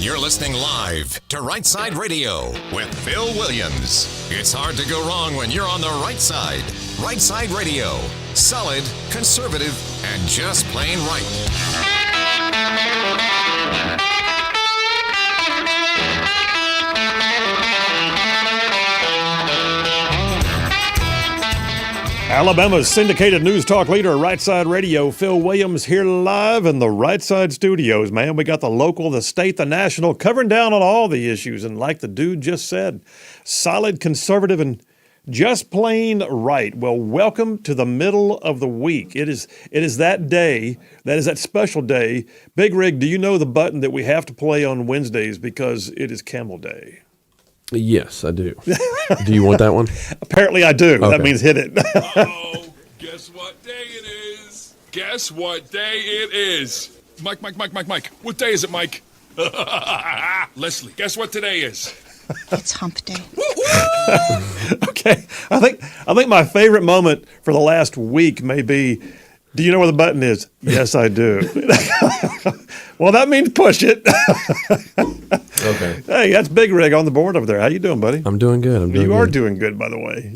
You're listening live to Rightside Radio with Phil Williams. It's hard to go wrong when you're on the right side. Rightside Radio. Solid, conservative, and just plain right. Alabama's syndicated news talk leader, Rightside Radio, Phil Williams, here live in the Rightside studios, man. We got the local, the state, the national, covering down on all the issues. And like the dude just said, solid, conservative, and just plain right. Well, welcome to the middle of the week. It is that day, that special day. Big Rig, do you know the button that we have to play on Wednesdays because it is Camel Day? Yes, I do. Do you want that one? Apparently I do. Okay. That means hit it. Uh-oh. Guess what day it is? Guess what day it is? Mike. What day is it, Mike? Leslie, guess what today is? It's hump day. Okay. I think my favorite moment for the last week may be, do you know where the button is? Yes, I do. Well, that means push it. Okay. Hey, that's Big Rig on the board over there. How you doing, buddy? I'm doing good. You are doing good, by the way.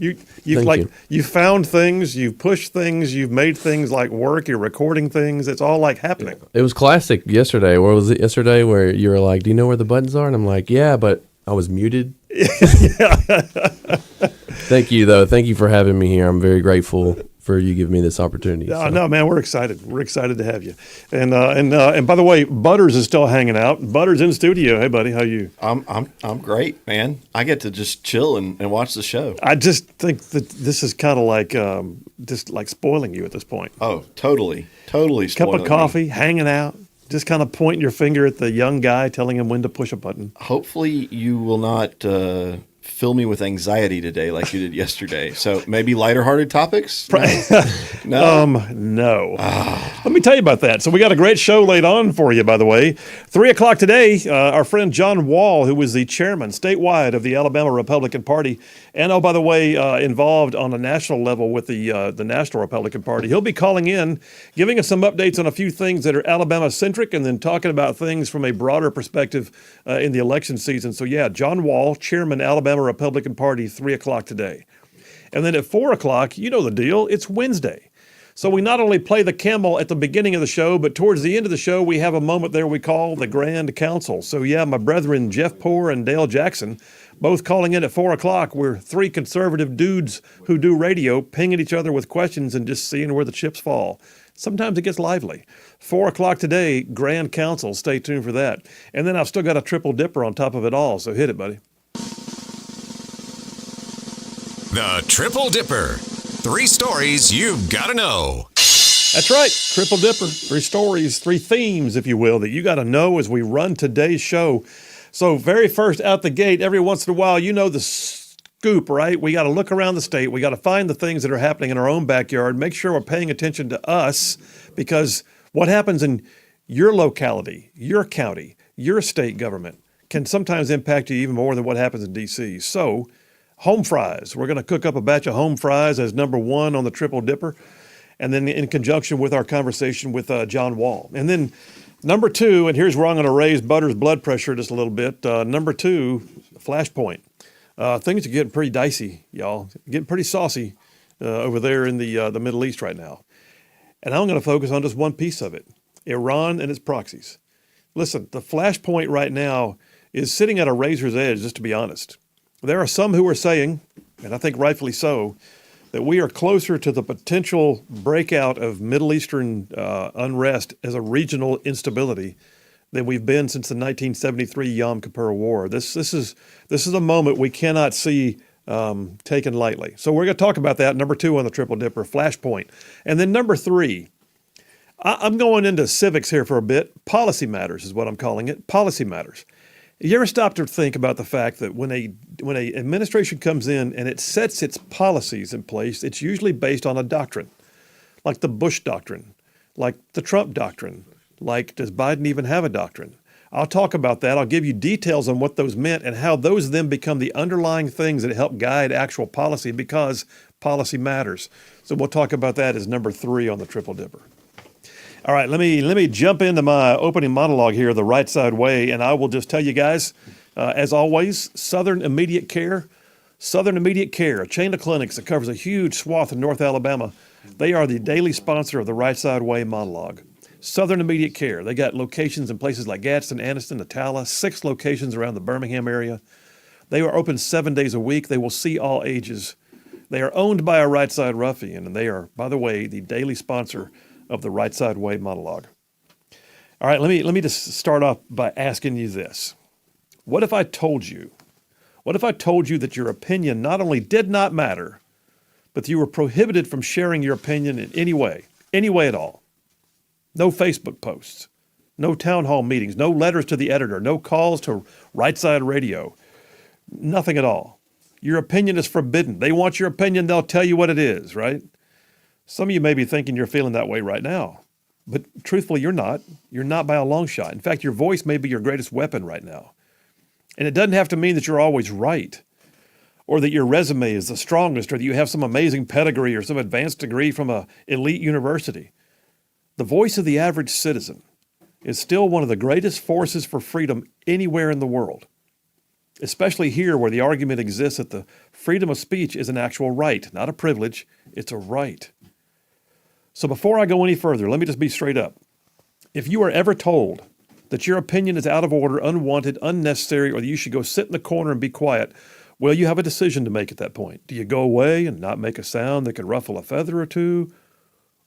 You found things, you've pushed things, you've made things like work, you're recording things. It's all like happening. It was classic yesterday. Where was it yesterday where you were like, do you know where the buttons are? And I'm like, yeah, but I was muted. Thank you, though. Thank you for having me here. I'm very grateful for you giving me this opportunity. No, man, we're excited. We're excited to have you. And by the way, Butters is still hanging out. Butters in studio. Hey, buddy, how you? I'm great, man. I get to just chill and watch the show. I just think that this is kind of like just like spoiling you at this point. Oh, totally spoiling Cup of coffee, me. hanging out, just kind of pointing your finger at the young guy, telling him when to push a button. Hopefully, you will not fill me with anxiety today like you did yesterday. So maybe lighter-hearted topics? No. No. Let me tell you about that. So we got a great show laid on for you, by the way. 3 o'clock today, our friend John Wall, who was the chairman statewide of the Alabama Republican Party, and by the way, involved on a national level with the National Republican Party. He'll be calling in, giving us some updates on a few things that are Alabama-centric, and then talking about things from a broader perspective in the election season. So yeah, John Wall, chairman, Alabama Republican Party, 3 o'clock today. And then at 4 o'clock, you know the deal, it's Wednesday. So we not only play the camel at the beginning of the show, but towards the end of the show, we have a moment there we call the Grand Council. So yeah, my brethren, Jeff Poore and Dale Jackson, both calling in at 4 o'clock. We're three conservative dudes who do radio, pinging each other with questions and just seeing where the chips fall. Sometimes it gets lively. 4 o'clock today, Grand Council. Stay tuned for that. And then I've still got a triple dipper on top of it all, so hit it, buddy. The Triple Dipper. 3 stories you've got to know. That's right, Triple Dipper. 3 stories, 3 themes, if you will, that you got to know as we run today's show. So very first out the gate, every once in a while, you know the scoop, right? We got to look around the state. We got to find the things that are happening in our own backyard, make sure we're paying attention to us, because what happens in your locality, your county, your state government can sometimes impact you even more than what happens in D.C. So home fries. We're going to cook up a batch of home fries as number 1 on the Triple Dipper, and then in conjunction with our conversation with John Wall. And then number 2, and here's where I'm going to raise Butter's blood pressure just a little bit. Number 2, Flashpoint. Things are getting pretty dicey, y'all. Getting pretty saucy over there in the Middle East right now. And I'm going to focus on just one piece of it, Iran and its proxies. Listen, the Flashpoint right now is sitting at a razor's edge, just to be honest. There are some who are saying, and I think rightfully so, that we are closer to the potential breakout of Middle Eastern unrest as a regional instability than we've been since the 1973 Yom Kippur War. This is a moment we cannot see taken lightly. So we're going to talk about that. Number 2 on the Triple Dipper, Flashpoint. And then number 3, I'm going into civics here for a bit. Policy matters is what I'm calling it. Policy matters. You ever stop to think about the fact that when a administration comes in and it sets its policies in place, it's usually based on a doctrine, like the Bush doctrine, like the Trump doctrine, like does Biden even have a doctrine? I'll talk about that. I'll give you details on what those meant and how those then become the underlying things that help guide actual policy, because policy matters. So we'll talk about that as number 3 on the Triple Dipper. All right, let me jump into my opening monologue here, the Right Side Way, and I will just tell you guys, as always, Southern Immediate Care, a chain of clinics that covers a huge swath of North Alabama. They are the daily sponsor of the Right Side Way monologue. Southern Immediate Care. They got locations in places like Gadsden, Anniston, Atala, 6 locations around the Birmingham area. They are open 7 days a week. They will see all ages. They are owned by a Right Side ruffian, and they are, by the way, the daily sponsor of the Right Side Way monologue. All right, let me just start off by asking you this. What if I told you that your opinion not only did not matter, but that you were prohibited from sharing your opinion in any way at all? No Facebook posts, no town hall meetings, no letters to the editor, no calls to Right Side Radio, nothing at all. Your opinion is forbidden. They want your opinion, they'll tell you what it is, right? Some of you may be thinking you're feeling that way right now, but truthfully, you're not. You're not by a long shot. In fact, your voice may be your greatest weapon right now. And it doesn't have to mean that you're always right, or that your resume is the strongest, or that you have some amazing pedigree or some advanced degree from an elite university. The voice of the average citizen is still one of the greatest forces for freedom anywhere in the world, especially here where the argument exists that the freedom of speech is an actual right, not a privilege, it's a right. So before I go any further, let me just be straight up. If you are ever told that your opinion is out of order, unwanted, unnecessary, or that you should go sit in the corner and be quiet, well, you have a decision to make at that point. Do you go away and not make a sound that could ruffle a feather or two?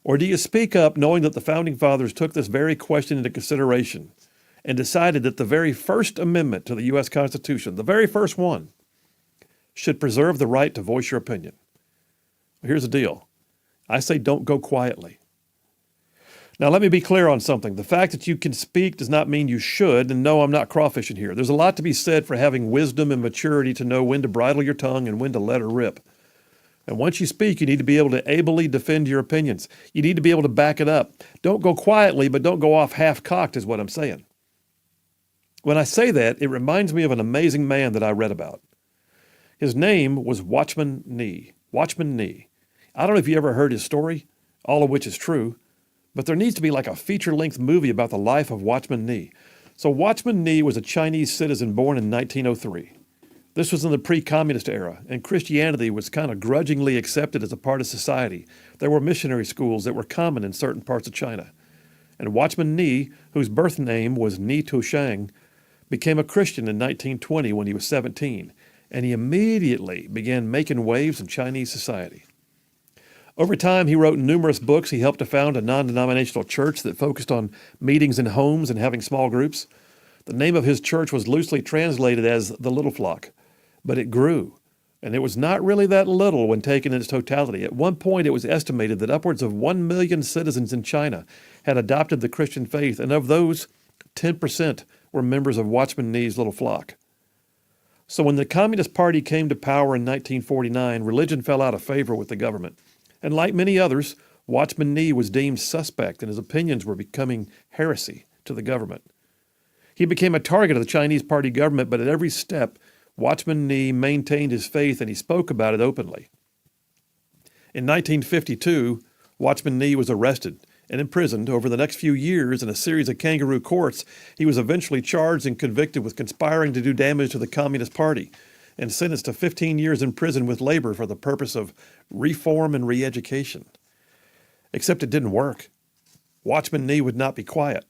Or do you speak up knowing that the Founding Fathers took this very question into consideration and decided that the very first amendment to the U.S. Constitution, the very first one, should preserve the right to voice your opinion? Well, here's the deal. I say don't go quietly. Now, let me be clear on something. The fact that you can speak does not mean you should, and no, I'm not crawfishing here. There's a lot to be said for having wisdom and maturity to know when to bridle your tongue and when to let her rip. And once you speak, you need to be able to ably defend your opinions. You need to be able to back it up. Don't go quietly, but don't go off half-cocked is what I'm saying. When I say that, it reminds me of an amazing man that I read about. His name was Watchman Nee. Watchman Nee. I don't know if you ever heard his story, all of which is true, but there needs to be like a feature-length movie about the life of Watchman Nee. So Watchman Nee was a Chinese citizen born in 1903. This was in the pre-communist era, and Christianity was kind of grudgingly accepted as a part of society. There were missionary schools that were common in certain parts of China. And Watchman Nee, whose birth name was Ni Tushang, became a Christian in 1920 when he was 17, and he immediately began making waves in Chinese society. Over time, he wrote numerous books. He helped to found a non-denominational church that focused on meetings in homes and having small groups. The name of his church was loosely translated as the Little Flock, but it grew, and it was not really that little when taken in its totality. At one point, it was estimated that upwards of 1 million citizens in China had adopted the Christian faith, and of those, 10% were members of Watchman Nee's Little Flock. So when the Communist Party came to power in 1949, religion fell out of favor with the government. And like many others, Watchman Nee was deemed suspect, and his opinions were becoming heresy to the government. He became a target of the Chinese Party government, but at every step, Watchman Nee maintained his faith and he spoke about it openly. In 1952, Watchman Nee was arrested and imprisoned. Over the next few years in a series of kangaroo courts, he was eventually charged and convicted with conspiring to do damage to the Communist Party and sentenced to 15 years in prison with labor for the purpose of reform and re-education. Except it didn't work. Watchman Nee would not be quiet.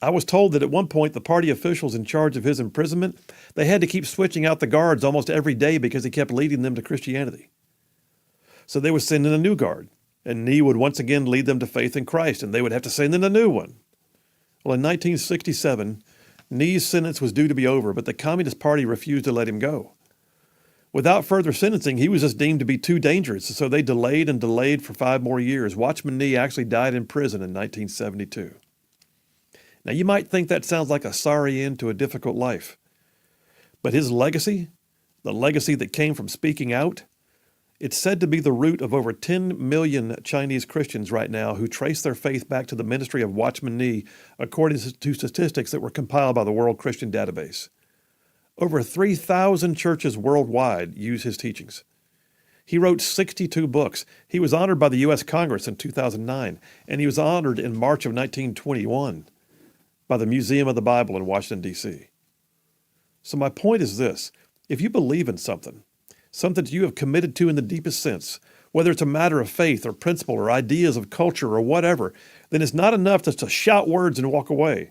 I was told that at one point the party officials in charge of his imprisonment, they had to keep switching out the guards almost every day because he kept leading them to Christianity. So they would send in a new guard, and Nee would once again lead them to faith in Christ, and they would have to send in a new one. Well, in 1967, Nee's sentence was due to be over, but the Communist Party refused to let him go. Without further sentencing, he was just deemed to be too dangerous, so they delayed and delayed for 5 more years. Watchman Nee actually died in prison in 1972. Now, you might think that sounds like a sorry end to a difficult life, but his legacy, the legacy that came from speaking out, it's said to be the root of over 10 million Chinese Christians right now who trace their faith back to the ministry of Watchman Nee, according to statistics that were compiled by the World Christian Database. Over 3,000 churches worldwide use his teachings. He wrote 62 books. He was honored by the U.S. Congress in 2009, and he was honored in March of 1921 by the Museum of the Bible in Washington, D.C. So my point is this. If you believe in something that you have committed to in the deepest sense, whether it's a matter of faith or principle or ideas of culture or whatever, then it's not enough just to shout words and walk away.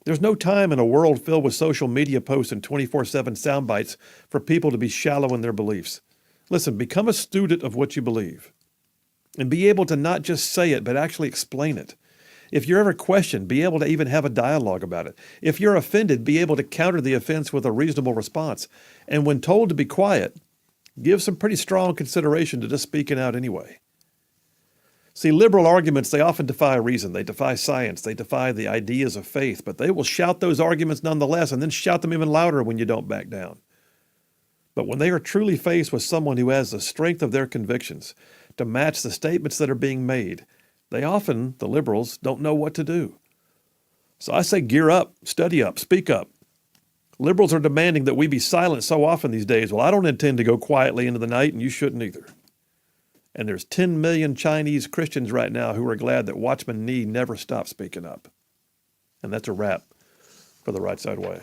There's no time in a world filled with social media posts and 24/7 sound bites for people to be shallow in their beliefs. Listen, become a student of what you believe and be able to not just say it, but actually explain it. If you're ever questioned, be able to even have a dialogue about it. If you're offended, be able to counter the offense with a reasonable response. And when told to be quiet, give some pretty strong consideration to just speaking out anyway. See, liberal arguments, they often defy reason. They defy science. They defy the ideas of faith. But they will shout those arguments nonetheless and then shout them even louder when you don't back down. But when they are truly faced with someone who has the strength of their convictions to match the statements that are being made, they often, the liberals, don't know what to do. So I say gear up, study up, speak up. Liberals are demanding that we be silent so often these days. Well, I don't intend to go quietly into the night, and you shouldn't either. And there's 10 million Chinese Christians right now who are glad that Watchman Nee never stopped speaking up. And that's a wrap for the Right Side Way.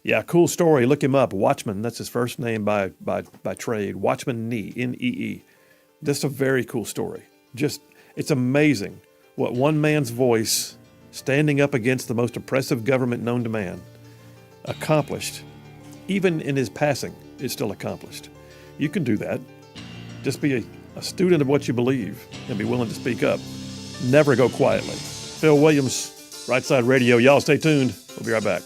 Yeah, cool story. Look him up. Watchman, that's his first name by trade. Watchman Nee, N-E-E. Just a very cool story. It's amazing what one man's voice, standing up against the most oppressive government known to man, accomplished. Even in his passing, it's still accomplished. You can do that. Just be a student of what you believe and be willing to speak up. Never go quietly. Phil Williams, Right Side Radio. Y'all stay tuned. We'll be right back.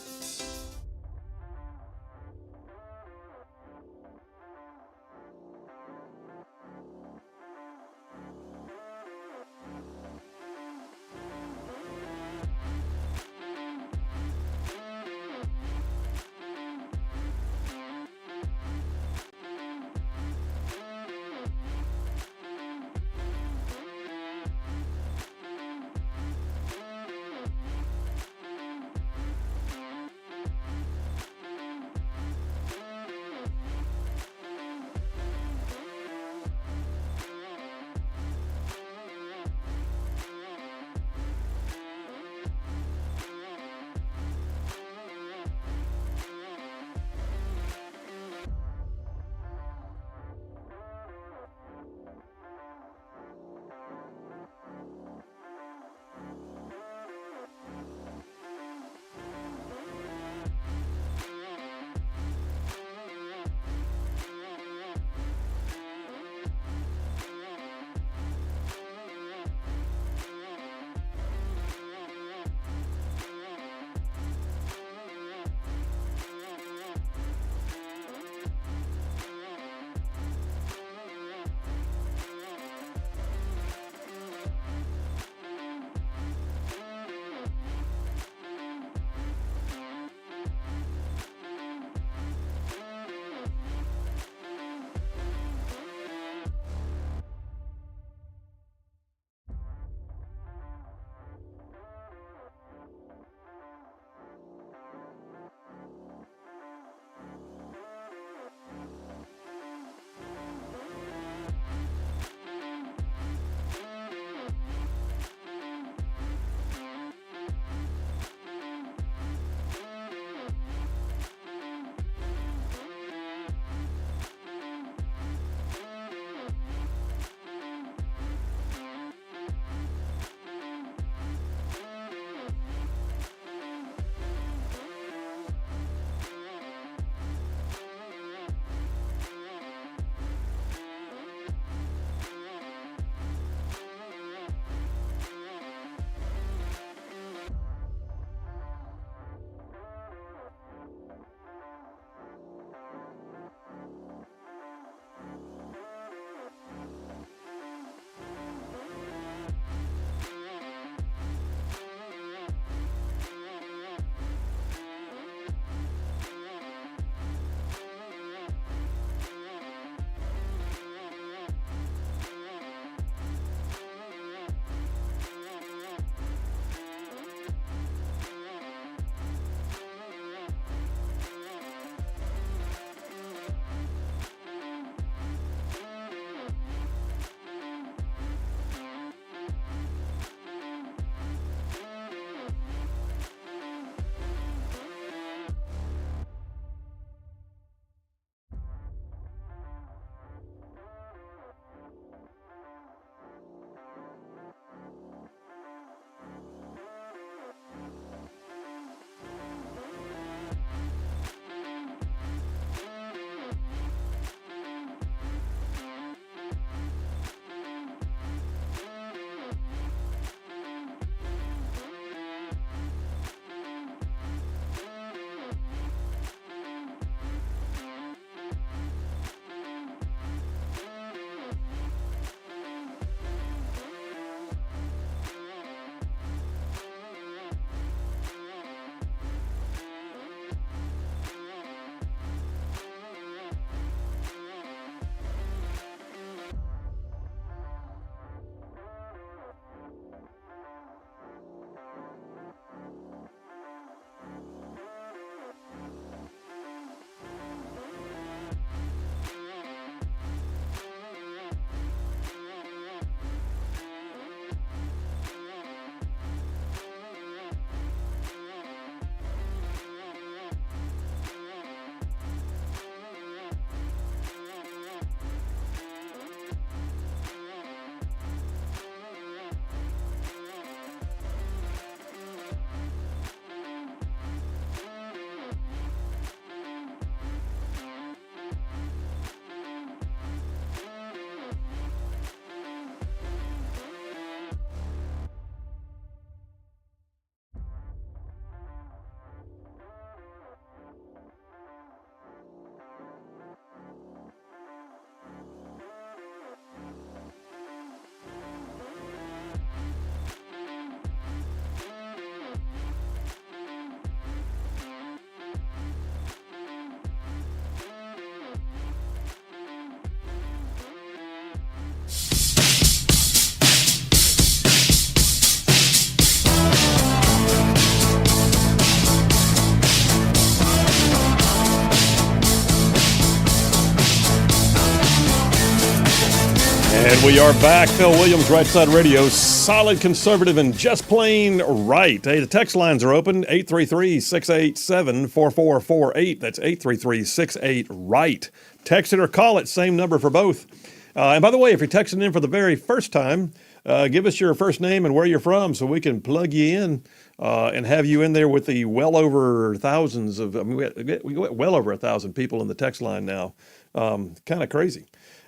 And we are back. Phil Williams, Rightside Radio, solid conservative and just plain right. Hey, the text lines are open, 833-687-4448. That's 833-68-RIGHT. Text it or call it, same number for both. And by the way, if you're texting in for the very first time, give us your first name and where you're from so we can plug you in and have you in there with the well over thousands of, we got well over 1,000 people in the text line now. Kind of crazy.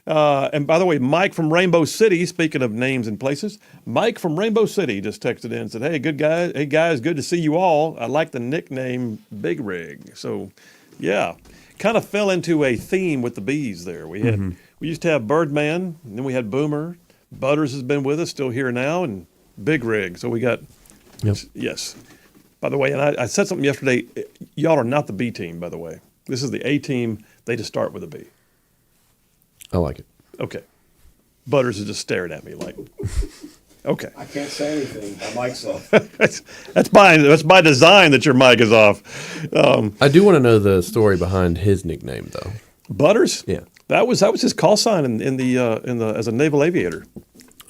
And by the way, Mike from Rainbow City, speaking of names and places, Mike from Rainbow City just texted in and said, hey, guys, good to see you all. I like the nickname Big Rig. So, yeah, kind of fell into a theme with the bees there. We used to have Birdman, and then we had Boomer. Butters has been with us, still here now, and Big Rig. So we got, yes. By the way, and I said something yesterday, y'all are not the B team, by the way. This is the A team. They just start with a B. I like it. Okay. Butters is just staring at me like, okay. I can't say anything. My mic's off. That's by design that your mic is off. I do want to know the story behind his nickname, though. Butters? Yeah. That was his call sign in the as a naval aviator.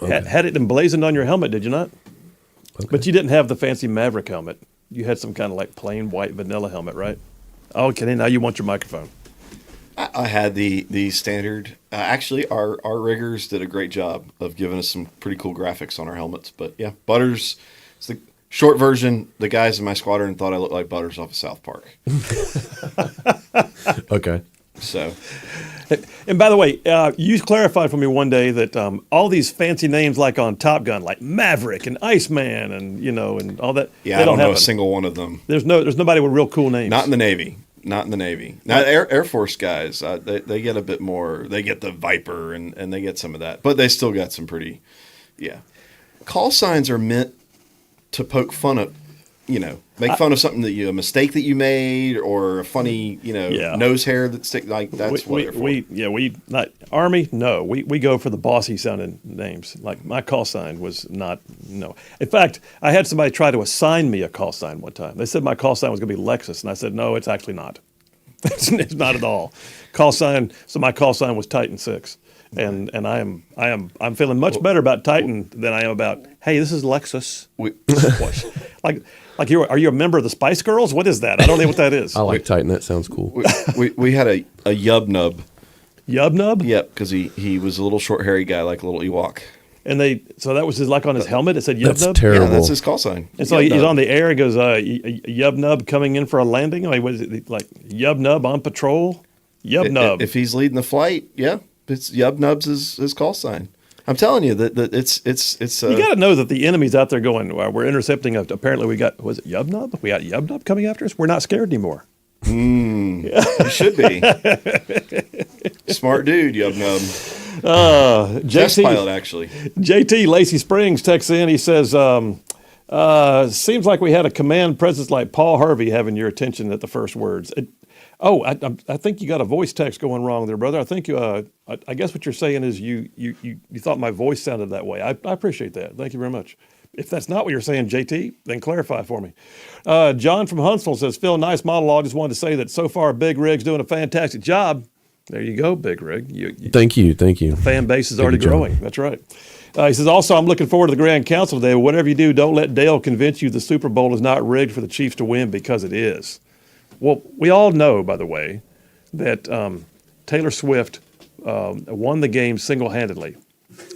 Okay. Had it emblazoned on your helmet, did you not? Okay. But you didn't have the fancy Maverick helmet. You had some kind of like plain white vanilla helmet, right? Okay, now you want your microphone. I had the standard. Actually, our riggers did a great job of giving us some pretty cool graphics on our helmets. But yeah, Butters. It's the short version. The guys in my squadron thought I looked like Butters off of South Park. Okay. So, and by the way, you clarified for me one day that all these fancy names like on Top Gun, like Maverick and Iceman, and and all that. yeah, they I don't know happen. a single one of them. There's nobody with real cool names. Not in the Navy. Not in the Navy. Now, Air Force guys, they get a bit more. They get the Viper and they get some of that. But they still got some pretty, yeah. Call signs are meant to poke fun at, make fun of something a mistake that you made or a funny, nose hair that stick like that's what they're for. We not Army. No, we go for the bossy sounding names. Like my call sign was not no. In fact, I had somebody try to assign me a call sign one time. They said my call sign was going to be Lexus, and I said no, it's actually not. It's not at all. Call sign. So my call sign was Titan 6, and I'm feeling much better about Titan than I am about. Hey, this is Lexus. Like are you a member of the Spice Girls? What is that? I don't know what that is. I like Titan. That sounds cool. We had a Yub Nub. Yub Nub? Yep, because he was a little short hairy guy like a little Ewok. And so that was his on his helmet. It said Yub That's Nub. terrible. Yeah, that's his call sign. And so Yub he's Nub. on the air. He goes, Yub Nub coming in for a landing. I mean, what is it like? Yub Nub on patrol. Yub Nub. If he's leading the flight, yeah, it's Yub Nub's his call sign. I'm telling you that it's. You got to know that the enemy's out there going. We're intercepting. Apparently, we got was it Yub Nub? We got Yub Nub coming after us. We're not scared anymore. You should be. Smart dude, Yub Nub. Test pilot, actually. JT Lacey Springs texts in. He says, "Seems like we had a command presence like Paul Harvey having your attention at the first words." I think you got a voice text going wrong there, brother. I think I guess what you're saying is you thought my voice sounded that way. I appreciate that. Thank you very much. If that's not what you're saying, JT, then clarify for me. John from Huntsville says, Phil, nice monologue. Just wanted to say that so far Big Rig's doing a fantastic job. There you go, Big Rig. Thank you. Fan base is already growing. That's right. He says, also, I'm looking forward to the Grand Council today. Whatever you do, don't let Dale convince you the Super Bowl is not rigged for the Chiefs to win, because it is. Well, we all know, by the way, that Taylor Swift won the game single-handedly.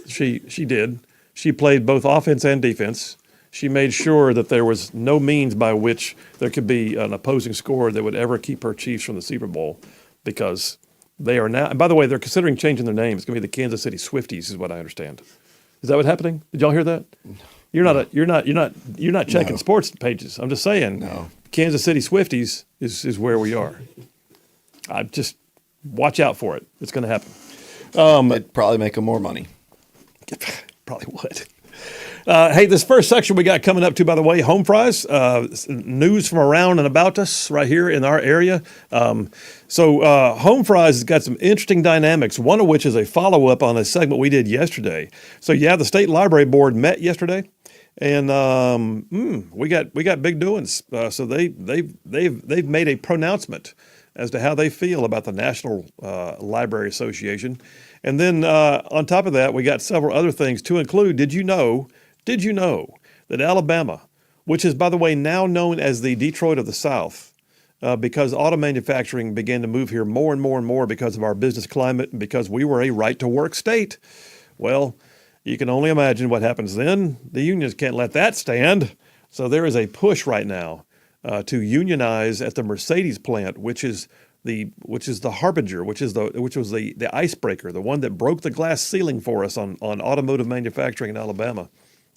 She did. She played both offense and defense. She made sure that there was no means by which there could be an opposing score that would ever keep her Chiefs from the Super Bowl, because they are now. And by the way, they're considering changing their name. It's going to be the Kansas City Swifties, is what I understand. Is that what's happening? Did y'all hear that? You're not checking sports pages. I'm just saying. No. Kansas City Swifties is where we are. I just watch out for it. It's going to happen. It'd probably make them more money. Probably would. Hey, this first section we got coming up to, by the way, home fries, news from around and about us right here in our area. So home fries has got some interesting dynamics, one of which is a follow-up on a segment we did yesterday. So yeah, the State Library Board met yesterday, and we got big doings. So they've made a pronouncement as to how they feel about the National Library Association. And then on top of that, we got several other things to include. Did you know that Alabama, which is, by the way, now known as the Detroit of the South, because auto manufacturing began to move here more and more and more because of our business climate and because we were a right-to-work state. Well, you can only imagine what happens then. The unions can't let that stand. So there is a push right now to unionize at the Mercedes plant, which is the harbinger, which was the icebreaker, the one that broke the glass ceiling for us on automotive manufacturing in Alabama.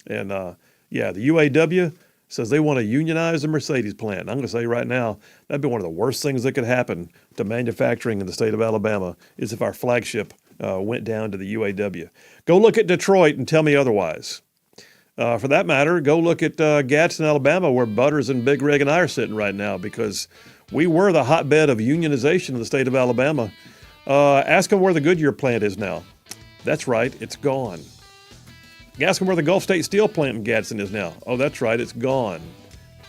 And the UAW says they want to unionize the Mercedes plant. And I'm going to say right now, that'd be one of the worst things that could happen to manufacturing in the state of Alabama is if our flagship went down to the UAW. Go look at Detroit and tell me otherwise. For that matter, go look at Gadsden, Alabama, where Butters and Big Rig and I are sitting right now, because we were the hotbed of unionization in the state of Alabama. Ask them where the Goodyear plant is now. That's right, it's gone. Ask them where the Gulf State Steel plant in Gadsden is now. Oh, that's right, it's gone.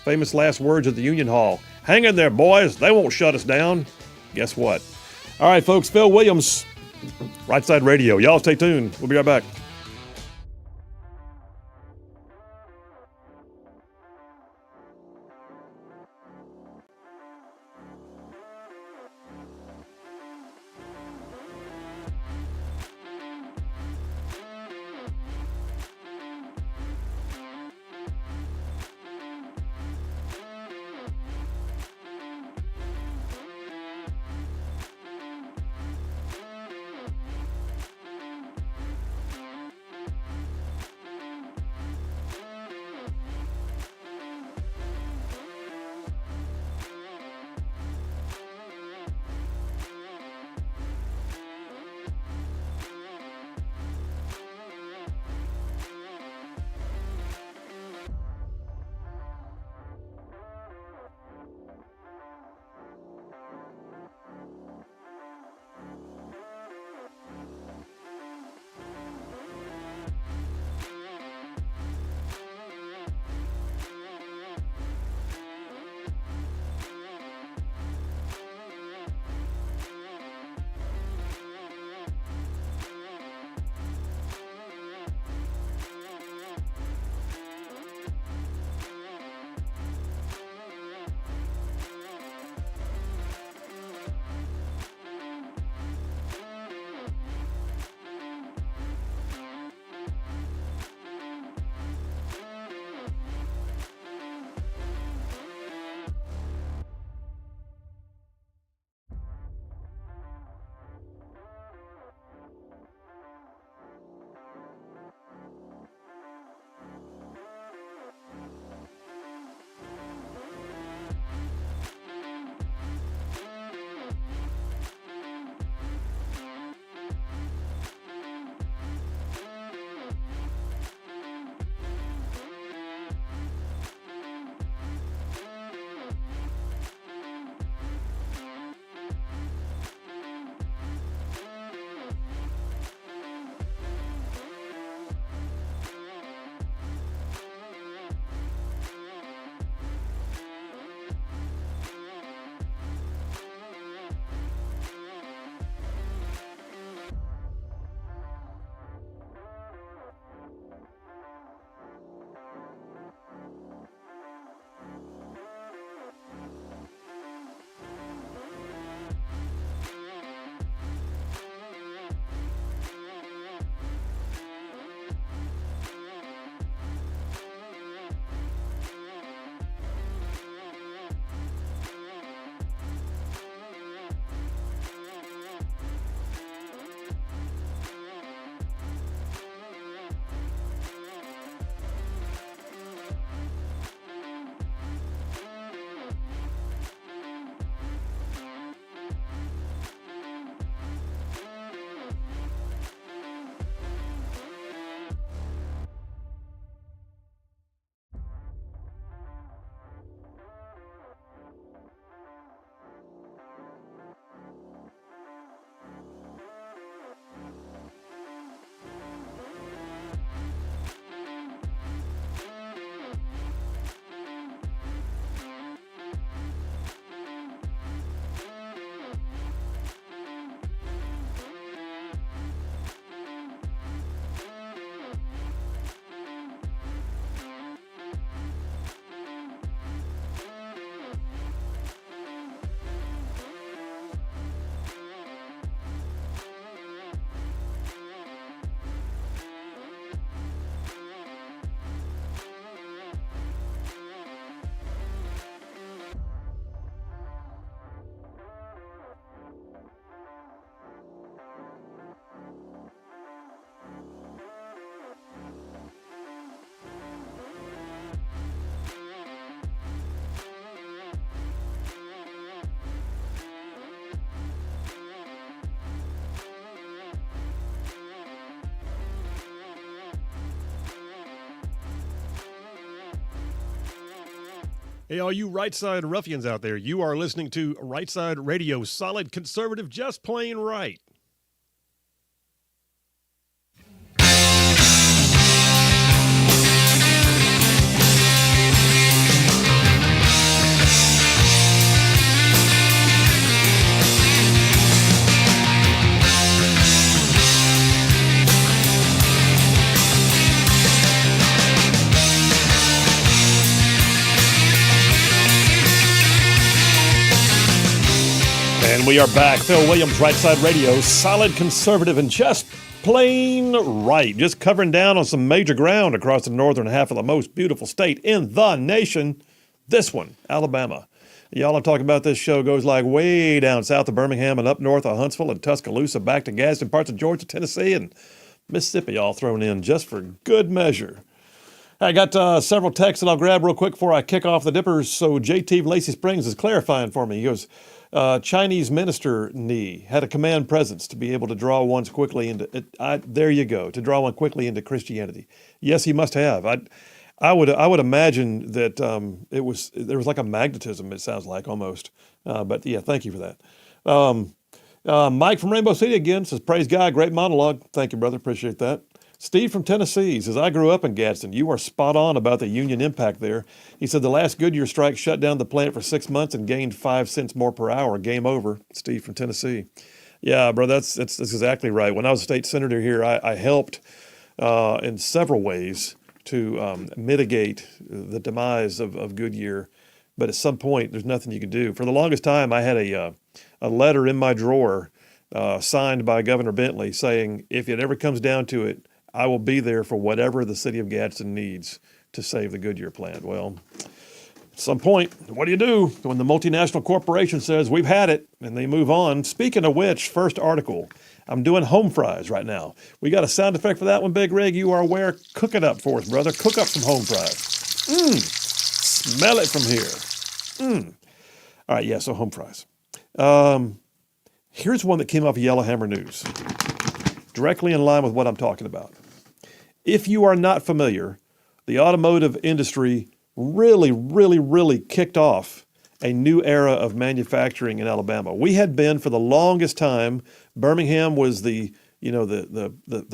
Famous last words at the Union Hall. Hang in there, boys. They won't shut us down. Guess what? All right, folks, Phil Williams, Rightside Radio. Y'all stay tuned. We'll be right back. Hey, all you Rightside ruffians out there, you are listening to Rightside Radio, solid conservative, just plain right. And we are back. Phil Williams, Rightside Radio, solid conservative and just plain right. Just covering down on some major ground across the northern half of the most beautiful state in the nation. This one, Alabama. Y'all are talking about this show goes like way down south of Birmingham and up north of Huntsville and Tuscaloosa, back to Gadsden, parts of Georgia, Tennessee, and Mississippi all thrown in just for good measure. I got several texts that I'll grab real quick before I kick off the dippers. So JT of Lacey Springs is clarifying for me. He goes, Chinese minister Ni had a command presence to be able to draw one quickly into there you go, to draw one quickly into Christianity. Yes, he must have. I would imagine that there was like a magnetism. It sounds like almost. But yeah, thank you for that. Mike from Rainbow City again says, praise God, great monologue. Thank you, brother. Appreciate that. Steve from Tennessee says, I grew up in Gadsden. You are spot on about the union impact there. He said the last Goodyear strike shut down the plant for 6 months and gained 5 cents more per hour. Game over. Steve from Tennessee. Yeah, bro, that's exactly right. When I was a state senator here, I helped in several ways to mitigate the demise of Goodyear. But at some point, there's nothing you can do. For the longest time, I had a letter in my drawer signed by Governor Bentley saying, if it ever comes down to it, I will be there for whatever the city of Gadsden needs to save the Goodyear plant. Well, at some point, what do you do when the multinational corporation says, we've had it, and they move on? Speaking of which, first article, I'm doing home fries right now. We got a sound effect for that one, Big Rig. You are aware. Cook it up for us, brother. Cook up some home fries. Smell it from here. All right, yeah, so home fries. Here's one that came off of Yellowhammer News, directly in line with what I'm talking about. If you are not familiar, the automotive industry really kicked off a new era of manufacturing in Alabama. We had been, for the longest time, Birmingham was the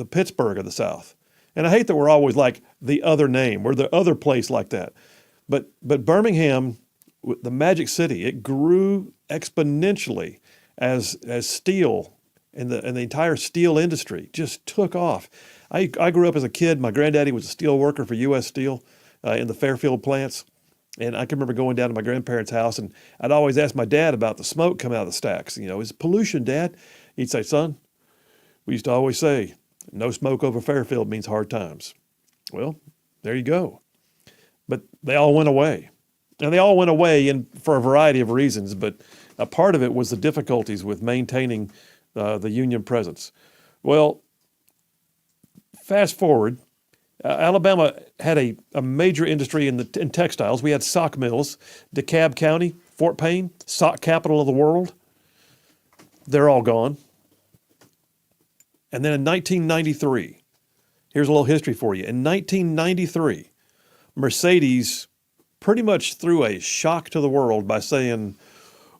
Pittsburgh of the South. And I hate that we're always like the other name. We're the other place like that. But Birmingham, the Magic City, it grew exponentially as steel and the entire steel industry just took off. I grew up as a kid. My granddaddy was a steel worker for U.S. Steel in the Fairfield plants. And I can remember going down to my grandparents' house, and I'd always ask my dad about the smoke coming out of the stacks. You know, is it pollution, Dad? He'd say, son, we used to always say, no smoke over Fairfield means hard times. Well, there you go. But they all went away. And they all went away for a variety of reasons, but a part of it was the difficulties with maintaining the union presence. Well, fast forward, Alabama had a major industry in textiles. We had sock mills, DeKalb County, Fort Payne, sock capital of the world. They're all gone. And then in 1993, here's a little history for you. In 1993, Mercedes pretty much threw a shock to the world by saying,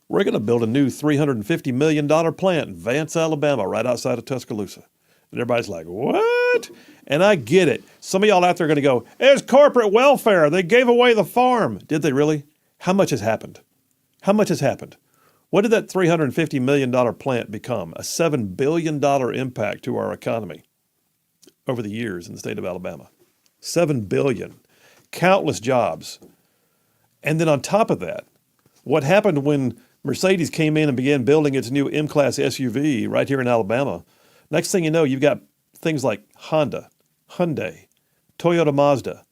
we're going to build a new $350 million plant in Vance, Alabama, right outside of Tuscaloosa. And everybody's like, what? And I get it. Some of y'all out there are going to go, it's corporate welfare. They gave away the farm. Did they really? How much has happened? How much has happened? What did that $350 million plant become? A $7 billion impact to our economy over the years in the state of Alabama. $7 billion. Countless jobs. And then on top of that, what happened when Mercedes came in and began building its new M-Class SUV right here in Alabama? Next thing you know, you've got things like Honda, Hyundai, Toyota Mazda,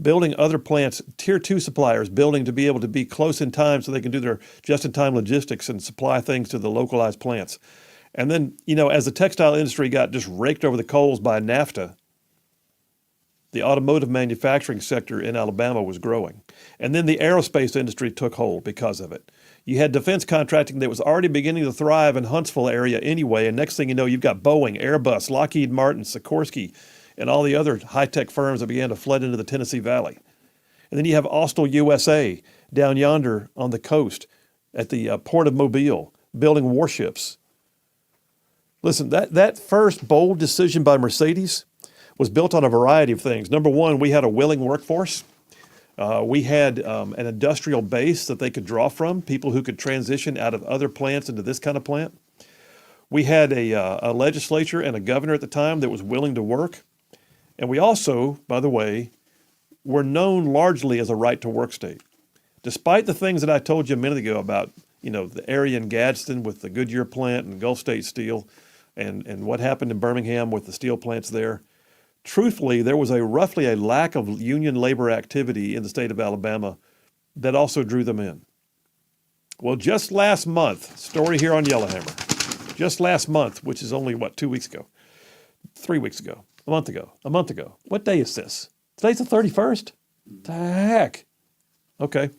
building other plants, tier 2 suppliers building to be able to be close in time so they can do their just-in-time logistics and supply things to the localized plants. And then, as the textile industry got just raked over the coals by NAFTA, the automotive manufacturing sector in Alabama was growing. And then the aerospace industry took hold because of it. You had defense contracting that was already beginning to thrive in Huntsville area anyway, and next thing you know, you've got Boeing, Airbus, Lockheed Martin, Sikorsky, and all the other high-tech firms that began to flood into the Tennessee Valley. And then you have Austell USA down yonder on the coast at the port of Mobile, building warships. Listen, that first bold decision by Mercedes was built on a variety of things. Number one, we had a willing workforce. We had an industrial base that they could draw from, people who could transition out of other plants into this kind of plant. We had a legislature and a governor at the time that was willing to work. And we also, by the way, were known largely as a right-to-work state. Despite the things that I told you a minute ago about, the area in Gadsden with the Goodyear plant and Gulf State Steel and what happened in Birmingham with the steel plants there, truthfully, there was roughly a lack of union labor activity in the state of Alabama that also drew them in. Well, just last month, story here on Yellowhammer, just last month, which is only, 2 weeks ago, 3 weeks ago, a month ago. What day is this? Today's the 31st? The heck? Okay.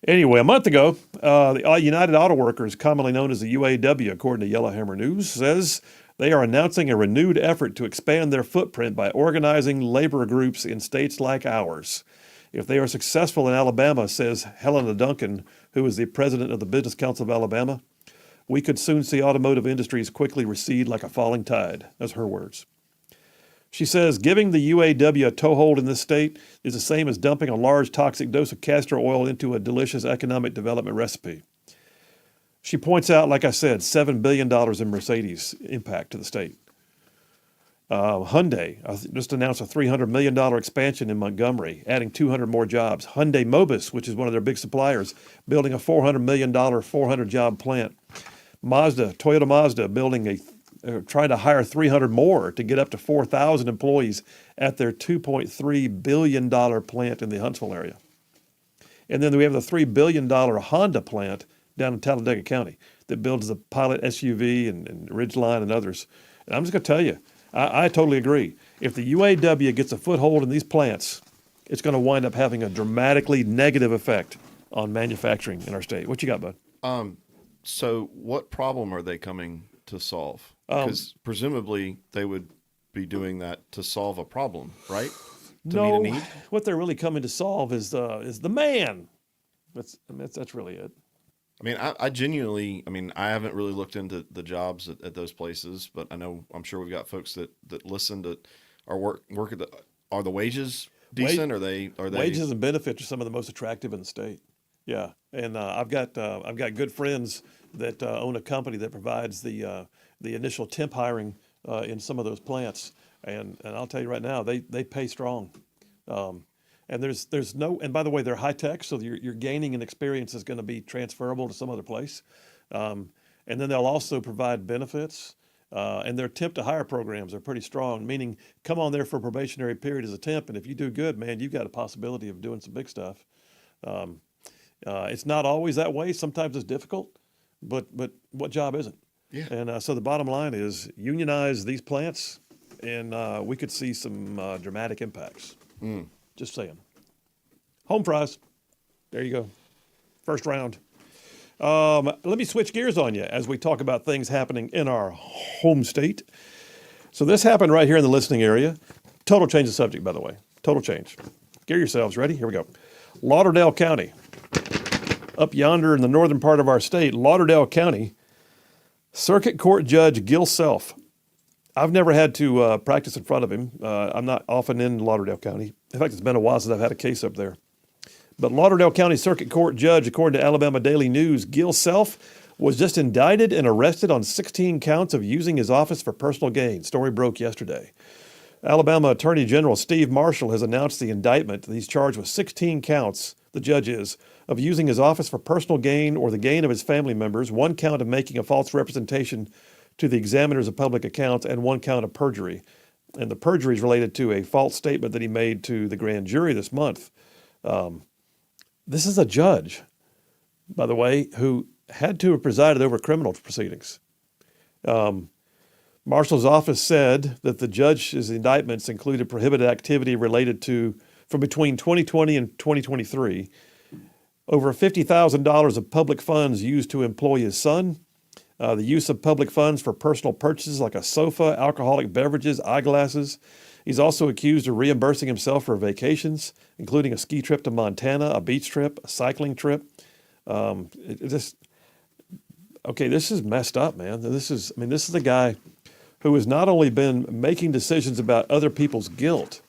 Anyway, a month ago, the United Auto Workers, commonly known as the UAW, according to Yellowhammer News, says they are announcing a renewed effort to expand their footprint by organizing labor groups in states like ours. If they are successful in Alabama, says Helena Duncan, who is the president of the Business Council of Alabama, we could soon see automotive industries quickly recede like a falling tide. That's her words. She says giving the UAW a toehold in this state is the same as dumping a large toxic dose of castor oil into a delicious economic development recipe. She points out, like I said, $7 billion in Mercedes impact to the state. Hyundai just announced a $300 million expansion in Montgomery, adding 200 more jobs. Hyundai Mobis, which is one of their big suppliers, building a $400 million, 400-job plant. Toyota Mazda, trying to hire 300 more to get up to 4,000 employees at their $2.3 billion plant in the Huntsville area. And then we have the $3 billion Honda plant down in Talladega County that builds the Pilot SUV and Ridgeline and others. And I'm just going to tell you, I totally agree. If the UAW gets a foothold in these plants, it's going to wind up having a dramatically negative effect on manufacturing in our state. What you got, bud? So what problem are they coming to solve? Because presumably they would be doing that to solve a problem, right? To No, meet a need? what they're really coming to solve is the man. That's really it. I mean, I genuinely, I haven't really looked into the jobs at those places, but I'm sure we've got folks that listen to our work at are the wages decent? Are they wages and benefits are some of the most attractive in the state. Yeah, and I've got good friends that own a company that provides the initial temp hiring in some of those plants, and I'll tell you right now, they pay strong. And there's no, and by the way, they're high tech, so you're gaining an experience is going to be transferable to some other place. And then they'll also provide benefits, and their temp to hire programs are pretty strong, meaning come on there for a probationary period as a temp, and if you do good, man, you've got a possibility of doing some big stuff. It's not always that way. Sometimes it's difficult, but what job isn't? Yeah. And so the bottom line is unionize these plants, and we could see some dramatic impacts. Just saying. Home fries. There you go. First round. Let me switch gears on you as we talk about things happening in our home state. So this happened right here in the listening area. Total change of subject, by the way. Total change. Get yourselves ready. Here we go. Lauderdale County. Up yonder in the northern part of our state, Lauderdale County, Circuit Court Judge Gil Self. I've never had to practice in front of him. I'm not often in Lauderdale County. In fact, it's been a while since I've had a case up there. But Lauderdale County Circuit Court Judge, according to Alabama Daily News, Gil Self was just indicted and arrested on 16 counts of using his office for personal gain. Story broke yesterday. Alabama Attorney General Steve Marshall has announced the indictment. He's charged with 16 counts, the judge is, of using his office for personal gain or the gain of his family members, one count of making a false representation to the examiners of public accounts, and one count of perjury. And the perjury is related to a false statement that he made to the grand jury this month. This is a judge, by the way, who had to have presided over criminal proceedings. Marshall's office said that the judge's indictments included prohibited activity related to, from between 2020 and 2023, over $50,000 of public funds used to employ his son, the use of public funds for personal purchases like a sofa, alcoholic beverages, eyeglasses, He's also accused of reimbursing himself for vacations, including a ski trip to Montana, a beach trip, a cycling trip. This is messed up, man. This is a guy who has not only been making decisions about other people's guilt,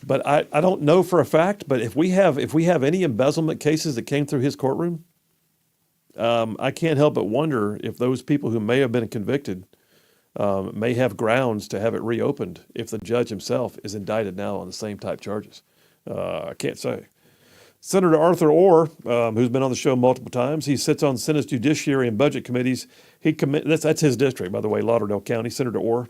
but I don't know for a fact, but if we have any embezzlement cases that came through his courtroom, I can't help but wonder if those people who may have been convicted may have grounds to have it reopened if the judge himself is indicted now on the same type charges. I can't say. Senator Arthur Orr, who's been on the show multiple times, he sits on the Senate's Judiciary and Budget Committees. That's his district, by the way, Lauderdale County, Senator Orr.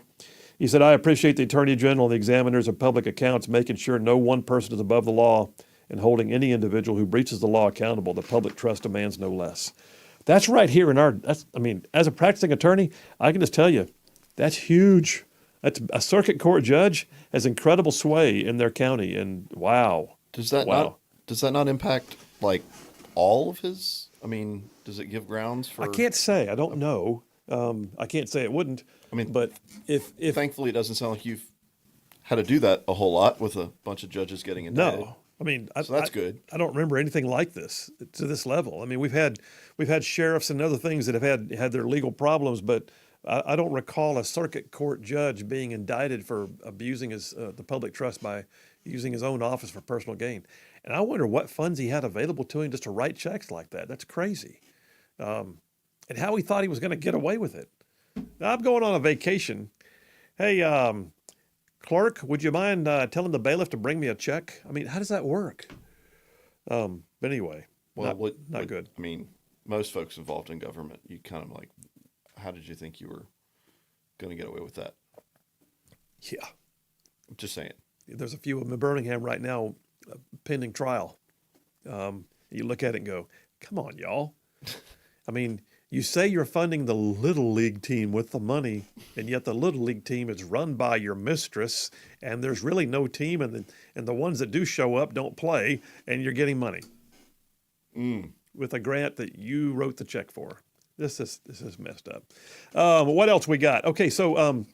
He said, I appreciate the Attorney General and the examiners of public accounts making sure no one person is above the law and holding any individual who breaches the law accountable. The public trust demands no less. That's right here as a practicing attorney, I can just tell you, that's huge. That's a circuit court judge has incredible sway in their county, and wow. Does that not impact like all of his? I mean, does it give grounds for? I can't say. I don't know. I can't say it wouldn't. I mean, but if thankfully it doesn't sound like you've had to do that a whole lot with a bunch of judges getting indicted. No. I mean, so that's good. I don't remember anything like this to this level. I mean, we've had sheriffs and other things that have had their legal problems, but I don't recall a circuit court judge being indicted for abusing the public trust by using his own office for personal gain. And I wonder what funds he had available to him just to write checks like that. That's crazy. And how he thought he was going to get away with it. Now, I'm going on a vacation. Hey, clerk, would you mind telling the bailiff to bring me a check? I mean, how does that work? But anyway, not good. I mean, most folks involved in government, you kind of like, how did you think you were going to get away with that? Yeah. I'm just saying. There's a few of them in Birmingham right now pending trial. You look at it and go, come on, y'all. I mean, you say you're funding the Little League team with the money, and yet the Little League team is run by your mistress, and there's really no team, and the ones that do show up don't play, and you're getting money with a grant that you wrote the check for. This is messed up. What else we got? Okay, so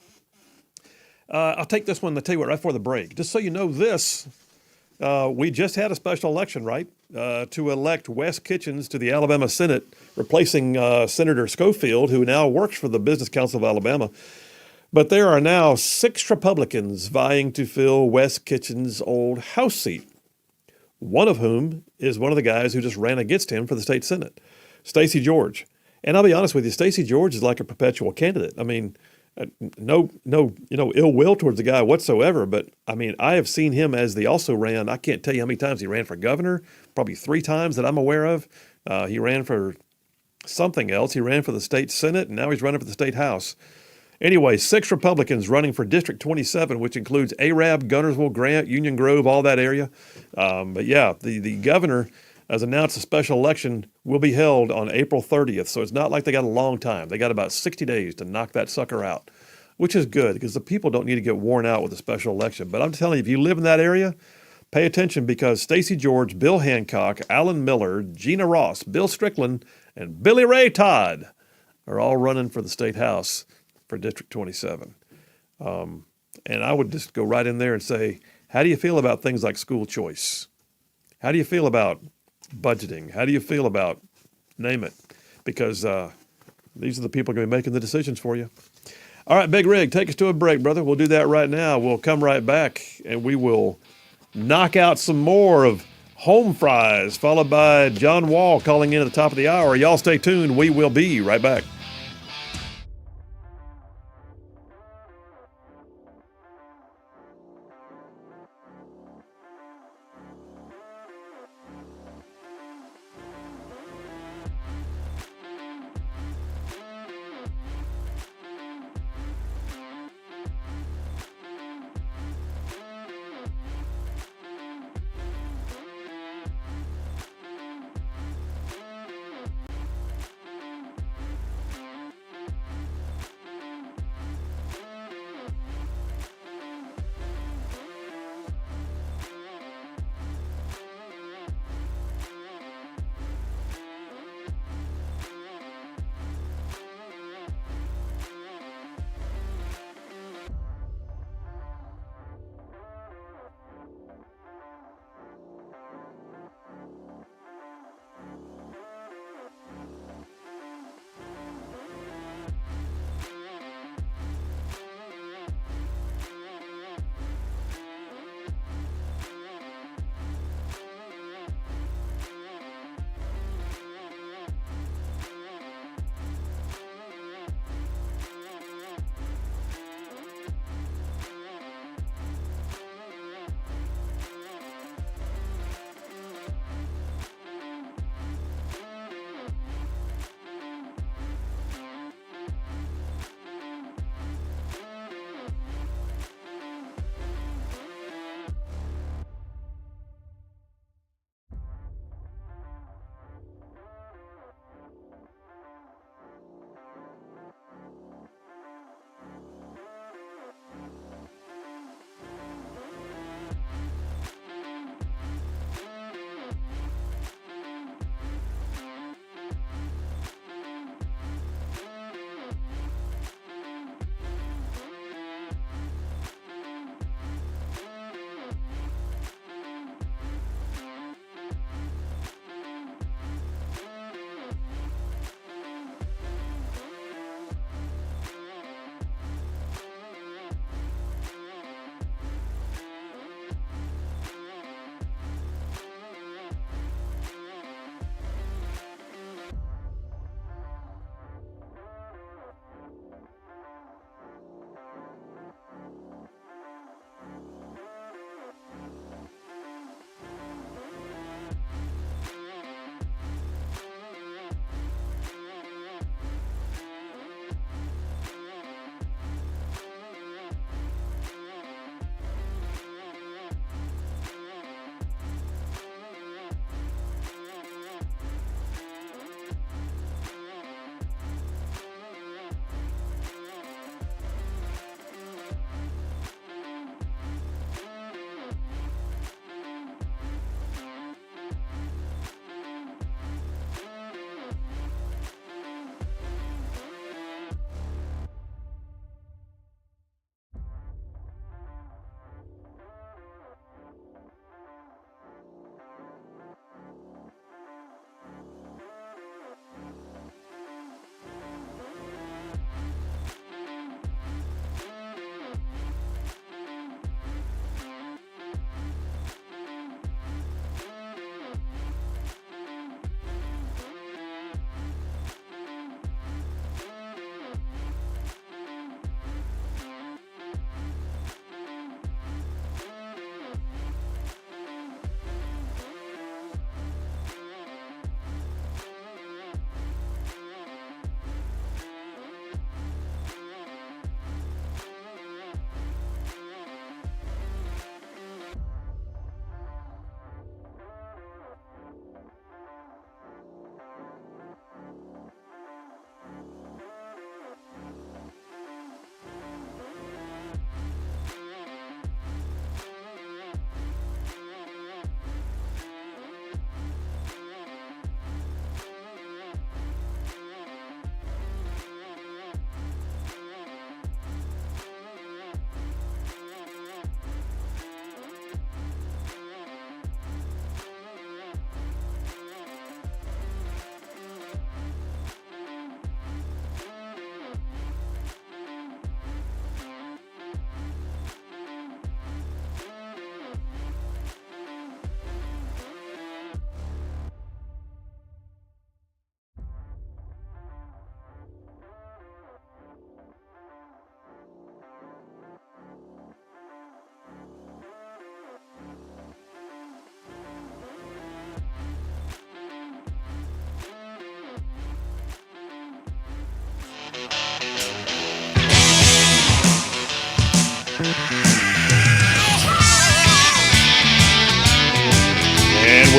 I'll take this one. I'll tell you what, right before the break. Just so you know this, we just had a special election, right, to elect Wes Kitchens to the Alabama Senate, replacing Senator Schofield, who now works for the Business Council of Alabama. But there are now 6 Republicans vying to fill Wes Kitchens' old House seat, one of whom is one of the guys who just ran against him for the state Senate, Stacey George. And I'll be honest with you, Stacey George is like a perpetual candidate. I mean, no ill will towards the guy whatsoever. But I mean, I have seen him as the also ran. I can't tell you how many times he ran for governor. Probably 3 times that I'm aware of. He ran for something else. He ran for the state Senate, and now he's running for the state House. Anyway, 6 Republicans running for District 27, which includes Arab, Gunnersville, Grant, Union Grove, all that area. But yeah, the governor has announced a special election will be held on April 30th. So it's not like they got a long time. They got about 60 days to knock that sucker out, which is good because the people don't need to get worn out with a special election. But I'm telling you, if you live in that area, pay attention because Stacey George, Bill Hancock, Alan Miller, Gina Ross, Bill Strickland, and Billy Ray Todd are all running for the state house for District 27. And I would just go right in there and say, how do you feel about things like school choice? How do you feel about budgeting? How do you feel about name it? Because these are the people going to be making the decisions for you. All right, Big Rig, take us to a break, brother. We'll do that right now. We'll come right back, and we will knock out some more of Home Fries, followed by John Wall calling in at the top of the hour. Y'all stay tuned. We will be right back.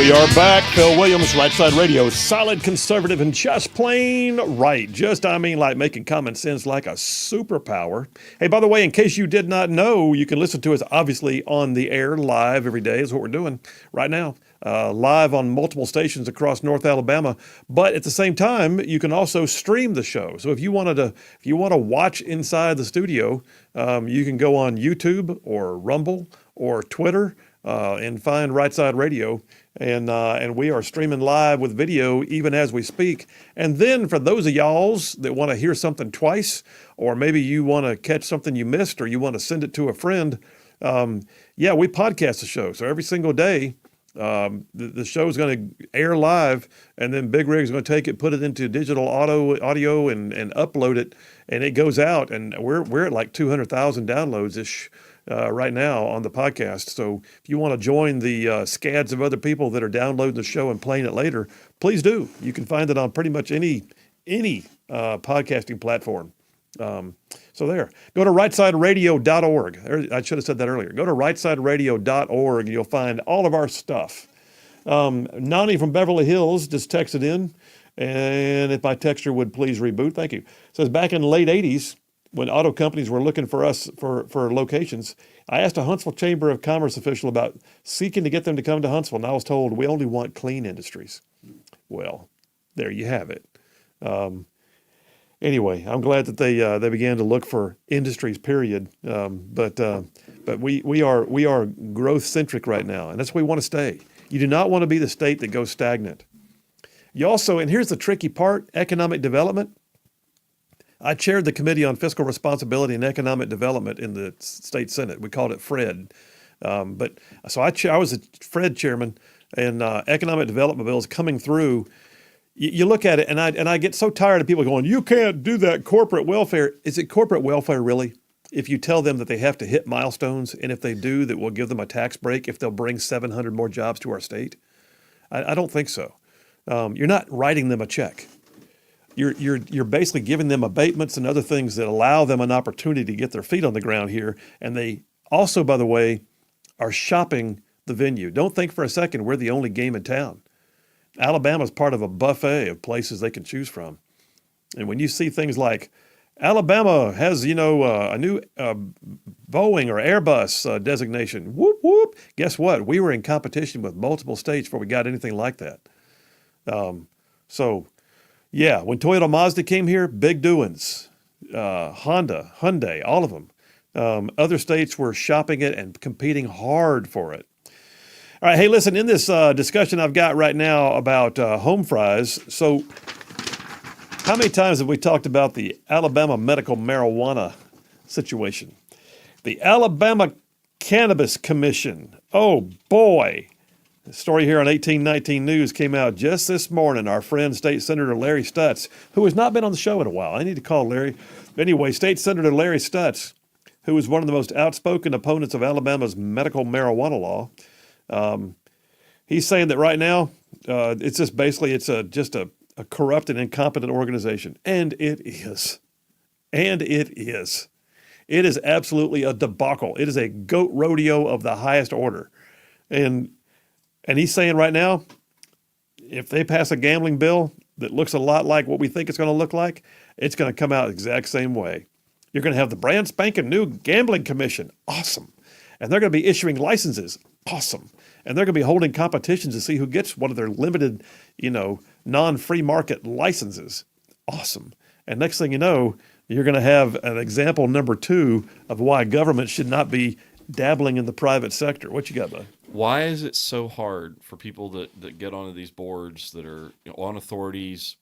We are back. Phil Williams, Rightside Radio. Solid, conservative, and just plain right. Just, I mean, like making common sense like a superpower. Hey, by the way, in case you did not know, you can listen to us obviously on the air live every day is what we're doing right now. Live on multiple stations across North Alabama. But at the same time, you can also stream the show. So if you want to watch inside the studio, you can go on YouTube or Rumble or Twitter and find Rightside Radio. And we are streaming live with video even as we speak. And then for those of y'alls that want to hear something twice, or maybe you want to catch something you missed, or you want to send it to a friend, we podcast the show. So every single day, the show is going to air live, and then Big Rig's going to take it, put it into digital audio, and upload it, and it goes out. And we're at like 200,000 downloads ish. Right now on the podcast. So if you want to join the scads of other people that are downloading the show and playing it later, please do. You can find it on pretty much any podcasting platform. So there. Go to rightsideradio.org. I should have said that earlier. Go to rightsideradio.org and you'll find all of our stuff. Nani from Beverly Hills just texted in, and if my texter would please reboot, thank you. Says back in the late 80s, when auto companies were looking for us for locations, I asked a Huntsville Chamber of Commerce official about seeking to get them to come to Huntsville, and I was told we only want clean industries. Well, there you have it. Anyway, I'm glad that they began to look for industries. Period. But we are growth centric right now, and that's where we want to stay. You do not want to be the state that goes stagnant. You also, and here's the tricky part: economic development. I chaired the Committee on Fiscal Responsibility and Economic Development in the state Senate. We called it FRED. I was a FRED chairman, and economic development bills coming through. You look at it, and I get so tired of people going, "You can't do that corporate welfare." Is it corporate welfare really? If you tell them that they have to hit milestones, and if they do, that we'll give them a tax break if they'll bring 700 more jobs to our state? I don't think so. You're not writing them a check. You're basically giving them abatements and other things that allow them an opportunity to get their feet on the ground here. And they also, by the way, are shopping the venue. Don't think for a second we're the only game in town. Alabama's part of a buffet of places they can choose from. And when you see things like Alabama has, a new Boeing or Airbus designation, whoop, whoop, guess what? We were in competition with multiple states before we got anything like that. Yeah, when Toyota Mazda came here, big doings. Honda, Hyundai, all of them. Other states were shopping it and competing hard for it. All right, hey, listen, in this discussion I've got right now about home fries, so how many times have we talked about the Alabama medical marijuana situation? The Alabama Cannabis Commission, oh boy. The story here on 1819 News came out just this morning. Our friend, State Senator Larry Stutz, who has not been on the show in a while. I need to call Larry. Anyway, State Senator Larry Stutz, who is one of the most outspoken opponents of Alabama's medical marijuana law, he's saying that right now it's just basically a corrupt and incompetent organization. And it is. And it is. It is absolutely a debacle. It is a goat rodeo of the highest order. And he's saying right now, if they pass a gambling bill that looks a lot like what we think it's going to look like, it's going to come out the exact same way. You're going to have the brand spanking new gambling commission. Awesome. And they're going to be issuing licenses. Awesome. And they're going to be holding competitions to see who gets one of their limited, non-free market licenses. Awesome. And next thing you know, you're going to have an example number 2 of why government should not be dabbling in the private sector. What you got, bud? Why is it so hard for people that get onto these boards that are on authorities,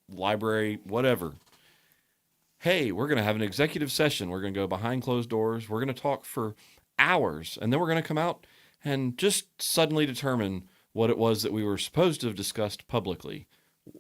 library, whatever? Hey, we're going to have an executive session. We're going to go behind closed doors. We're going to talk for hours, and then we're going to come out and just suddenly determine what it was that we were supposed to have discussed publicly.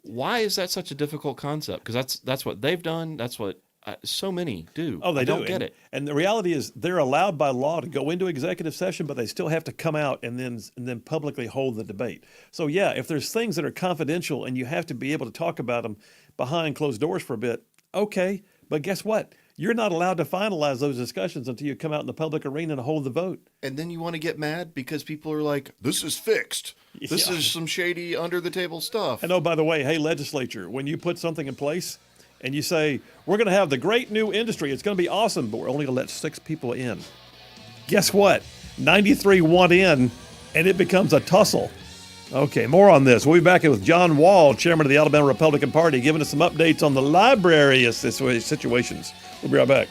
Why is that such a difficult concept? Because that's what they've done. That's what so many do. Oh, they don't get it. And the reality is they're allowed by law to go into executive session, but they still have to come out and then publicly hold the debate. So yeah, if there's things that are confidential and you have to be able to talk about them behind closed doors for a bit, okay. But guess what? You're not allowed to finalize those discussions until you come out in the public arena and hold the vote. And then you want to get mad because people are like, this is fixed. This Yeah. is some shady under the table stuff. And oh, by the way, hey, legislature, when you put something in place and you say, we're going to have the great new industry, it's going to be awesome, but we're only going to let 6 people in. Guess what? 93 want in, and it becomes a tussle. Okay, more on this. We'll be back with John Wall, chairman of the Alabama Republican Party, giving us some updates on the library situations. We'll be right back.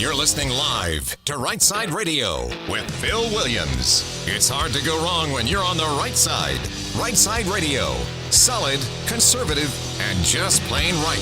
You're listening live to Rightside Radio with Phil Williams. It's hard to go wrong when you're on the right side. Rightside Radio. Solid, conservative, and just plain right.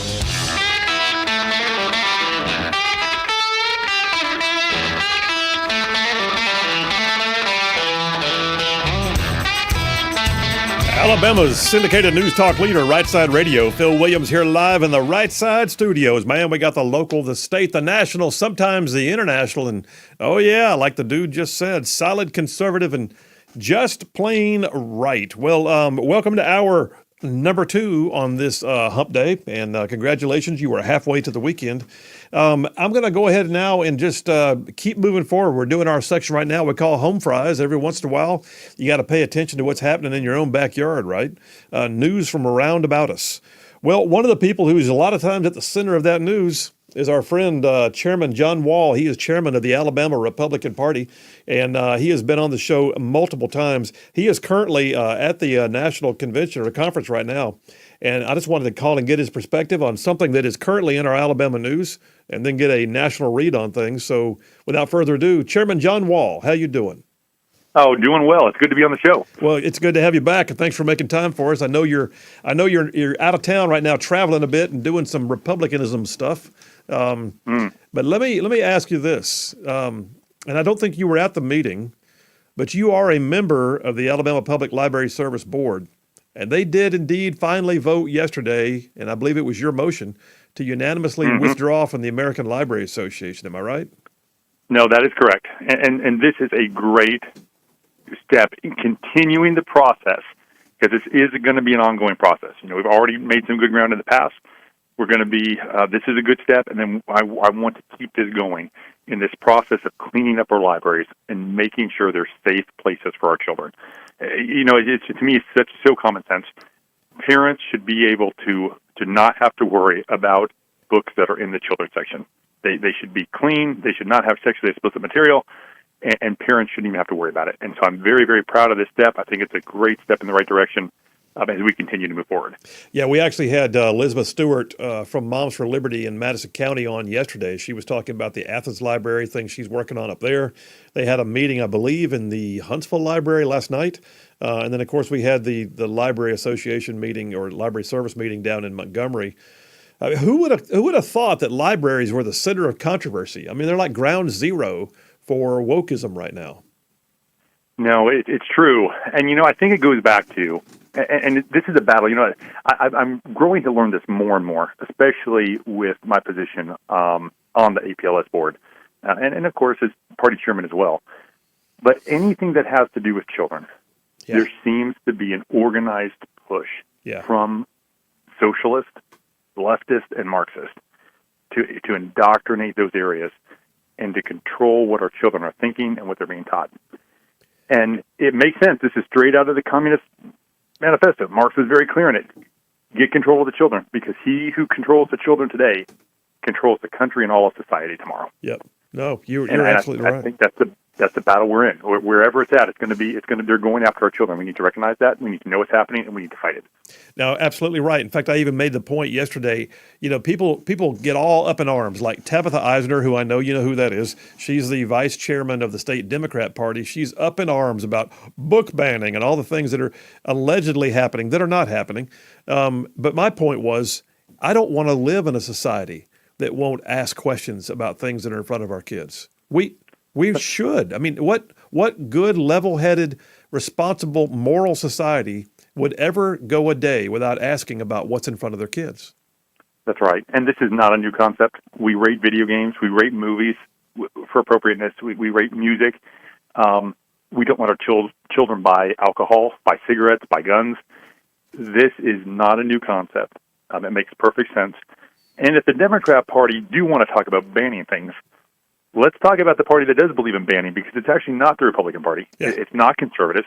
Alabama's syndicated news talk leader, Rightside Radio. Phil Williams here live in the Rightside studios. Man, we got the local, the state, the national, sometimes the international. And, oh, yeah, like the dude just said, solid, conservative, and just plain right. Well, welcome to hour number 2 on this hump day. And congratulations, you were halfway to the weekend. I'm going to go ahead now and just keep moving forward. We're doing our section right now we call Home Fries. Every once in a while, you got to pay attention to what's happening in your own backyard, right? News from around about us. Well, one of the people who's a lot of times at the center of that news is our friend, Chairman John Wall. He is chairman of the Alabama Republican Party, and he has been on the show multiple times. He is currently at the national convention or conference right now, and I just wanted to call and get his perspective on something that is currently in our Alabama news, and then get a national read on things. So without further ado, Chairman John Wall, how you doing? Oh, doing well. It's good to be on the show. Well, it's good to have you back, and thanks for making time for us. I know you're out of town right now, traveling a bit and doing some Republicanism stuff. But let me ask you this, and I don't think you were at the meeting, but you are a member of the Alabama Public Library Service Board, and they did indeed finally vote yesterday, and I believe it was your motion, to unanimously withdraw from the American Library Association. Am I right? No, that is correct. And this is a great step in continuing the process, because this is going to be an ongoing process. You know, we've already made some good ground in the past. We're going to be, this is a good step, and then I want to keep this going in this process of cleaning up our libraries and making sure they're safe places for our children. You know, to me, it's so common sense. Parents should be able to not have to worry about books that are in the children's section. They should be clean. They should not have sexually explicit material, and parents shouldn't even have to worry about it. And so I'm very, very proud of this step. I think it's a great step in the right direction as we continue to move forward. Yeah, we actually had Elizabeth Stewart from Moms for Liberty in Madison County on yesterday. She was talking about the Athens Library, things she's working on up there. They had a meeting, I believe, in the Huntsville Library last night. And then, of course, we had the Library Association meeting or Library Service meeting down in Montgomery. Who would have thought that libraries were the center of controversy? I mean, they're like ground zero for wokeism right now. No, it's true. And, you know, I think it goes back to, and this is a battle, you know, I'm growing to learn this more and more, especially with my position on the APLS board, and of course, as party chairman as well. But anything that has to do with children, there seems to be an organized push from socialist, leftist, and Marxist to indoctrinate those areas and to control what our children are thinking and what they're being taught. And it makes sense. This is straight out of the Communist Manifesto. Marx was very clear in it. Get control of the children, because he who controls the children today controls the country and all of society tomorrow. Yep. No, you're absolutely right. I think that's the battle we're in. Wherever it's at, they're going after our children. We need to recognize that. We need to know what's happening, and we need to fight it. No, absolutely right. In fact, I even made the point yesterday, you know, people get all up in arms, like Tabitha Eisner, who I know you know who that is. She's the vice chairman of the state Democrat Party. She's up in arms about book banning and all the things that are allegedly happening that are not happening. But my point was, I don't want to live in a society that won't ask questions about things that are in front of our kids. We should. I mean, what good, level-headed, responsible, moral society would ever go a day without asking about what's in front of their kids? That's right. And this is not a new concept. We rate video games. We rate movies for appropriateness. We rate music. We don't let our children buy alcohol, buy cigarettes, buy guns. This is not a new concept. It makes perfect sense. And if the Democrat Party do want to talk about banning things, let's talk about the party that does believe in banning, because it's actually not the Republican Party. Yeah. It's not conservatives.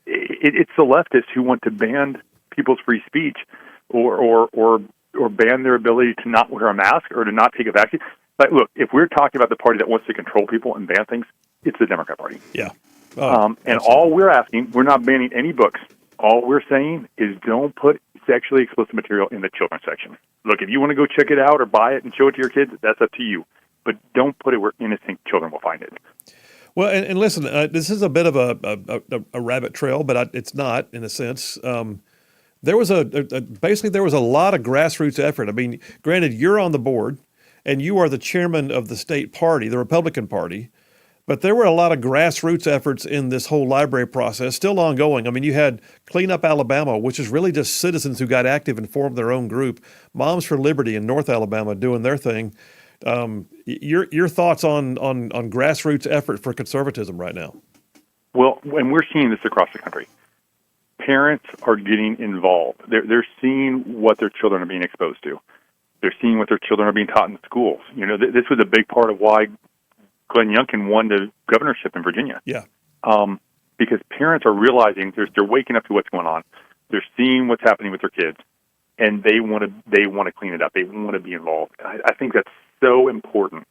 It's the leftists who want to ban people's free speech or ban their ability to not wear a mask or to not take a vaccine. But look, if we're talking about the party that wants to control people and ban things, it's the Democrat Party. Yeah. And all we're asking, we're not banning any books. All we're saying is don't put sexually explicit material in the children's section. Look, if you want to go check it out or buy it and show it to your kids, that's up to you. but don't put it where innocent children will find it. Well, and listen, this is a bit of a rabbit trail, but it's not in a sense. There was basically there was a lot of grassroots effort. I mean, granted, you're on the board, and you are the chairman of the state party, the Republican Party, but there were a lot of grassroots efforts in this whole library process, still ongoing. I mean, you had Clean Up Alabama, which is really just citizens who got active and formed their own group. Moms for Liberty in North Alabama doing their thing. Your thoughts on grassroots effort for conservatism right now? Well, and we're seeing this across the country. Parents are getting involved. They're seeing what their children are being exposed to. They're seeing what their children are being taught in schools. You know, this was a big part of why Glenn Youngkin won the governorship in Virginia. Yeah. Because parents are realizing they're waking up to what's going on. They're seeing what's happening with their kids, and they want to clean it up. They want to be involved. I think that's so important,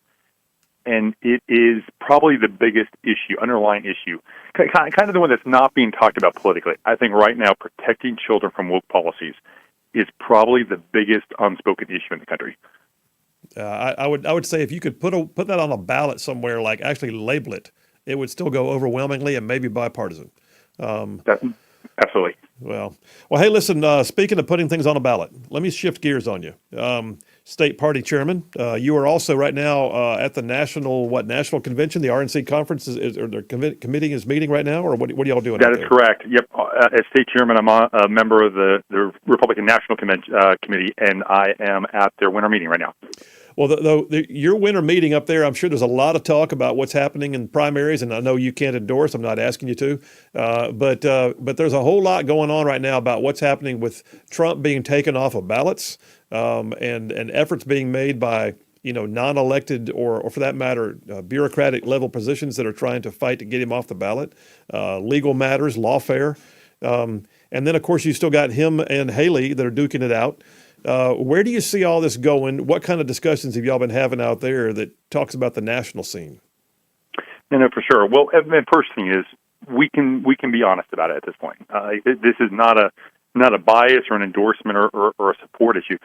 and it is probably the biggest issue, underlying issue, kind of the one that's not being talked about politically. I think right now protecting children from woke policies is probably the biggest unspoken issue in the country. I would say if you could put that on a ballot somewhere, like actually label it, it would still go overwhelmingly and maybe bipartisan. Absolutely. Well, hey, listen, speaking of putting things on a ballot, let me shift gears on you. State party chairman, you are also right now at the national convention, the RNC conference, or their committee is meeting right now, or what are y'all doing? That is correct. Yep. As state chairman, I'm a member of the Republican National Committee, and I am at their winter meeting right now. Well, your winter meeting up there, I'm sure there's a lot of talk about what's happening in primaries, and I know you can't endorse. I'm not asking you to, but there's a whole lot going on right now about what's happening with Trump being taken off of ballots, and efforts being made by non-elected or for that matter bureaucratic level positions that are trying to fight to get him off the ballot, legal matters, lawfare, and then of course you still got him and Haley that are duking it out. Where do you see all this going? What kind of discussions have y'all been having out there that talks about the national scene? No, for sure. Well, the first thing is we can be honest about it at this point. This is not a bias or an endorsement or a support issue.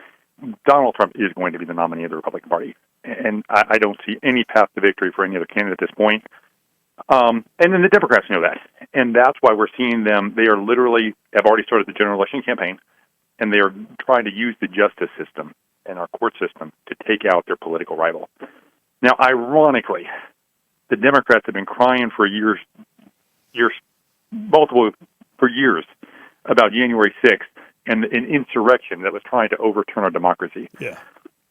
Donald Trump is going to be the nominee of the Republican Party, and I don't see any path to victory for any other candidate at this point. And then the Democrats know that, and that's why we're seeing them. They are literally have already started the general election campaign, and they are trying to use the justice system and our court system to take out their political rival. Now, ironically, the Democrats have been crying for years about January 6th and an insurrection that was trying to overturn our democracy. Yeah.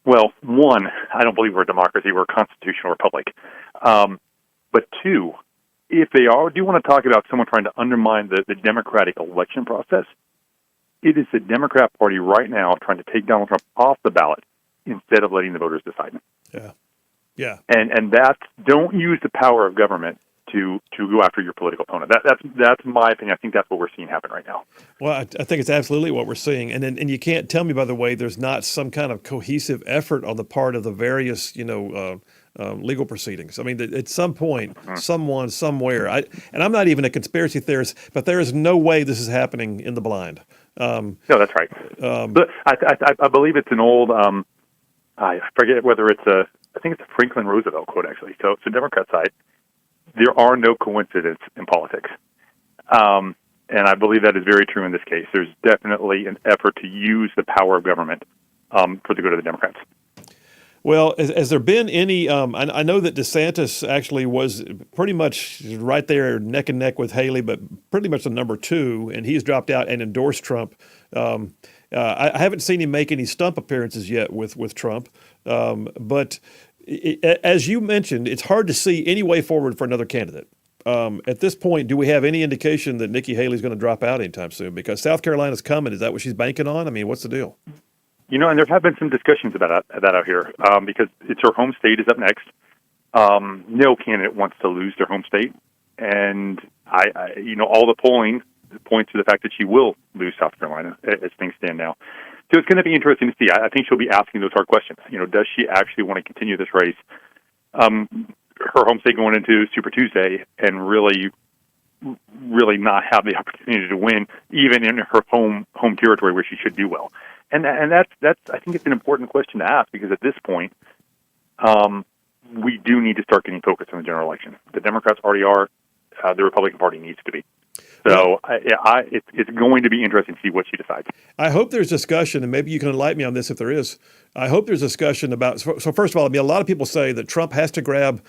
Well, one, I don't believe we're a democracy. We're a constitutional republic. But two, if they do want to talk about someone trying to undermine the democratic election process, it is the Democrat Party right now trying to take Donald Trump off the ballot instead of letting the voters decide. Yeah. And that's, don't use the power of government to go after your political opponent. That's my opinion. I think that's what we're seeing happen right now. Well, I think it's absolutely what we're seeing, and you can't tell me, by the way, there's not some kind of cohesive effort on the part of the various legal proceedings. I mean, at some point, someone somewhere, and I'm not even a conspiracy theorist, but there is no way this is happening in the blind. No, that's right. But I believe it's an old, I forget whether I think it's a Franklin Roosevelt quote, actually. So it's the Democrat side. There are no coincidences in politics. And I believe that is very true in this case. There's definitely an effort to use the power of government for the good of the Democrats. Well, has there been any, I know that DeSantis actually was pretty much right there neck and neck with Haley, but pretty much the number two, and he's dropped out and endorsed Trump. I haven't seen him make any stump appearances yet with Trump. But as you mentioned, it's hard to see any way forward for another candidate. At this point, do we have any indication that Nikki Haley's going to drop out anytime soon? Because South Carolina's coming. Is that what she's banking on? I mean, what's the deal? And there have been some discussions about that out here because it's her home state is up next. No candidate wants to lose their home state, and I all the polling points to the fact that she will lose South Carolina as things stand now. So it's going to be interesting to see. I think she'll be asking those hard questions. Does she actually want to continue this race? Her home state going into Super Tuesday and really not have the opportunity to win, even in her home territory where she should do well. And that's I think it's an important question to ask because at this point, we do need to start getting focused on the general election. The Democrats already are. The Republican Party needs to be. So it's going to be interesting to see what she decides. I hope there's discussion, and maybe you can enlighten me on this if there is. I hope there's discussion about. So first of all, I mean, a lot of people say that Trump has to grab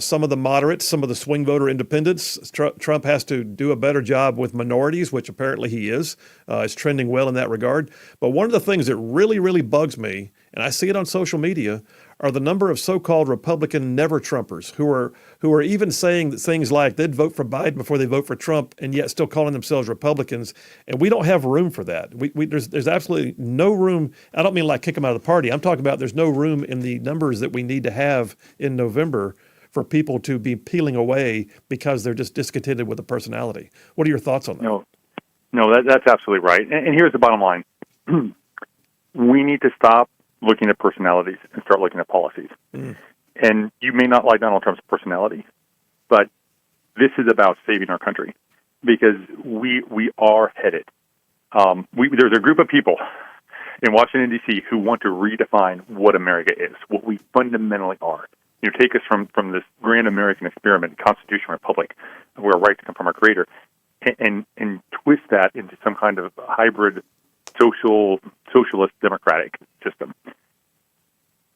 some of the moderates, some of the swing voter independents. Trump has to do a better job with minorities, which apparently he is. Is trending well in that regard. But one of the things that really, really bugs me, and I see it on social media, are the number of so-called Republican never-Trumpers who are even saying things like they'd vote for Biden before they vote for Trump, and yet still calling themselves Republicans. And we don't have room for that. There's absolutely no room. I don't mean like kick them out of the party. I'm talking about there's no room in the numbers that we need to have in November for people to be peeling away because they're just discontented with the personality. What are your thoughts on that? No, that's absolutely right. And here's the bottom line. We need to stop looking at personalities and start looking at policies. And you may not like Donald Trump's personality, but this is about saving our country because we are headed. There's a group of people in Washington, D.C. who want to redefine what America is, what we fundamentally are. You know, take us from this grand American experiment, Constitution, Republic, where rights come from our Creator, and twist that into some kind of hybrid socialist democratic system.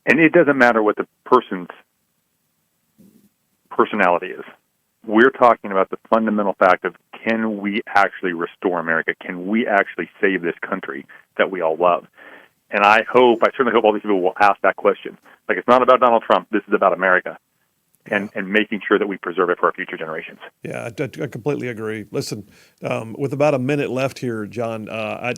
And it doesn't matter what the person's personality is. We're talking about the fundamental fact of, can we actually restore America? Can we actually save this country that we all love? And I certainly hope all these people will ask that question. Like, it's not about Donald Trump. This is about America. And making sure that we preserve it for our future generations. Yeah, I completely agree. Listen, with about a minute left here, John, I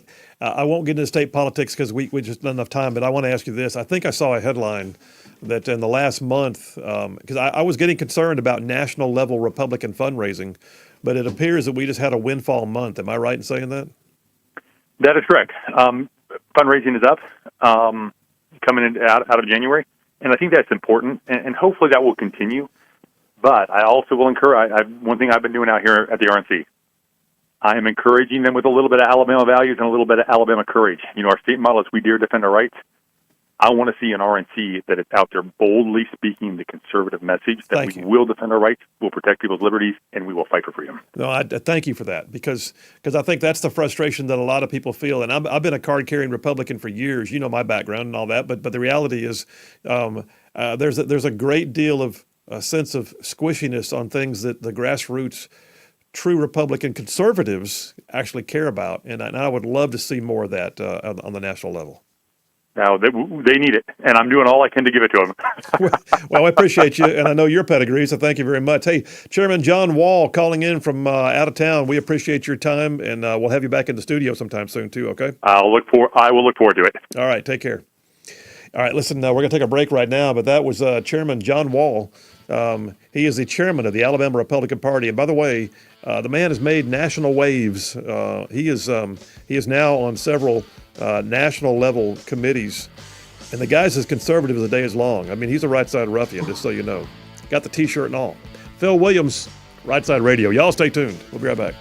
won't get into state politics because we just not enough time, but I want to ask you this. I think I saw a headline that in the last month, because I was getting concerned about national level Republican fundraising, but it appears that we just had a windfall month. Am I right in saying that? That is correct. Fundraising is up, coming out of January. And I think that's important, and hopefully that will continue. But I also will one thing I've been doing out here at the RNC, I am encouraging them with a little bit of Alabama values and a little bit of Alabama courage. You know, our state model is we dare defend our rights. I want to see an RNC that is out there boldly speaking the conservative message that we will defend our rights, we'll protect people's liberties, and we will fight for freedom. No, I thank you for that because I think that's the frustration that a lot of people feel. And I've been a card-carrying Republican for years. You know my background and all that. But the reality is there's a great deal of a sense of squishiness on things that the grassroots true Republican conservatives actually care about. And I would love to see more of that on the national level. Now, they need it, and I'm doing all I can to give it to them. Well, I appreciate you, and I know your pedigree, so thank you very much. Hey, Chairman John Wall calling in from out of town. We appreciate your time, and we'll have you back in the studio sometime soon, too, okay? I will look forward to it. All right, take care. All right, listen, we're going to take a break right now, but that was Chairman John Wall. He is the chairman of the Alabama Republican Party, and by the way, the man has made national waves. He is now on several national level committees, and the guy's as conservative as the day is long. I mean, he's a right side ruffian, just so you know. Got the T-shirt and all. Phil Williams, Right Side Radio. Y'all stay tuned. We'll be right back.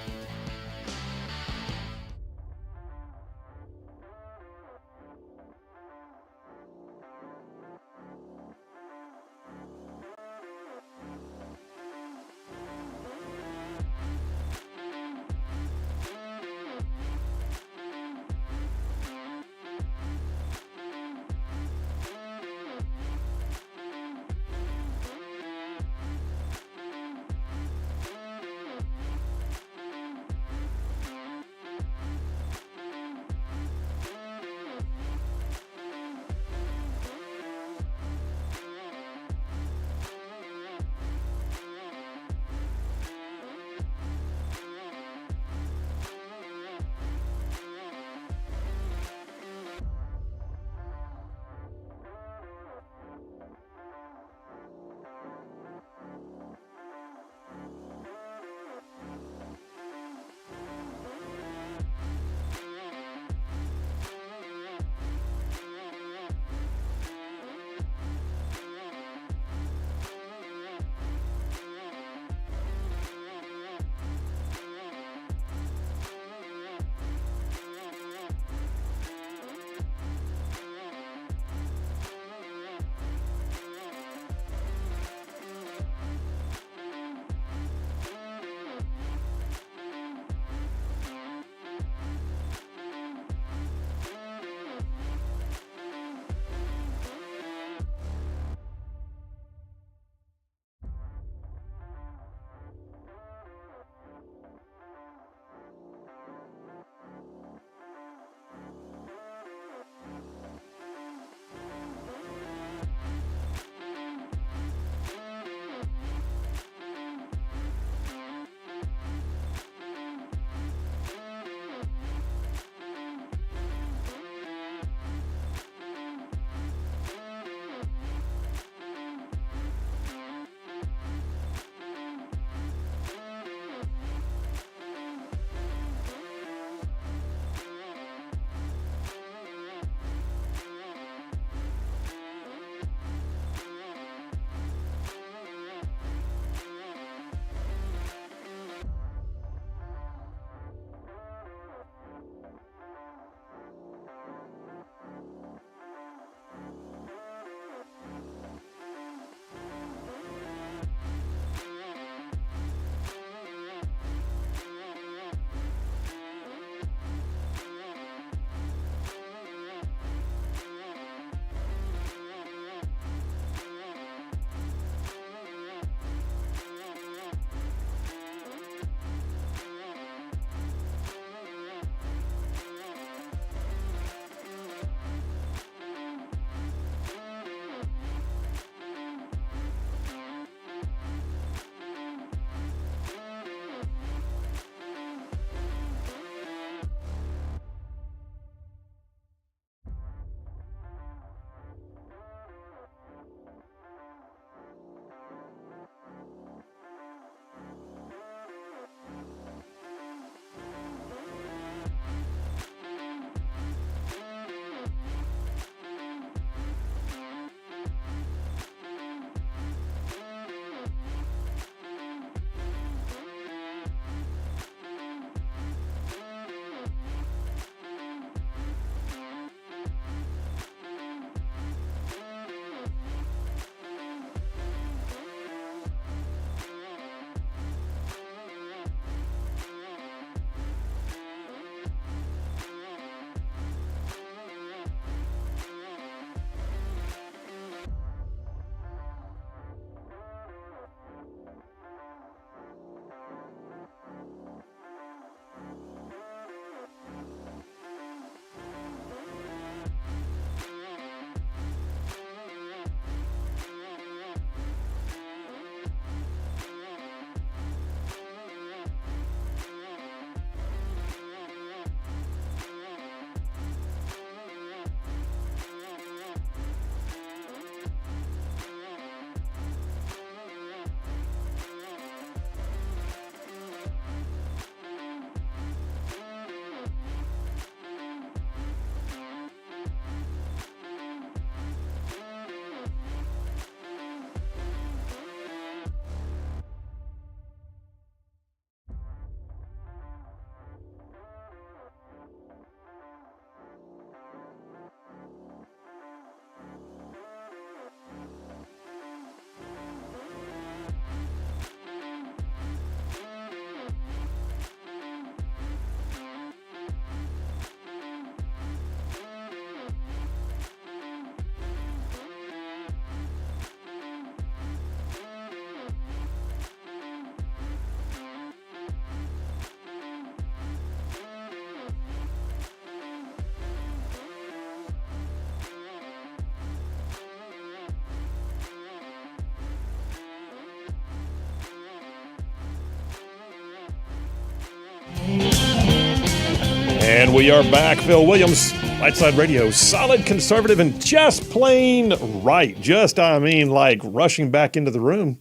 And we are back. Phil Williams, Rightside Radio, solid conservative and just plain right. Just, I mean, like rushing back into the room.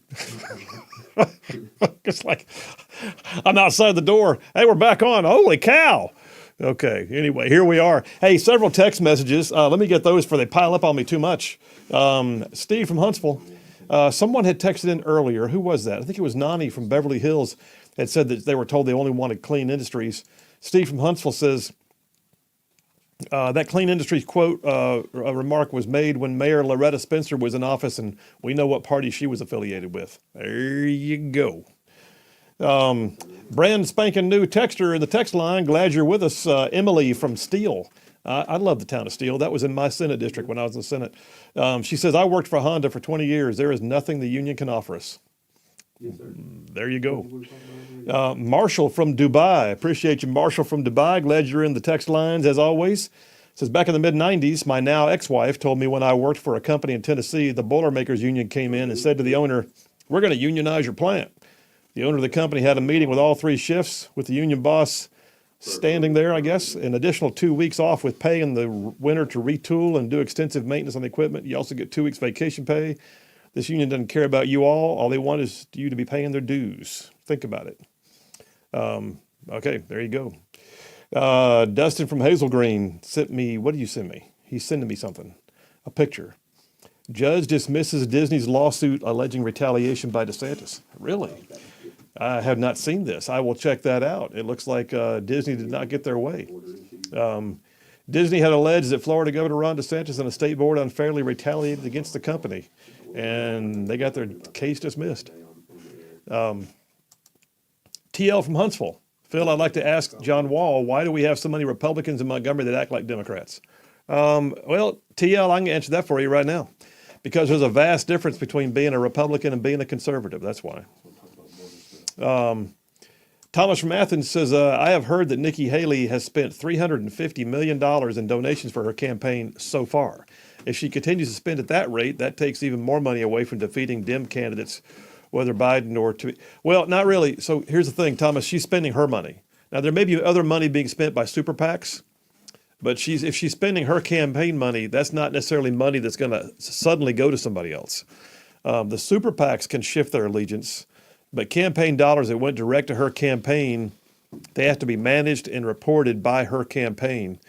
It's like I'm outside the door. Hey, we're back on. Holy cow. Okay, anyway, here we are. Hey, several text messages. Let me get those before they pile up on me too much. Steve from Huntsville. Someone had texted in earlier. Who was that? I think it was Nani from Beverly Hills had said that they were told they only wanted clean industries. Steve from Huntsville says, that clean industries quote, a remark was made when Mayor Loretta Spencer was in office, and we know what party she was affiliated with. There you go. Brand spanking new texter in the text line. Glad you're with us. Emily from Steele. I love the town of Steele. That was in my Senate district when I was in the Senate. She says, I worked for Honda for 20 years. There is nothing the union can offer us. Yes, sir. There you go. Marshall from Dubai. Appreciate you, Marshall from Dubai. Glad you're in the text lines as always. Says, back in the mid-'90s, my now ex-wife told me when I worked for a company in Tennessee, the Boilermakers Union came in and said to the owner, we're going to unionize your plant. The owner of the company had a meeting with all 3 shifts with the union boss standing there, I guess, an additional 2 weeks off with pay in the winter to retool and do extensive maintenance on the equipment. You also get 2 weeks vacation pay. This union doesn't care about you all. All they want is you to be paying their dues. Think about it. Okay, there you go. Dustin from Hazel Green sent me, what did you send me? He's sending me something, a picture. Judge dismisses Disney's lawsuit alleging retaliation by DeSantis. Really? I have not seen this. I will check that out. It looks like Disney did not get their way. Disney had alleged that Florida Governor Ron DeSantis and a state board unfairly retaliated against the company, and they got their case dismissed. TL from Huntsville. Phil, I'd like to ask John Wall, why do we have so many Republicans in Montgomery that act like Democrats? Well, TL, I can answer that for you right now. Because there's a vast difference between being a Republican and being a conservative. That's why. Thomas from Athens says, I have heard that Nikki Haley has spent $350 million in donations for her campaign so far. If she continues to spend at that rate, that takes even more money away from defeating Dem candidates, whether Biden or to. Well, not really. So here's the thing, Thomas, she's spending her money. Now, there may be other money being spent by super PACs, but if she's spending her campaign money, that's not necessarily money that's going to suddenly go to somebody else. The super PACs can shift their allegiance, but campaign dollars that went direct to her campaign, they have to be managed and reported by her campaign.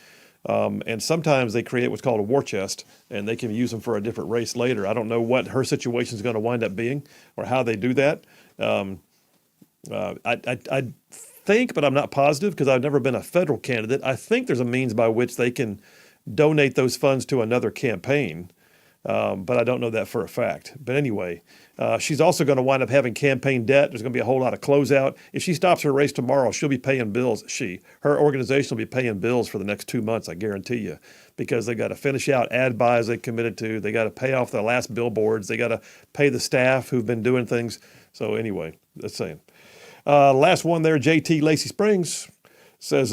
And sometimes they create what's called a war chest, and they can use them for a different race later. I don't know what her situation is going to wind up being or how they do that. I think, but I'm not positive because I've never been a federal candidate. I think there's a means by which they can donate those funds to another campaign, but I don't know that for a fact. But anyway, she's also going to wind up having campaign debt. There's going to be a whole lot of closeout. If she stops her race tomorrow, she'll be paying bills. Her organization will be paying bills for the next 2 months, I guarantee you, because they got to finish out ad buys they committed to. They got to pay off their last billboards. They got to pay the staff who've been doing things. So anyway, that's saying. Last one there, JT Lacey Springs says,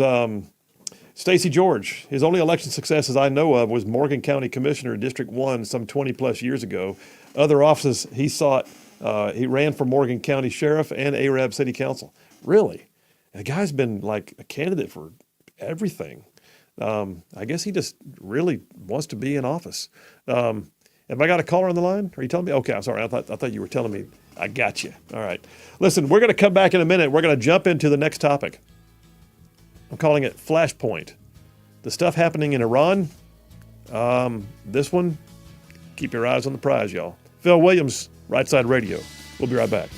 Stacey George, his only election success as I know of was Morgan County Commissioner, District 1, some 20 plus years ago. Other offices he sought, he ran for Morgan County Sheriff and Arab City Council. Really? The guy's been like a candidate for everything. I guess he just really wants to be in office. Have I got a caller on the line? Are you telling me? Okay, I'm sorry. I thought you were telling me. I got you. All right. Listen, we're going to come back in a minute. We're going to jump into the next topic. I'm calling it Flashpoint. The stuff happening in Iran. This one, keep your eyes on the prize, y'all. Phil Williams, Rightside Radio. We'll be right back.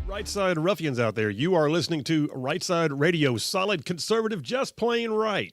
Rightside ruffians out there, you are listening to Rightside Radio, solid conservative, just plain right.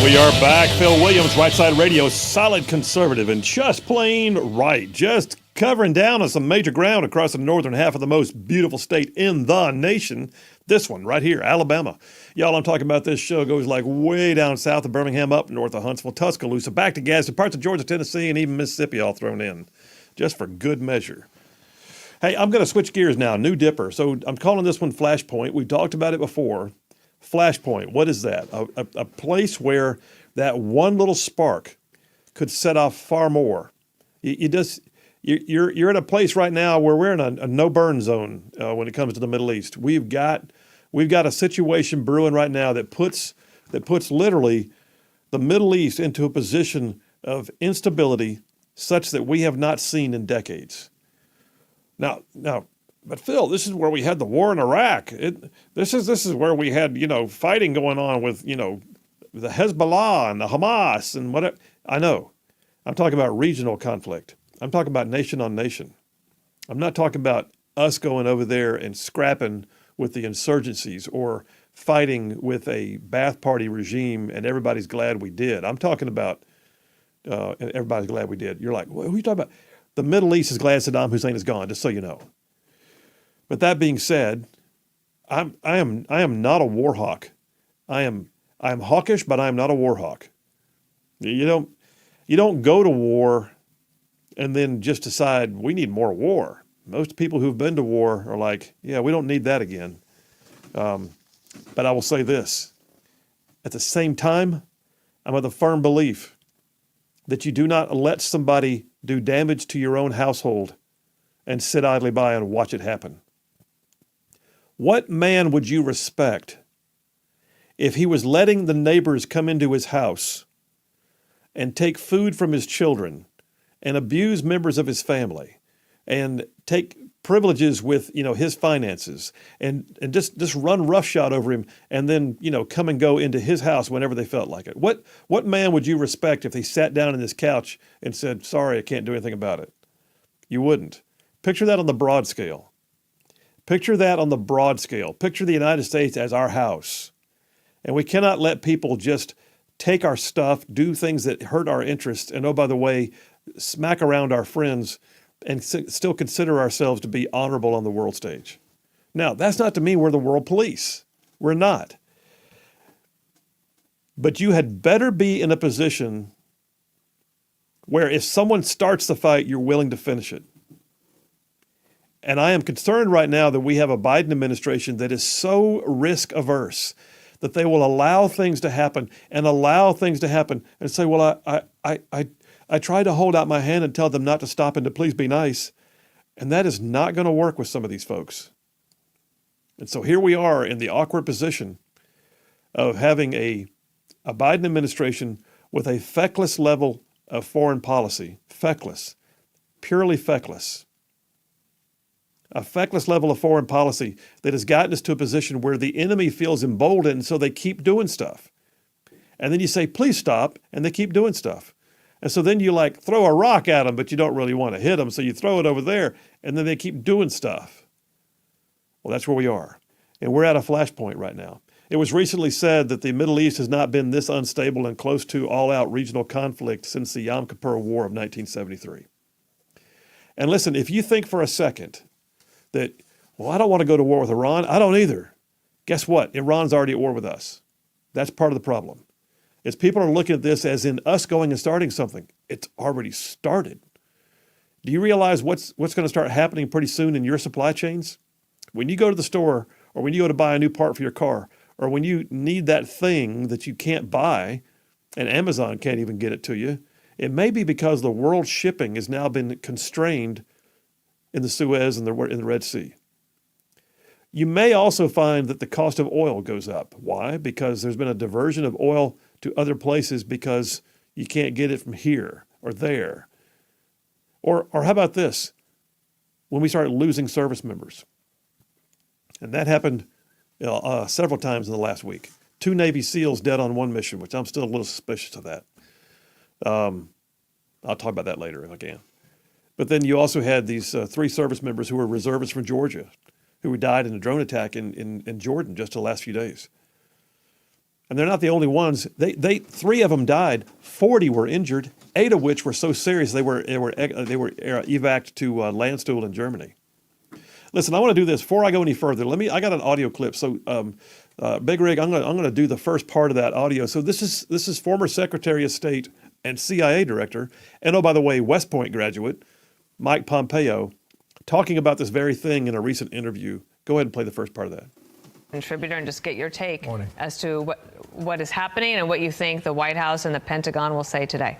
We are back. Phil Williams, Rightside Radio, solid conservative and just plain right. Just covering down on some major ground across the northern half of the most beautiful state in the nation. This one right here, Alabama. Y'all, I'm talking about this show goes like way down south of Birmingham, up north of Huntsville, Tuscaloosa, back to Gadsden, parts of Georgia, Tennessee, and even Mississippi all thrown in, just for good measure. Hey, I'm going to switch gears now. New Dipper. So I'm calling this one Flashpoint. We've talked about it before. Flashpoint, what is that? A place where that one little spark could set off far more. You're at a place right now where we're in a no burn zone when it comes to the Middle East. We've got a situation brewing right now that puts literally the Middle East into a position of instability such that we have not seen in decades. Now. But Phil, this is where we had the war in Iraq. This is where we had fighting going on with the Hezbollah and the Hamas and whatever. I know, I'm talking about regional conflict. I'm talking about nation on nation. I'm not talking about us going over there and scrapping with the insurgencies or fighting with a Ba'ath Party regime and everybody's glad we did. I'm talking about everybody's glad we did. You're like, who are you talking about? The Middle East is glad Saddam Hussein is gone. Just so you know. But that being said, I am not a war hawk. I am hawkish, but I am not a war hawk. You don't go to war and then just decide we need more war. Most people who've been to war are like, yeah, we don't need that again. But I will say this: at the same time, I'm of the firm belief that you do not let somebody do damage to your own household and sit idly by and watch it happen. What man would you respect if he was letting the neighbors come into his house and take food from his children and abuse members of his family and take privileges with his finances and just run roughshod over him and then come and go into his house whenever they felt like it? What man would you respect if he sat down on his couch and said, sorry, I can't do anything about it? You wouldn't. Picture that on the broad scale. Picture that on the broad scale. Picture the United States as our house. And we cannot let people just take our stuff, do things that hurt our interests, and, oh, by the way, smack around our friends and still consider ourselves to be honorable on the world stage. Now, that's not to mean we're the world police. We're not. But you had better be in a position where if someone starts the fight, you're willing to finish it. And I am concerned right now that we have a Biden administration that is so risk averse that they will allow things to happen and say, well, I tried to hold out my hand and tell them not to stop and to please be nice. And that is not going to work with some of these folks. And so here we are in the awkward position of having a Biden administration with a feckless level of foreign policy, feckless, purely feckless. A feckless level of foreign policy that has gotten us to a position where the enemy feels emboldened, and so they keep doing stuff. And then you say, please stop, and they keep doing stuff. And so then you throw a rock at them, but you don't really want to hit them, so you throw it over there, and then they keep doing stuff. Well, that's where we are. And we're at a flashpoint right now. It was recently said that the Middle East has not been this unstable and close to all-out regional conflict since the Yom Kippur War of 1973. And listen, if you think for a second that, well, I don't want to go to war with Iran. I don't either. Guess what? Iran's already at war with us. That's part of the problem. Is people are looking at this as in us going and starting something. It's already started. Do you realize what's going to start happening pretty soon in your supply chains? When you go to the store or when you go to buy a new part for your car or when you need that thing that you can't buy and Amazon can't even get it to you, it may be because the world shipping has now been constrained in the Suez and in the Red Sea. You may also find that the cost of oil goes up. Why? Because there's been a diversion of oil to other places because you can't get it from here or there. Or how about this? When we start losing service members. And that happened several times in the last week. 2 Navy SEALs dead on one mission, which I'm still a little suspicious of that. I'll talk about that later if I can. But then you also had these 3 service members who were reservists from Georgia who died in a drone attack in Jordan just the last few days. And they're not the only ones. They 3 of them died. 40 were injured, 8 of which were so serious they were evac to Landstuhl in Germany. Listen, I want to do this before I go any further. I got an audio clip. So, Big Rig, I'm going to do the first part of that audio. So this is former Secretary of State and CIA director, and oh, by the way, West Point graduate, Mike Pompeo, talking about this very thing in a recent interview. Go ahead and play the first part of that. Contributor, and just get your take as to what is happening and what you think the White House and the Pentagon will say today.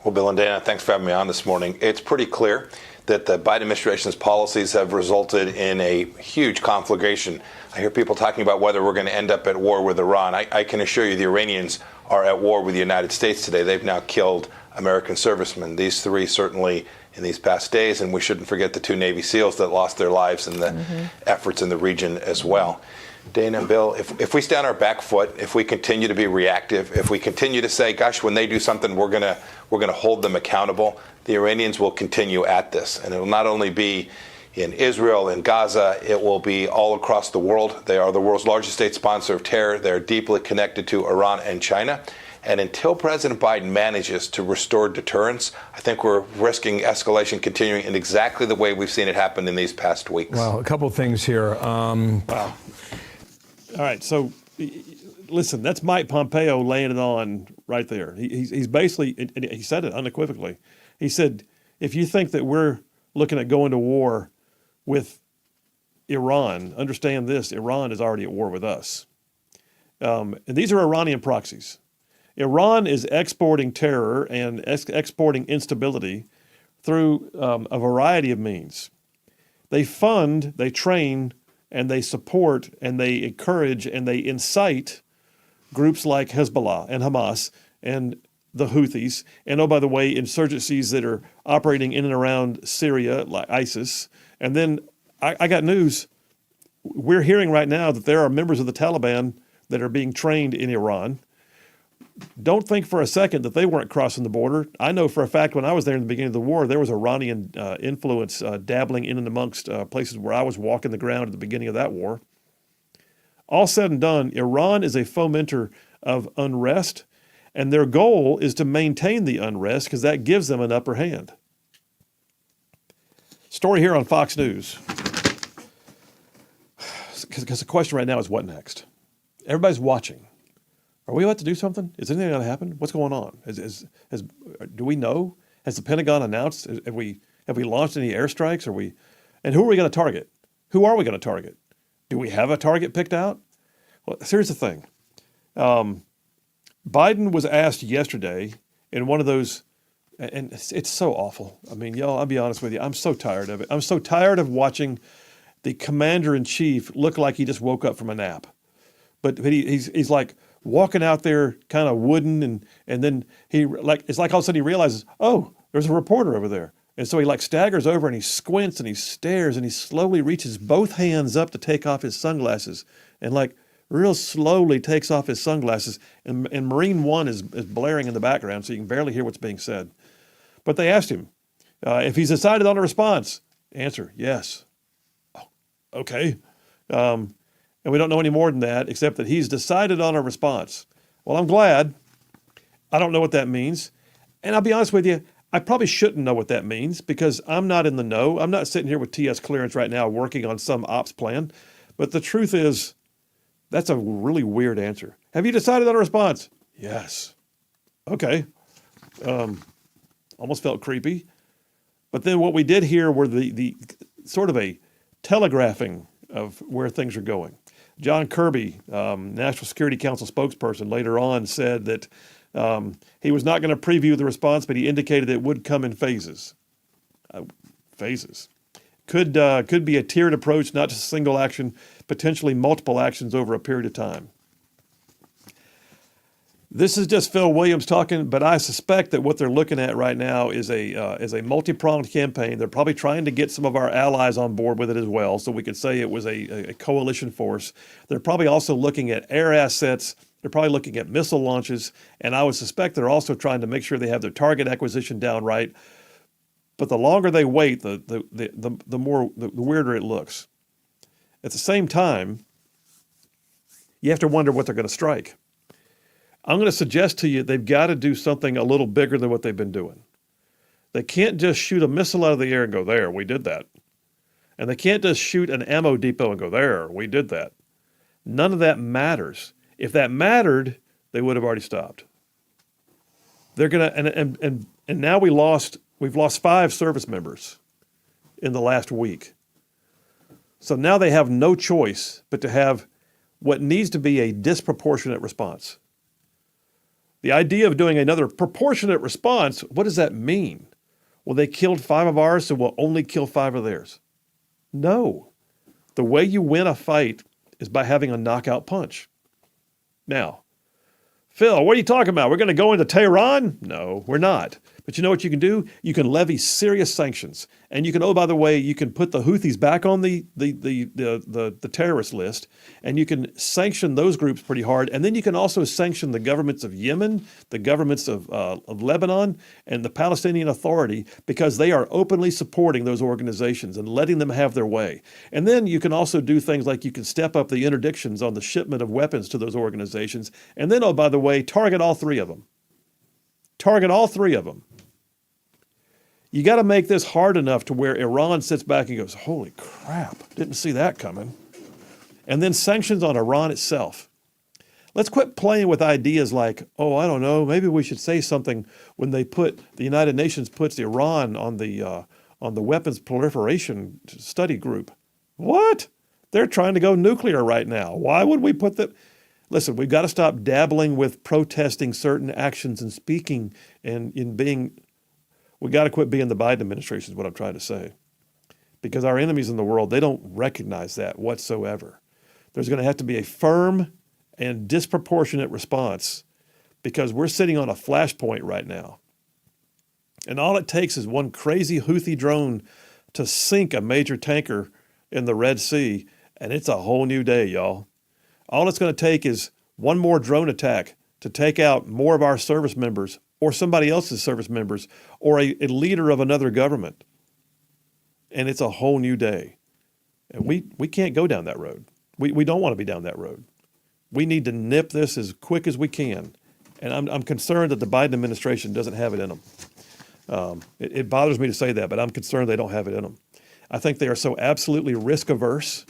Well, Bill and Dana, thanks for having me on this morning. It's pretty clear that the Biden administration's policies have resulted in a huge conflagration. I hear people talking about whether we're going to end up at war with Iran. I can assure you the Iranians are at war with the United States today. They've now killed American servicemen. These 3 certainly in these past days, and we shouldn't forget the 2 Navy SEALs that lost their lives in the efforts in the region as well. Dana and Bill, if we stay on our back foot, if we continue to be reactive, if we continue to say, gosh, when they do something, we're gonna hold them accountable, the Iranians will continue at this. And it will not only be in Israel, in Gaza, it will be all across the world. They are the world's largest state sponsor of terror. They're deeply connected to Iran and China. And until President Biden manages to restore deterrence, I think we're risking escalation continuing in exactly the way we've seen it happen in these past weeks. Well, a couple of things here. Wow. All right, so listen, that's Mike Pompeo laying it on right there. He's basically, and he said it unequivocally. He said, if you think that we're looking at going to war with Iran, understand this, Iran is already at war with us. And these are Iranian proxies. Iran is exporting terror and exporting instability through a variety of means. They fund, they train, and they support, and they encourage, and they incite groups like Hezbollah and Hamas and the Houthis, and oh, by the way, insurgencies that are operating in and around Syria, like ISIS. And then I got news. We're hearing right now that there are members of the Taliban that are being trained in Iran. Don't think for a second that they weren't crossing the border. I know for a fact when I was there in the beginning of the war, there was Iranian influence dabbling in and amongst places where I was walking the ground at the beginning of that war. All said and done, Iran is a fomenter of unrest, and their goal is to maintain the unrest because that gives them an upper hand. Story here on Fox News. Because the question right now is what next? Everybody's watching. Are we about to do something? Is anything going to happen? What's going on? Do we know? Has the Pentagon announced? Have we launched any airstrikes? And who are we going to target? Who are we going to target? Do we have a target picked out? Well, here's the thing. Biden was asked yesterday in one of those, and it's so awful. I mean, y'all, I'll be honest with you. I'm so tired of it. I'm so tired of watching the commander-in-chief look like he just woke up from a nap. But he's like walking out there kind of wooden, and then it's like all of a sudden he realizes, oh, there's a reporter over there. And so he like staggers over and he squints and he stares and he slowly reaches both hands up to take off his sunglasses and like real slowly takes off his sunglasses. And Marine One is blaring in the background so you can barely hear what's being said. But they asked him if he's decided on a response. Answer, yes. Oh, okay. And we don't know any more than that except that he's decided on a response. Well, I'm glad. I don't know what that means. And I'll be honest with you, I probably shouldn't know what that means because I'm not in the know. I'm not sitting here with TS clearance right now working on some ops plan. But the truth is, that's a really weird answer. Have you decided on a response? Yes. Okay. Almost felt creepy. But then what we did here were the sort of a telegraphing of where things are going. John Kirby, National Security Council spokesperson, later on said that he was not going to preview the response, but he indicated it would come in phases. Phases. Could be a tiered approach, not just a single action, potentially multiple actions over a period of time. This is just Phil Williams talking, but I suspect that what they're looking at right now is a multi-pronged campaign. They're probably trying to get some of our allies on board with it as well, so we could say it was a coalition force. They're probably also looking at air assets. They're probably looking at missile launches, and I would suspect they're also trying to make sure they have their target acquisition down right. But the longer they wait, the weirder it looks. At the same time, you have to wonder what they're going to strike. I'm going to suggest to you they've got to do something a little bigger than what they've been doing. They can't just shoot a missile out of the air and go, there, we did that. And they can't just shoot an ammo depot and go, there, we did that. None of that matters. If that mattered, they would have already stopped. They're going to, and now we've lost 5 service members in the last week. So now they have no choice but to have what needs to be a disproportionate response. The idea of doing another proportionate response, what does that mean? Well, they killed 5 of ours, so we'll only kill 5 of theirs. No. The way you win a fight is by having a knockout punch. Now, Phil, what are you talking about? We're going to go into Tehran? No, we're not. But you know what you can do? You can levy serious sanctions. And you can, oh, by the way, you can put the Houthis back on the terrorist list, and you can sanction those groups pretty hard. And then you can also sanction the governments of Yemen, the governments of Lebanon, and the Palestinian Authority, because they are openly supporting those organizations and letting them have their way. And then you can also do things like you can step up the interdictions on the shipment of weapons to those organizations. And then, oh, by the way, target all 3 of them. Target all 3 of them. You got to make this hard enough to where Iran sits back and goes, holy crap, didn't see that coming. And then sanctions on Iran itself. Let's quit playing with ideas like, oh, I don't know, maybe we should say something when the United Nations puts Iran on the weapons proliferation study group. What? They're trying to go nuclear right now. Why would we put that? Listen, we've got to stop dabbling with protesting certain actions and speaking and in being. We got to quit being the Biden administration is what I'm trying to say. Because our enemies in the world, they don't recognize that whatsoever. There's going to have to be a firm and disproportionate response because we're sitting on a flashpoint right now. And all it takes is one crazy Houthi drone to sink a major tanker in the Red Sea, and it's a whole new day, y'all. All it's going to take is one more drone attack to take out more of our service members or somebody else's service members, or a leader of another government. And it's a whole new day. And we can't go down that road. We don't want to be down that road. We need to nip this as quick as we can. And I'm concerned that the Biden administration doesn't have it in them. It bothers me to say that, but I'm concerned they don't have it in them. I think they are so absolutely risk averse,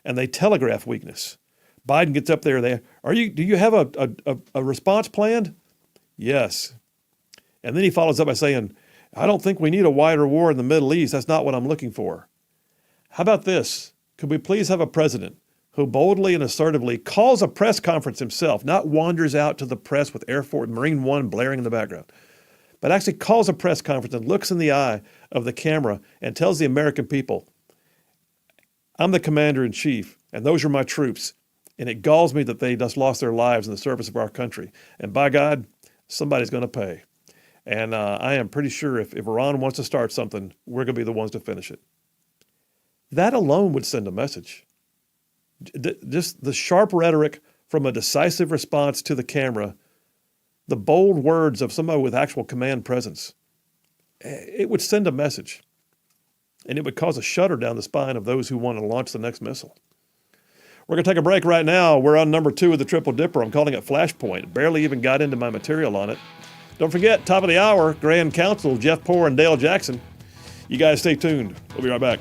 and they telegraph weakness. Biden gets up there. Do you have a response planned? Yes. And then he follows up by saying, I don't think we need a wider war in the Middle East. That's not what I'm looking for. How about this? Could we please have a president who boldly and assertively calls a press conference himself, not wanders out to the press with Air Force Marine One blaring in the background, but actually calls a press conference and looks in the eye of the camera and tells the American people, I'm the commander-in-chief, and those are my troops, and it galls me that they just lost their lives in the service of our country. And by God, somebody's going to pay. And I am pretty sure if Iran wants to start something, we're going to be the ones to finish it. That alone would send a message. Just the sharp rhetoric from a decisive response to the camera, the bold words of somebody with actual command presence, it would send a message. And it would cause a shudder down the spine of those who want to launch the next missile. We're going to take a break right now. We're on number 2 of the Triple Dipper. I'm calling it Flashpoint. Barely even got into my material on it. Don't forget, top of the hour, Grand Counsel, Jeff Poore and Dale Jackson. You guys stay tuned. We'll be right back.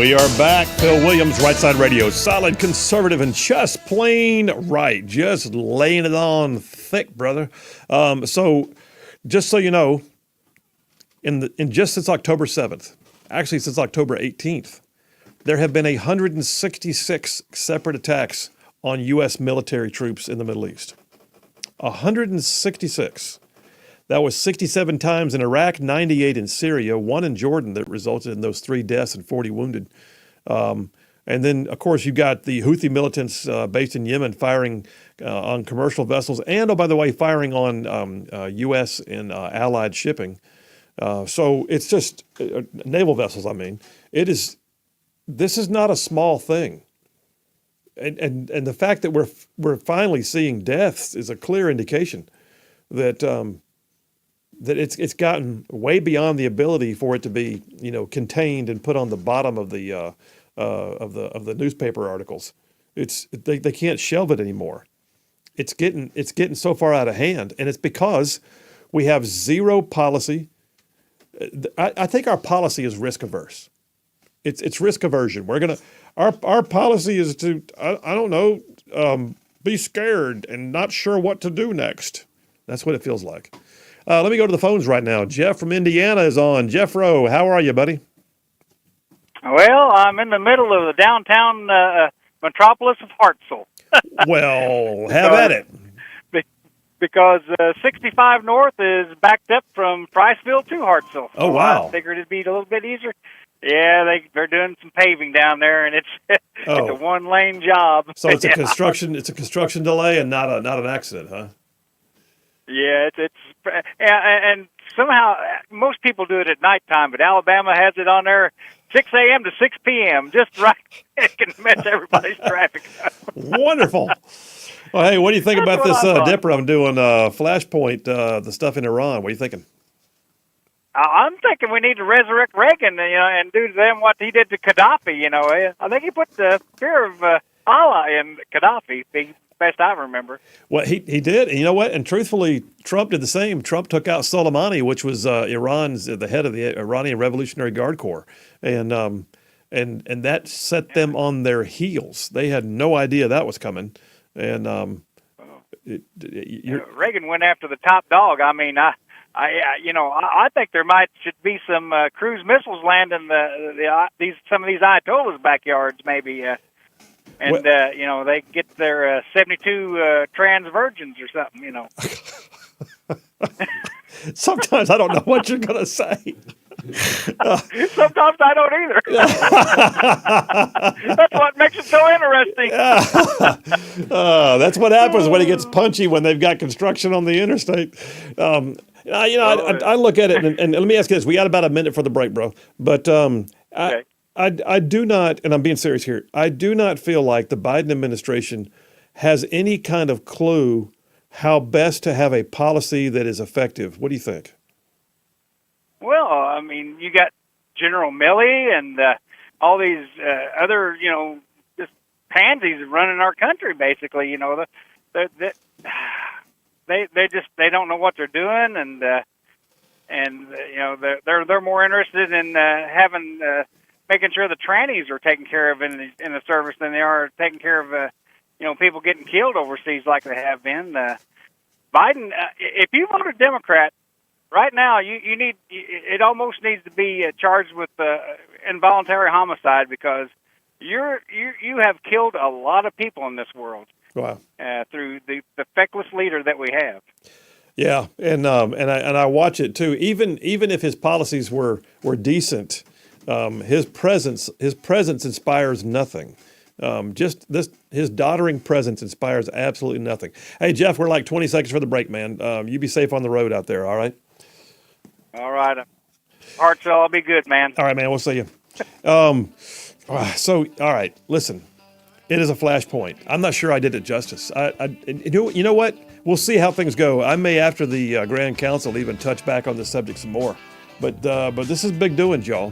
We are back. Phil Williams, Rightside Radio. Solid, conservative, and just plain right. Just laying it on thick, brother. So, just so you know, in just since October 7th, actually since October 18th, there have been 166 separate attacks on U.S. military troops in the Middle East. 166. That was 67 times in Iraq, 98 in Syria, 1 in Jordan that resulted in those 3 deaths and 40 wounded. And then, of course, you got the Houthi militants based in Yemen firing on commercial vessels and, oh, by the way, firing on U.S. and allied shipping. So it's just naval vessels, I mean. This is not a small thing. And the fact that we're finally seeing deaths is a clear indication that that it's gotten way beyond the ability for it to be, contained and put on the bottom of the newspaper articles. They can't shelve it anymore. It's getting so far out of hand, and it's because we have zero policy. I think our policy is risk averse. It's risk aversion. Our policy is to I don't know, be scared and not sure what to do next. That's what it feels like. Let me go to the phones right now. Jeff from Indiana is on. Jeff Rowe, how are you, buddy? Well, I'm in the middle of the downtown metropolis of Hartselle. Well, have at it. Because 65 North is backed up from Priceville to Hartselle. Oh, wow. I figured it'd be a little bit easier. Yeah, they're doing some paving down there, and it's a one-lane job. So it's a construction delay and not an accident, huh? Yeah, and somehow most people do it at nighttime, but Alabama has it on there 6 a.m. to 6 p.m. just right. It can mess everybody's traffic up. Wonderful. Well, hey, what do you think about this dipper I'm doing, Flashpoint, the stuff in Iran? What are you thinking? I'm thinking we need to resurrect Reagan, and do to them what he did to Gaddafi. I think he put the fear of Allah in Gaddafi. Best I remember. Well, he did, and you know what? And truthfully, Trump did the same. Trump took out Soleimani, which was Iran's the head of the Iranian Revolutionary Guard Corps, and that set them on their heels. They had no idea that was coming, and Reagan went after the top dog. I mean, I think there should be some cruise missiles landing some of these Ayatollahs' backyards, maybe. And, they get their 72 trans virgins or something, Sometimes I don't know what you're going to say. Sometimes I don't either. That's what makes it so interesting. That's what happens when it gets punchy when they've got construction on the interstate. I look at it, and let me ask you this. We got about a minute for the break, bro. But okay. I do not, and I'm being serious here, I do not feel like the Biden administration has any kind of clue how best to have a policy that is effective. What do you think? Well, I mean, you got General Milley and all these other, just pansies running our country, basically. They don't know what they're doing, and they're more interested in making sure the trannies are taken care of in the service than they are taking care of people getting killed overseas like they have been. Biden, if you vote a Democrat right now, it almost needs to be charged with involuntary homicide, because you have killed a lot of people in this world. Wow. Through the feckless leader that we have. Yeah, and I watch it too. Even if his policies were decent, his presence inspires nothing. His doddering presence inspires absolutely nothing. Hey, Jeff, we're like 20 seconds for the break, man. You be safe on the road out there, all right? All right. Hartselle, I'll be good, man. All right, man, we'll see you. All right, listen. It is a flashpoint. I'm not sure I did it justice. You know what? We'll see how things go. I may, after the Grand Council, even touch back on this subject some more. But this is big doings, y'all.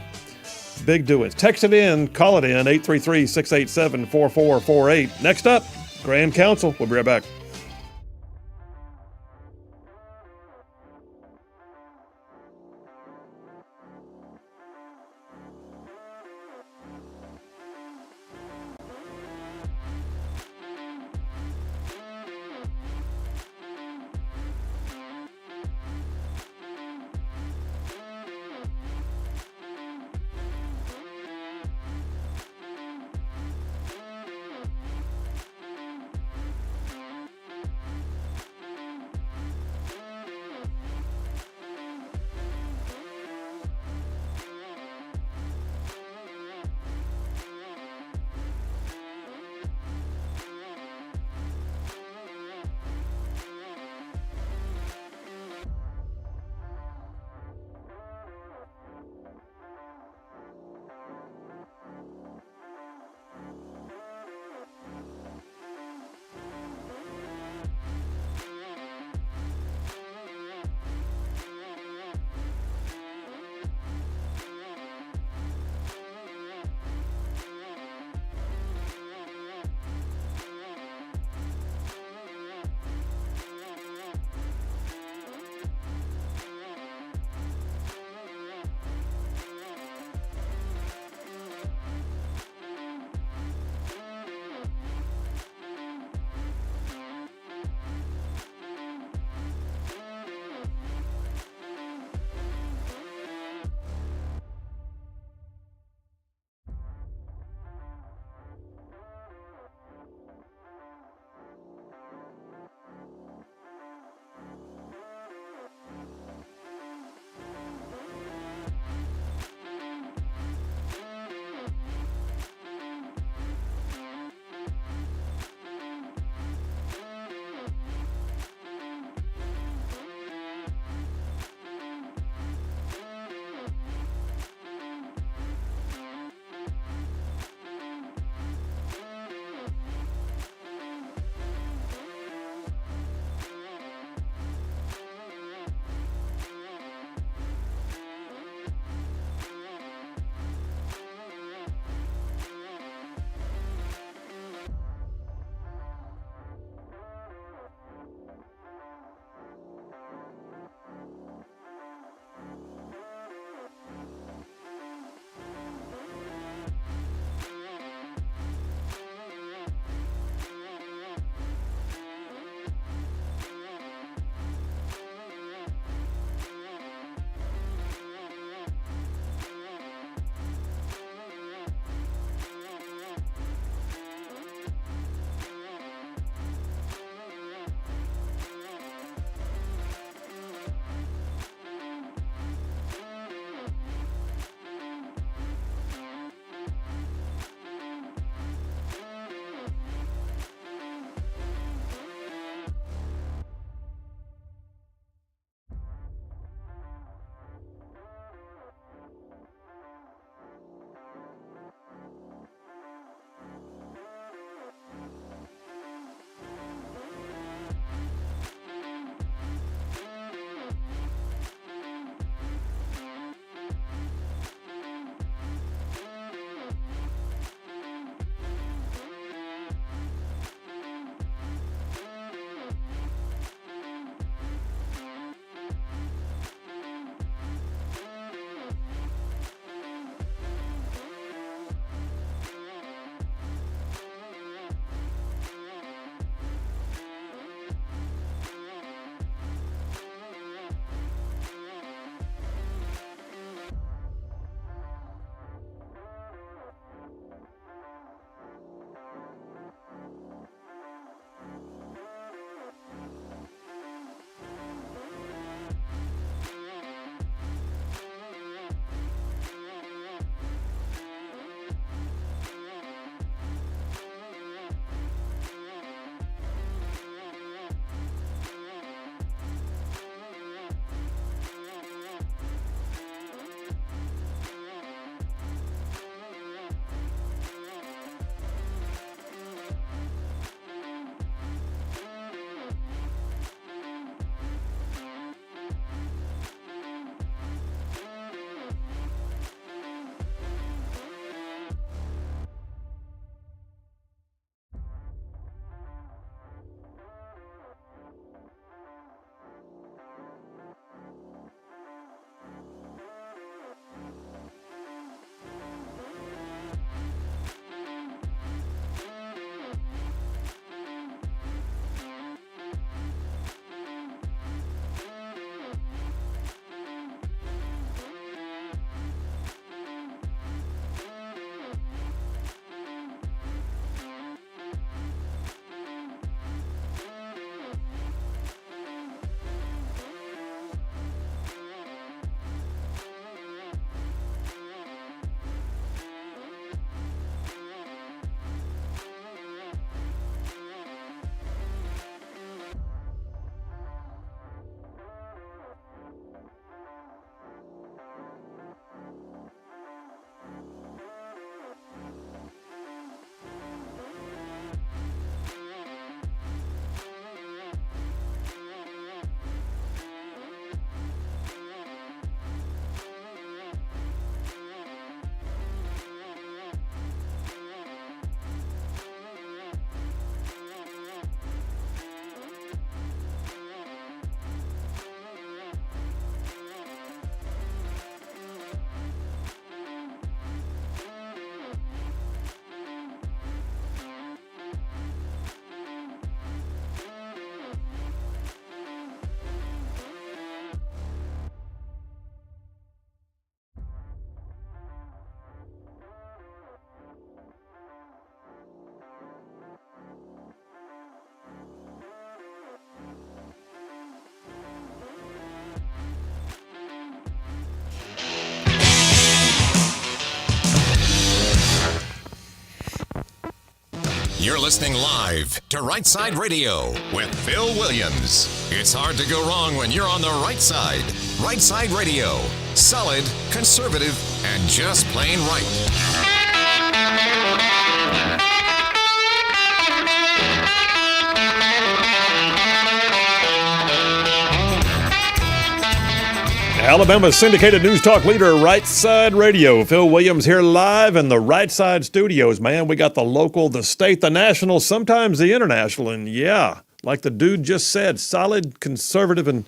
Big doings. Text it in, call it in, 833-687-4448. Next up, Grand Council. We'll be right back. You're listening live to Rightside Radio with Phil Williams. It's hard to go wrong when you're on the right side. Rightside Radio. Solid, conservative, and just plain right. Alabama's syndicated news talk leader, Rightside Radio. Phil Williams here live in the Rightside studios. Man, we got the local, the state, the national, sometimes the international. And yeah, like the dude just said, solid, conservative, and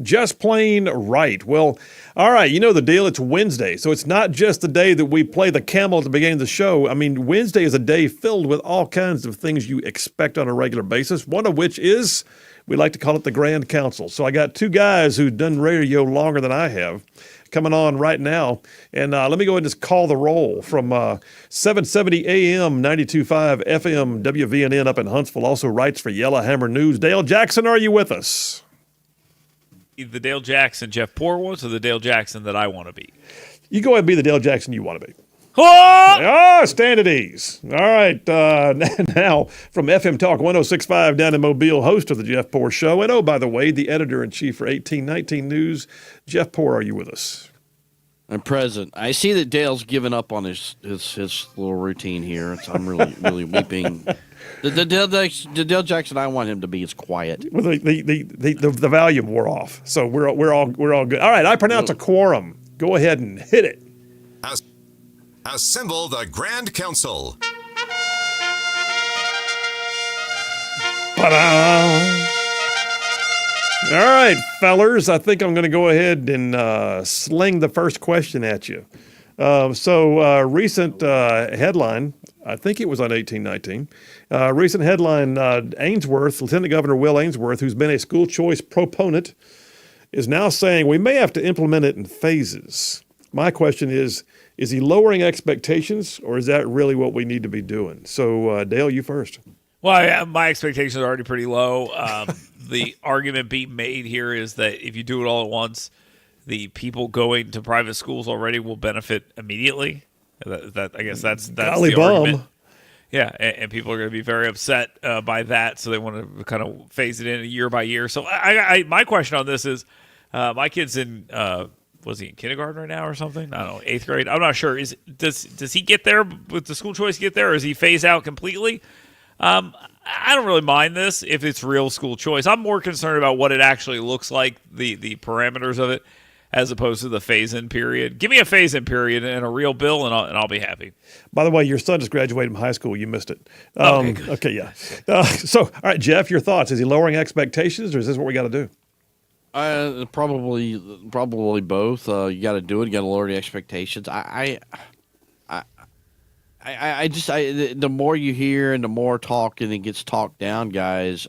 just plain right. Well, all right, you know the deal. It's Wednesday. So it's not just the day that we play the camel at the beginning of the show. I mean, Wednesday is a day filled with all kinds of things you expect on a regular basis, one of which is, we like to call it the Grand Council. So I got two guys who've done radio longer than I have coming on right now. And let me go ahead and just call the roll from 770 AM, 92.5 FM, WVNN up in Huntsville. Also writes for Yellowhammer News. Dale Jackson, are you with us? The Dale Jackson Jeff Poor was, or the Dale Jackson that I want to be? You go ahead and be the Dale Jackson you want to be. Oh! Oh, stand at ease. All right. Now, from FM Talk 106.5 down in Mobile, host of the Jeff Poor Show. And oh, by the way, the editor-in-chief for 1819 News. Jeff Poor, are you with us? I'm present. I see that Dale's given up on his little routine here. So I'm really weeping. The Dale Jackson I want him to be is quiet. Well, the volume wore off, so we're all good. All right, I pronounce a quorum. Go ahead and hit it. Assemble the Grand Council. Ta-da! All right, fellers, I think I'm going to go ahead and sling the first question at you. Recent headline, I think it was on 1819. Recent headline, Ainsworth, Lieutenant Governor Will Ainsworth, who's been a school choice proponent, is now saying we may have to implement it in phases. My question is he lowering expectations, or is that really what we need to be doing? So, Dale, you first. Well, my expectations are already pretty low. The argument being made here is that if you do it all at once, the people going to private schools already will benefit immediately. I guess that's Golly the bum. argument. Yeah, and people are going to be very upset by that, so they want to kind of phase it in year by year. So my question on this is, my kid's in was he in kindergarten right now or something? I don't know, 8th grade. I'm not sure. Does he get there with the school choice? Get there, or is he phase out completely? I don't really mind this if it's real school choice. I'm more concerned about what it actually looks like, the parameters of it, as opposed to the phase-in period. Give me a phase-in period and a real bill, and I'll be happy. By the way, your son just graduated from high school. You missed it. Okay, good. Okay, yeah. All right, Jeff, your thoughts. Is he lowering expectations, or is this what we got to do? Probably both. You got to do it. You got to lower the expectations. The more you hear and the more talk and it gets talked down, guys.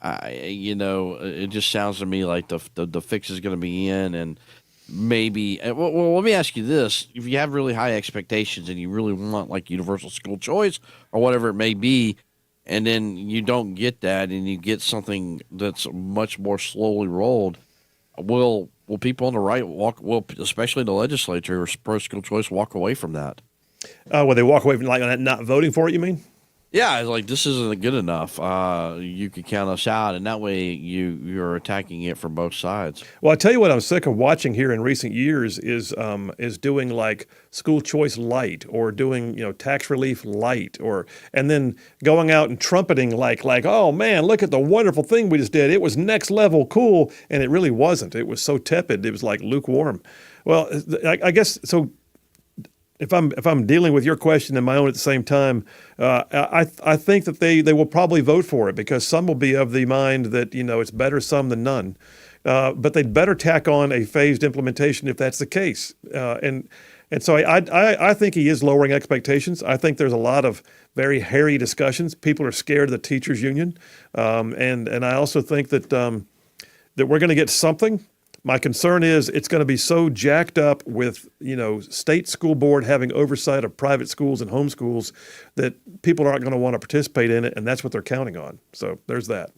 It just sounds to me like the fix is going to be in, and maybe. Well, let me ask you this: if you have really high expectations and you really want like universal school choice or whatever it may be, and then you don't get that, and you get something that's much more slowly rolled, will people on the right especially the legislature or pro school choice, walk away from that? Will they walk away from not voting for it, you mean? Yeah, it's like, this isn't good enough. You can count us out, and that way you're attacking it from both sides. Well, I tell you what I'm sick of watching here in recent years is doing like school choice light, or doing tax relief light, and then going out and trumpeting like oh man, look at the wonderful thing we just did. It was next level cool, and it really wasn't. It was so tepid. It was like lukewarm. Well, I guess so. If I'm dealing with your question and my own at the same time, I think that they will probably vote for it, because some will be of the mind that it's better some than none, but they'd better tack on a phased implementation if that's the case. And so I think he is lowering expectations. I think there's a lot of very hairy discussions. People are scared of the teachers union, and I also think that that we're going to get something. My concern is it's going to be so jacked up with, state school board having oversight of private schools and homeschools that people aren't going to want to participate in it, and that's what they're counting on. So there's that.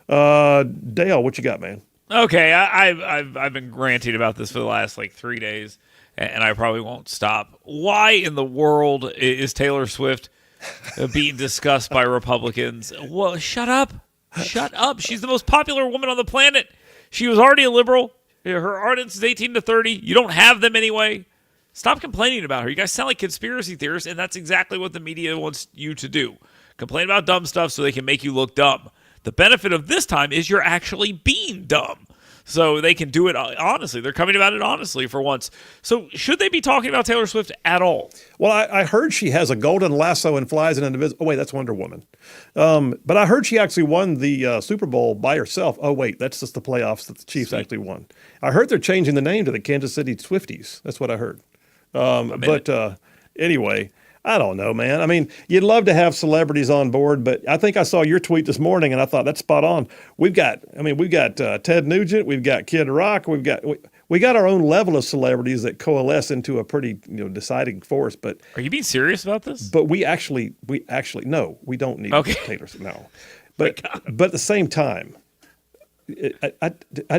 Dale, what you got, man? Okay, I've been ranting about this for the last 3 days, and I probably won't stop. Why in the world is Taylor Swift being discussed by Republicans. Well, shut up. Shut up. She's the most popular woman on the planet. She was already a liberal. Her audience is 18 to 30. You don't have them anyway. Stop complaining about her. You guys sound like conspiracy theorists, and that's exactly what the media wants you to do. Complain about dumb stuff so they can make you look dumb. The benefit of this time is you're actually being dumb. So they can do it honestly. They're coming about it honestly for once. So should they be talking about Taylor Swift at all? Well, I heard she has a golden lasso and flies in an invisible. Oh, wait, that's Wonder Woman. But I heard she actually won the Super Bowl by herself. Oh, wait, that's just the playoffs that the Chiefs actually won. I heard they're changing the name to the Kansas City Swifties. That's what I heard. Anyway, I don't know, man. I mean, you'd love to have celebrities on board, but I think I saw your tweet this morning, and I thought that's spot on. We've got Ted Nugent, we've got Kid Rock, we got our own level of celebrities that coalesce into a pretty deciding force. But are you being serious about this? But we actually no, we don't need Taylor Swift. No, but at the same time,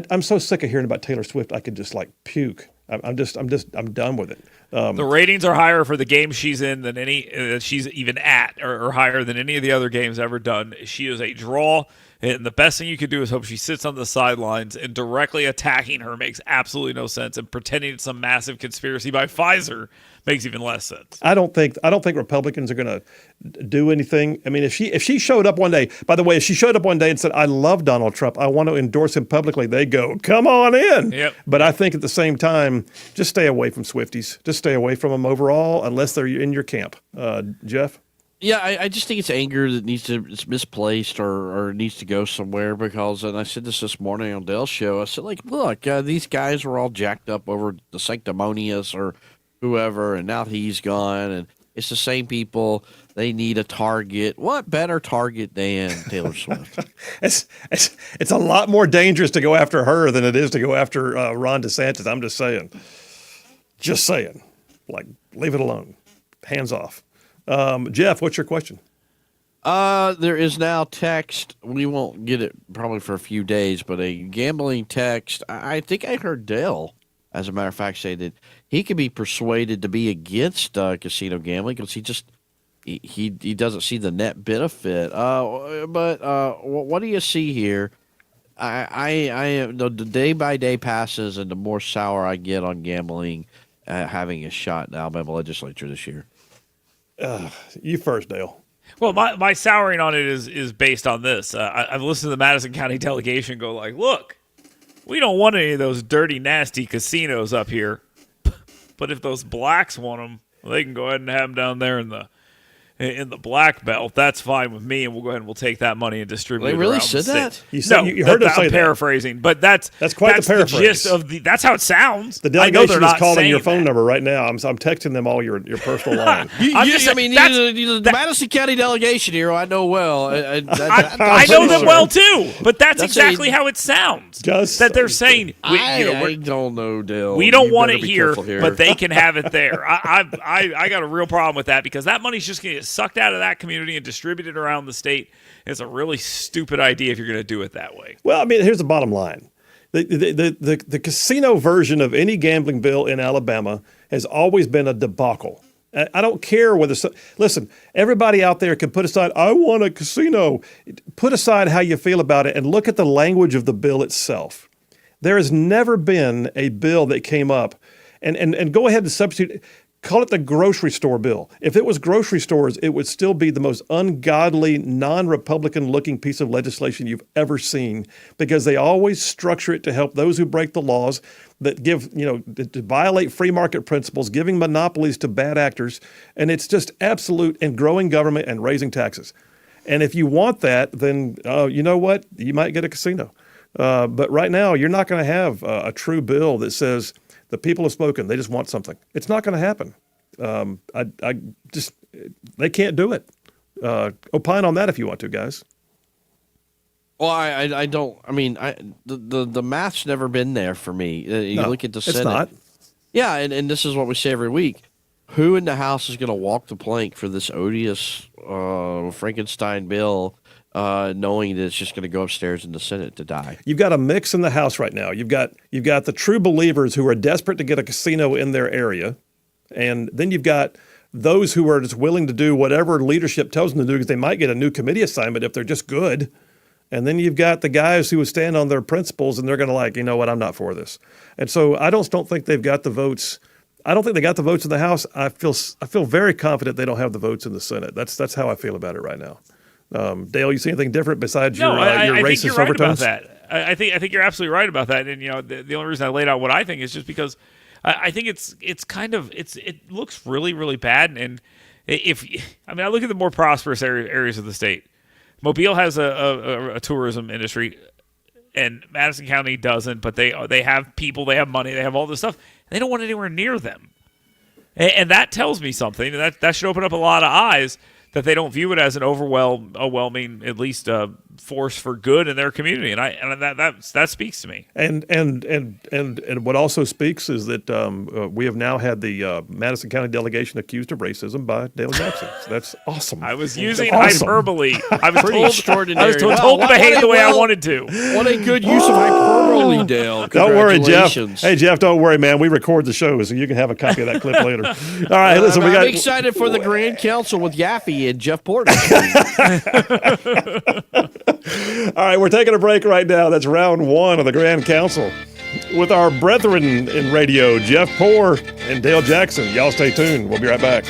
I'm so sick of hearing about Taylor Swift. I could just like puke. I'm done with it. The ratings are higher for the game she's in than any she's even at, or higher than any of the other games ever done. She is a draw, and the best thing you could do is hope she sits on the sidelines. And directly attacking her makes absolutely no sense, and pretending it's some massive conspiracy by Pfizer makes even less sense. I don't think Republicans are going to do anything. I mean, if she showed up one day, by the way, if she showed up one day and said, "I love Donald Trump, I want to endorse him publicly," they go, "Come on in." Yep. But I think at the same time, just stay away from Swifties. Just stay away from them overall, unless they're in your camp. Jeff? Yeah, I just think it's anger that it's misplaced or needs to go somewhere because, and I said this morning on Dale's show, I said, like, look, these guys were all jacked up over the sanctimonious or whoever, and now he's gone, and it's the same people. They need a target. What better target than Taylor Swift? It's a lot more dangerous to go after her than it is to go after Ron DeSantis. I'm just saying. Just saying. Like, leave it alone. Hands off. Jeff, what's your question? There is now text. We won't get it probably for a few days, but a gambling text. I think I heard Dale, as a matter of fact, say that he could be persuaded to be against casino gambling because he doesn't see the net benefit. But what do you see here? The day by day passes, and the more sour I get on gambling having a shot in the Alabama legislature this year. You first, Dale. Well, my souring on it is based on this. I've listened to the Madison County delegation go like, look, we don't want any of those dirty, nasty casinos up here. But if those blacks want them, they can go ahead and have them down there in the black belt. That's fine with me, and we'll go ahead and we'll take that money and distribute it around the state. You heard him say I'm paraphrasing, but that's quite the paraphrase. The gist of that's how it sounds. The delegation is calling your phone number right now. I'm texting them all your personal line. The Madison County delegation here, I know well. I know them well too, but that's exactly how it sounds. They're saying, I don't know, Dale. We don't want it here, but they can have it there. I got a real problem with that because that money's just going to get sucked out of that community and distributed around the state. It's a really stupid idea if you're going to do it that way. Well, I mean, here's the bottom line. The casino version of any gambling bill in Alabama has always been a debacle. I don't care whether listen, everybody out there can put aside, I want a casino. Put aside how you feel about it and look at the language of the bill itself. There has never been a bill that came up and go ahead and substitute. Call it the grocery store bill. If it was grocery stores, it would still be the most ungodly, non-Republican looking piece of legislation you've ever seen because they always structure it to help those who break the laws that give, to violate free market principles, giving monopolies to bad actors. And it's just absolute and growing government and raising taxes. And if you want that, then you know what? You might get a casino. But right now, you're not going to have a true bill that says, the people have spoken. They just want something. It's not going to happen. They can't do it. Opine on that if you want to, guys. Well, I don't. I mean, the math's never been there for me. You look at the Senate. It's not. Yeah, and this is what we say every week. Who in the House is going to walk the plank for this odious Frankenstein bill? Knowing that it's just going to go upstairs in the Senate to die. You've got a mix in the House right now. You've got the true believers who are desperate to get a casino in their area, and then you've got those who are just willing to do whatever leadership tells them to do because they might get a new committee assignment if they're just good. And then you've got the guys who would stand on their principles and they're going to like, you know what, I'm not for this. And so I don't think they've got the votes. I don't think they got the votes in the House. I feel very confident they don't have the votes in the Senate. That's how I feel about it right now. Dale, you see anything different besides your I racist think you're right about overtones? that. I think you're absolutely right about that. And the only reason I laid out what I think is just because I think it looks really, really bad. And I look at the more prosperous areas of the state. Mobile has a tourism industry, and Madison County doesn't. But they have people, they have money, they have all this stuff. They don't want anywhere near them, and that tells me something. That should open up a lot of eyes that they don't view it as an overwhelming, at least force for good in their community, and that speaks to me. And what also speaks is that we have now had the Madison County delegation accused of racism by Dale Jackson. So that's awesome. I was using awesome. hyperbly. I was Pretty told extraordinary. I was told to behave the way I wanted to. What a good use of hyperbole, Dale. Don't worry, Jeff. Congratulations. Hey, Jeff, don't worry, man. We record the show, so you can have a copy of that clip later. All right, listen, I'm excited for the Grand Council with Yaffe and Jeff Porter. All right, we're taking a break right now. That's round one of the Grand Council with our brethren in radio, Jeff Poore and Dale Jackson. Y'all stay tuned. We'll be right back.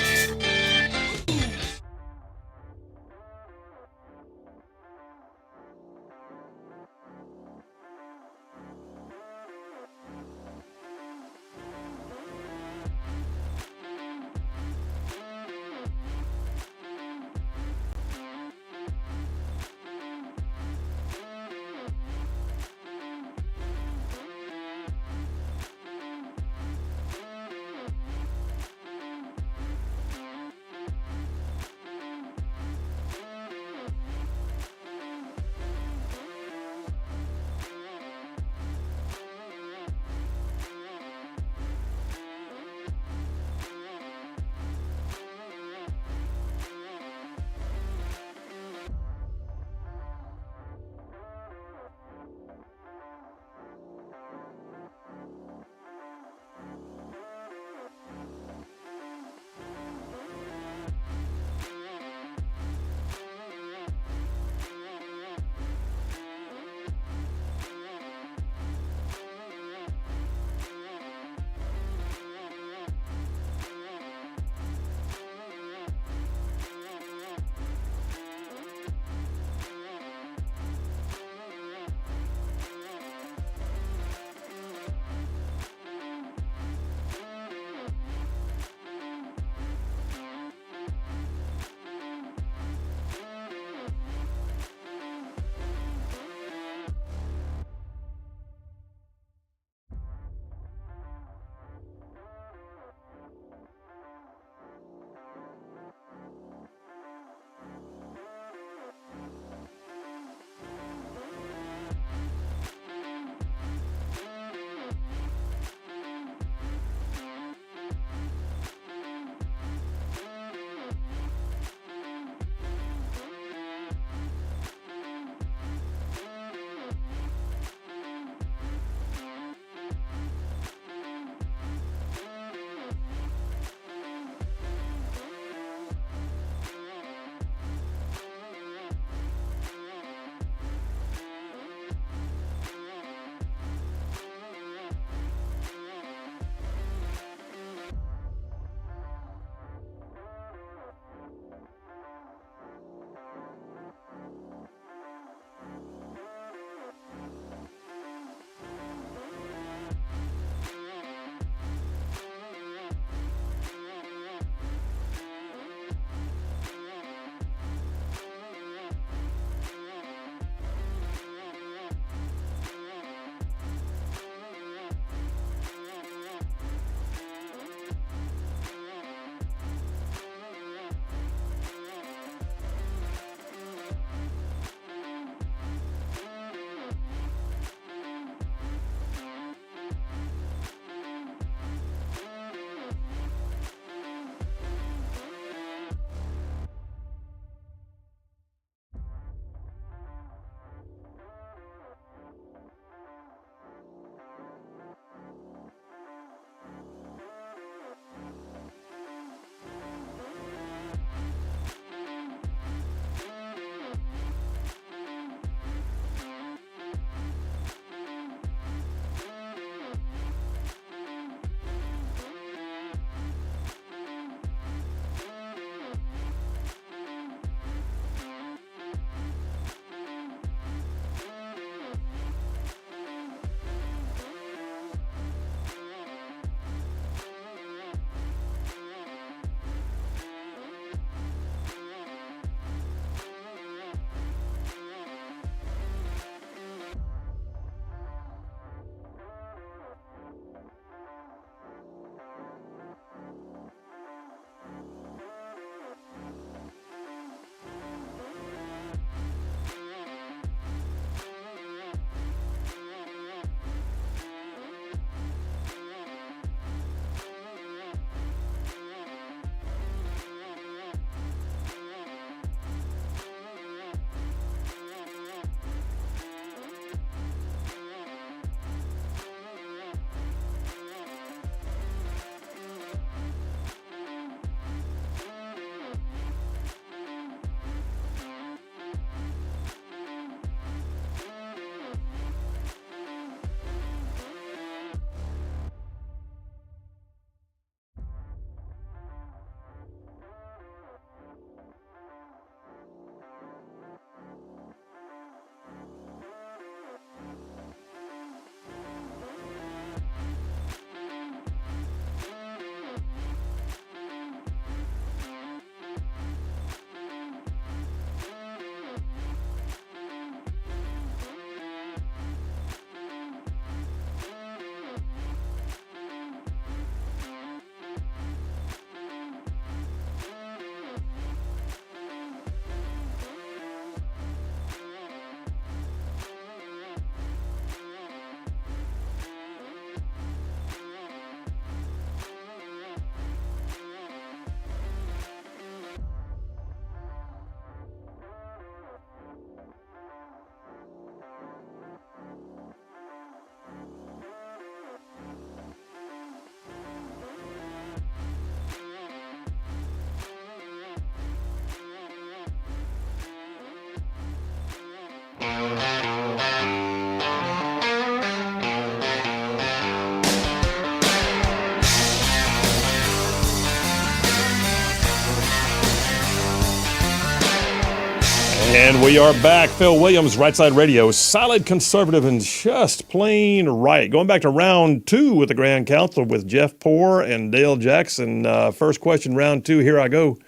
And we are back. Phil Williams, Rightside Radio, solid conservative and just plain right. Going back to round 2 with the Grand Council with Jeff Poore and Dale Jackson. First question, round 2. Here I go.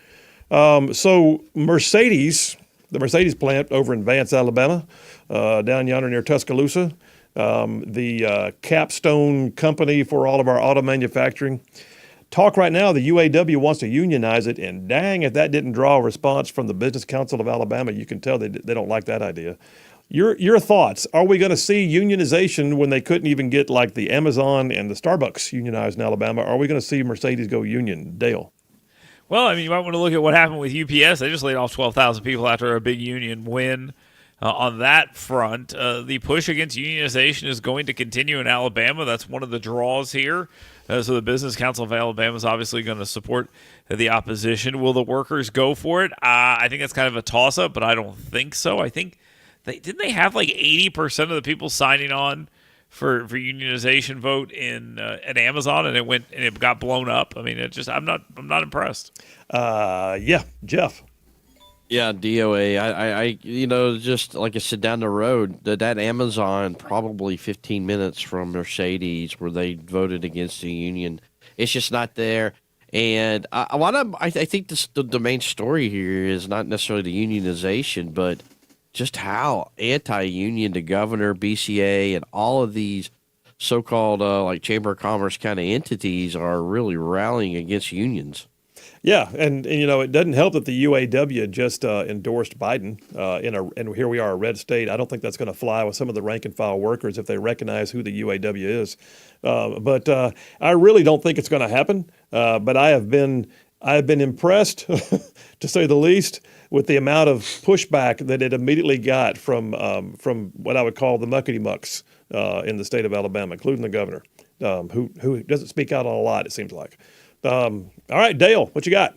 So Mercedes, the Mercedes plant over in Vance, Alabama, down yonder near Tuscaloosa, the capstone company for all of our auto manufacturing. Talk right now, the UAW wants to unionize it, and dang, if that didn't draw a response from the Business Council of Alabama, you can tell they don't like that idea. Your thoughts, are we going to see unionization when they couldn't even get like the Amazon and the Starbucks unionized in Alabama? Are we going to see Mercedes go union? Dale? Well, I mean, you might want to look at what happened with UPS. They just laid off 12,000 people after a big union win. On that front, the push against unionization is going to continue in Alabama. That's one of the draws here. So the Business Council of Alabama is obviously going to support the opposition. Will the workers go for it? I think that's kind of a toss-up, but I don't think so. I think didn't they have like 80% of the people signing on for unionization vote in at Amazon, and it got blown up. I mean, I'm not impressed. Yeah, Jeff. Yeah, DOA. I just like I said, down the road, that Amazon, probably 15 minutes from Mercedes, where they voted against the union. It's just not there. And I think the main story here is not necessarily the unionization, but just how anti-union the governor, BCA, and all of these so-called like Chamber of Commerce kind of entities are really rallying against unions. Yeah, and it doesn't help that the UAW just endorsed Biden and here we are, a red state. I don't think that's going to fly with some of the rank and file workers if they recognize who the UAW is. But I really don't think it's going to happen. But I have been impressed, to say the least, with the amount of pushback that it immediately got from what I would call the muckety mucks in the state of Alabama, including the governor, who doesn't speak out on a lot, it seems like. All right, Dale, what you got?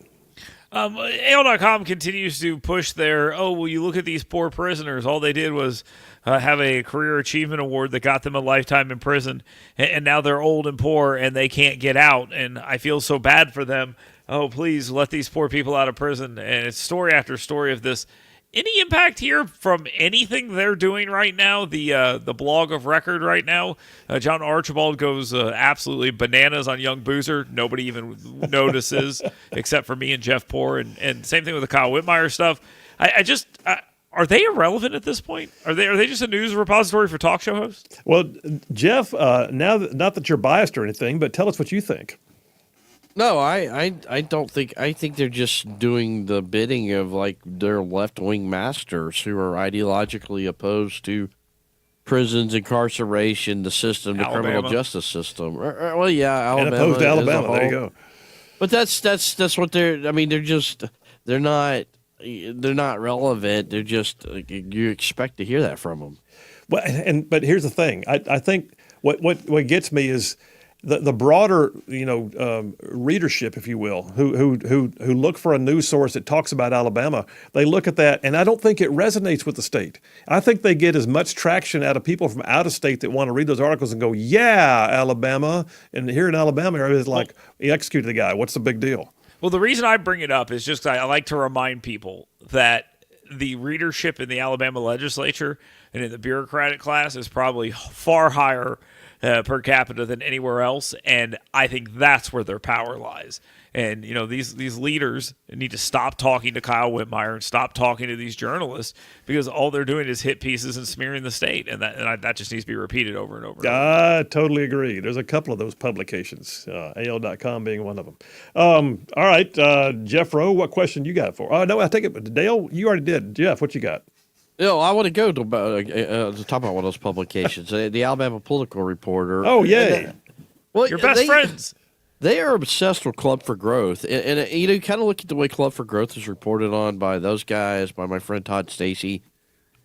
AL.com continues to push their, you look at these poor prisoners. All they did was have a career achievement award that got them a lifetime in prison, and now they're old and poor and they can't get out, and I feel so bad for them. Oh, please let these poor people out of prison. And it's story after story of this. Any impact here from anything they're doing right now? The blog of record right now, John Archibald goes absolutely bananas on Young Boozer. Nobody even notices except for me and Jeff Poore, and same thing with the Kyle Whitmire stuff. Are they irrelevant at this point? Are they just a news repository for talk show hosts? Well, Jeff, not that you're biased or anything, but tell us what you think. No, I don't think. I think they're just doing the bidding of like their left-wing masters who are ideologically opposed to prisons, incarceration, the system, the criminal justice system. Well, yeah, Alabama. And opposed to Alabama. There you go. But that's what they're. I mean, they're not relevant. They're just you expect to hear that from them. Well, but here's the thing. I think what gets me is the broader readership, if you will, who look for a news source that talks about Alabama. They look at that, and I don't think it resonates with the state. I think they get as much traction out of people from out of state that want to read those articles and go, "Yeah, Alabama." And here in Alabama, everybody's like, "He executed the guy. What's the big deal?" Well, the reason I bring it up is just I like to remind people that the readership in the Alabama legislature and in the bureaucratic class is probably far higher per capita than anywhere else, and I think that's where their power lies. And these leaders need to stop talking to Kyle Whitmire and stop talking to these journalists, because all they're doing is hit pieces and smearing the state, and that just needs to be repeated over and over. I totally agree. There's a couple of those publications, AL.com being one of them. All right, Jeff Rowe, what question you got for? Oh no, I take it. Dale, you already did. Jeff, what you got? I want to go to talk about one of those publications, the Alabama Political Reporter. Oh, yay. Well, your best friends. They are obsessed with Club for Growth. And you kind of look at the way Club for Growth is reported on by those guys, by my friend Todd Stacy.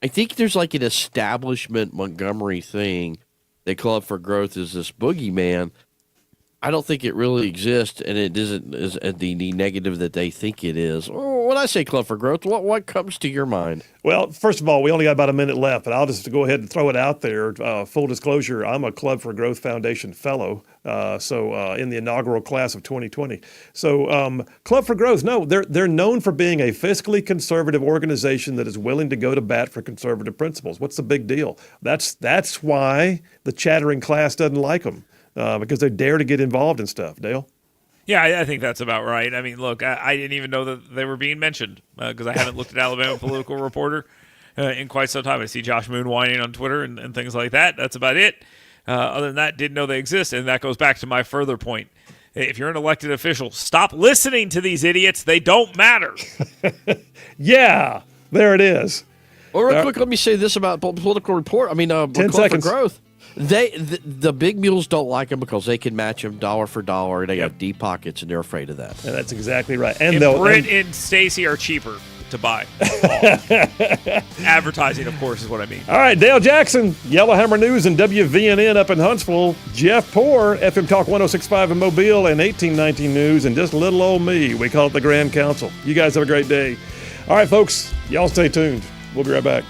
I think there's like an establishment Montgomery thing that Club for Growth is this boogeyman. I don't think it really exists, and it isn't is the negative that they think it is. When I say Club for Growth, what comes to your mind? Well, first of all, we only got about a minute left, but I'll just go ahead and throw it out there. Full disclosure, I'm a Club for Growth Foundation fellow, in the inaugural class of 2020. So Club for Growth, no, they're known for being a fiscally conservative organization that is willing to go to bat for conservative principles. What's the big deal? That's why the chattering class doesn't like them. Because they dare to get involved in stuff, Dale. Yeah, I think that's about right. I mean, look, I didn't even know that they were being mentioned because I haven't looked at Alabama Political Reporter in quite some time. I see Josh Moon whining on Twitter and things like that. That's about it. Other than that, didn't know they exist. And that goes back to my further point. If you're an elected official, stop listening to these idiots. They don't matter. Yeah, there it is. Well, real quick, let me say this about Political Report. I mean, 10 Club seconds. for Growth. The big mules don't like them because they can match them dollar for dollar. They have deep pockets, and they're afraid of that. And that's exactly right. And Britt and Stacy are cheaper to buy. Advertising, of course, is what I mean. All right, Dale Jackson, Yellowhammer News and WVNN up in Huntsville. Jeff Poor, FM Talk 106.5 in Mobile and 1819 News, and just little old me. We call it the Grand Council. You guys have a great day. All right, folks, y'all stay tuned. We'll be right back.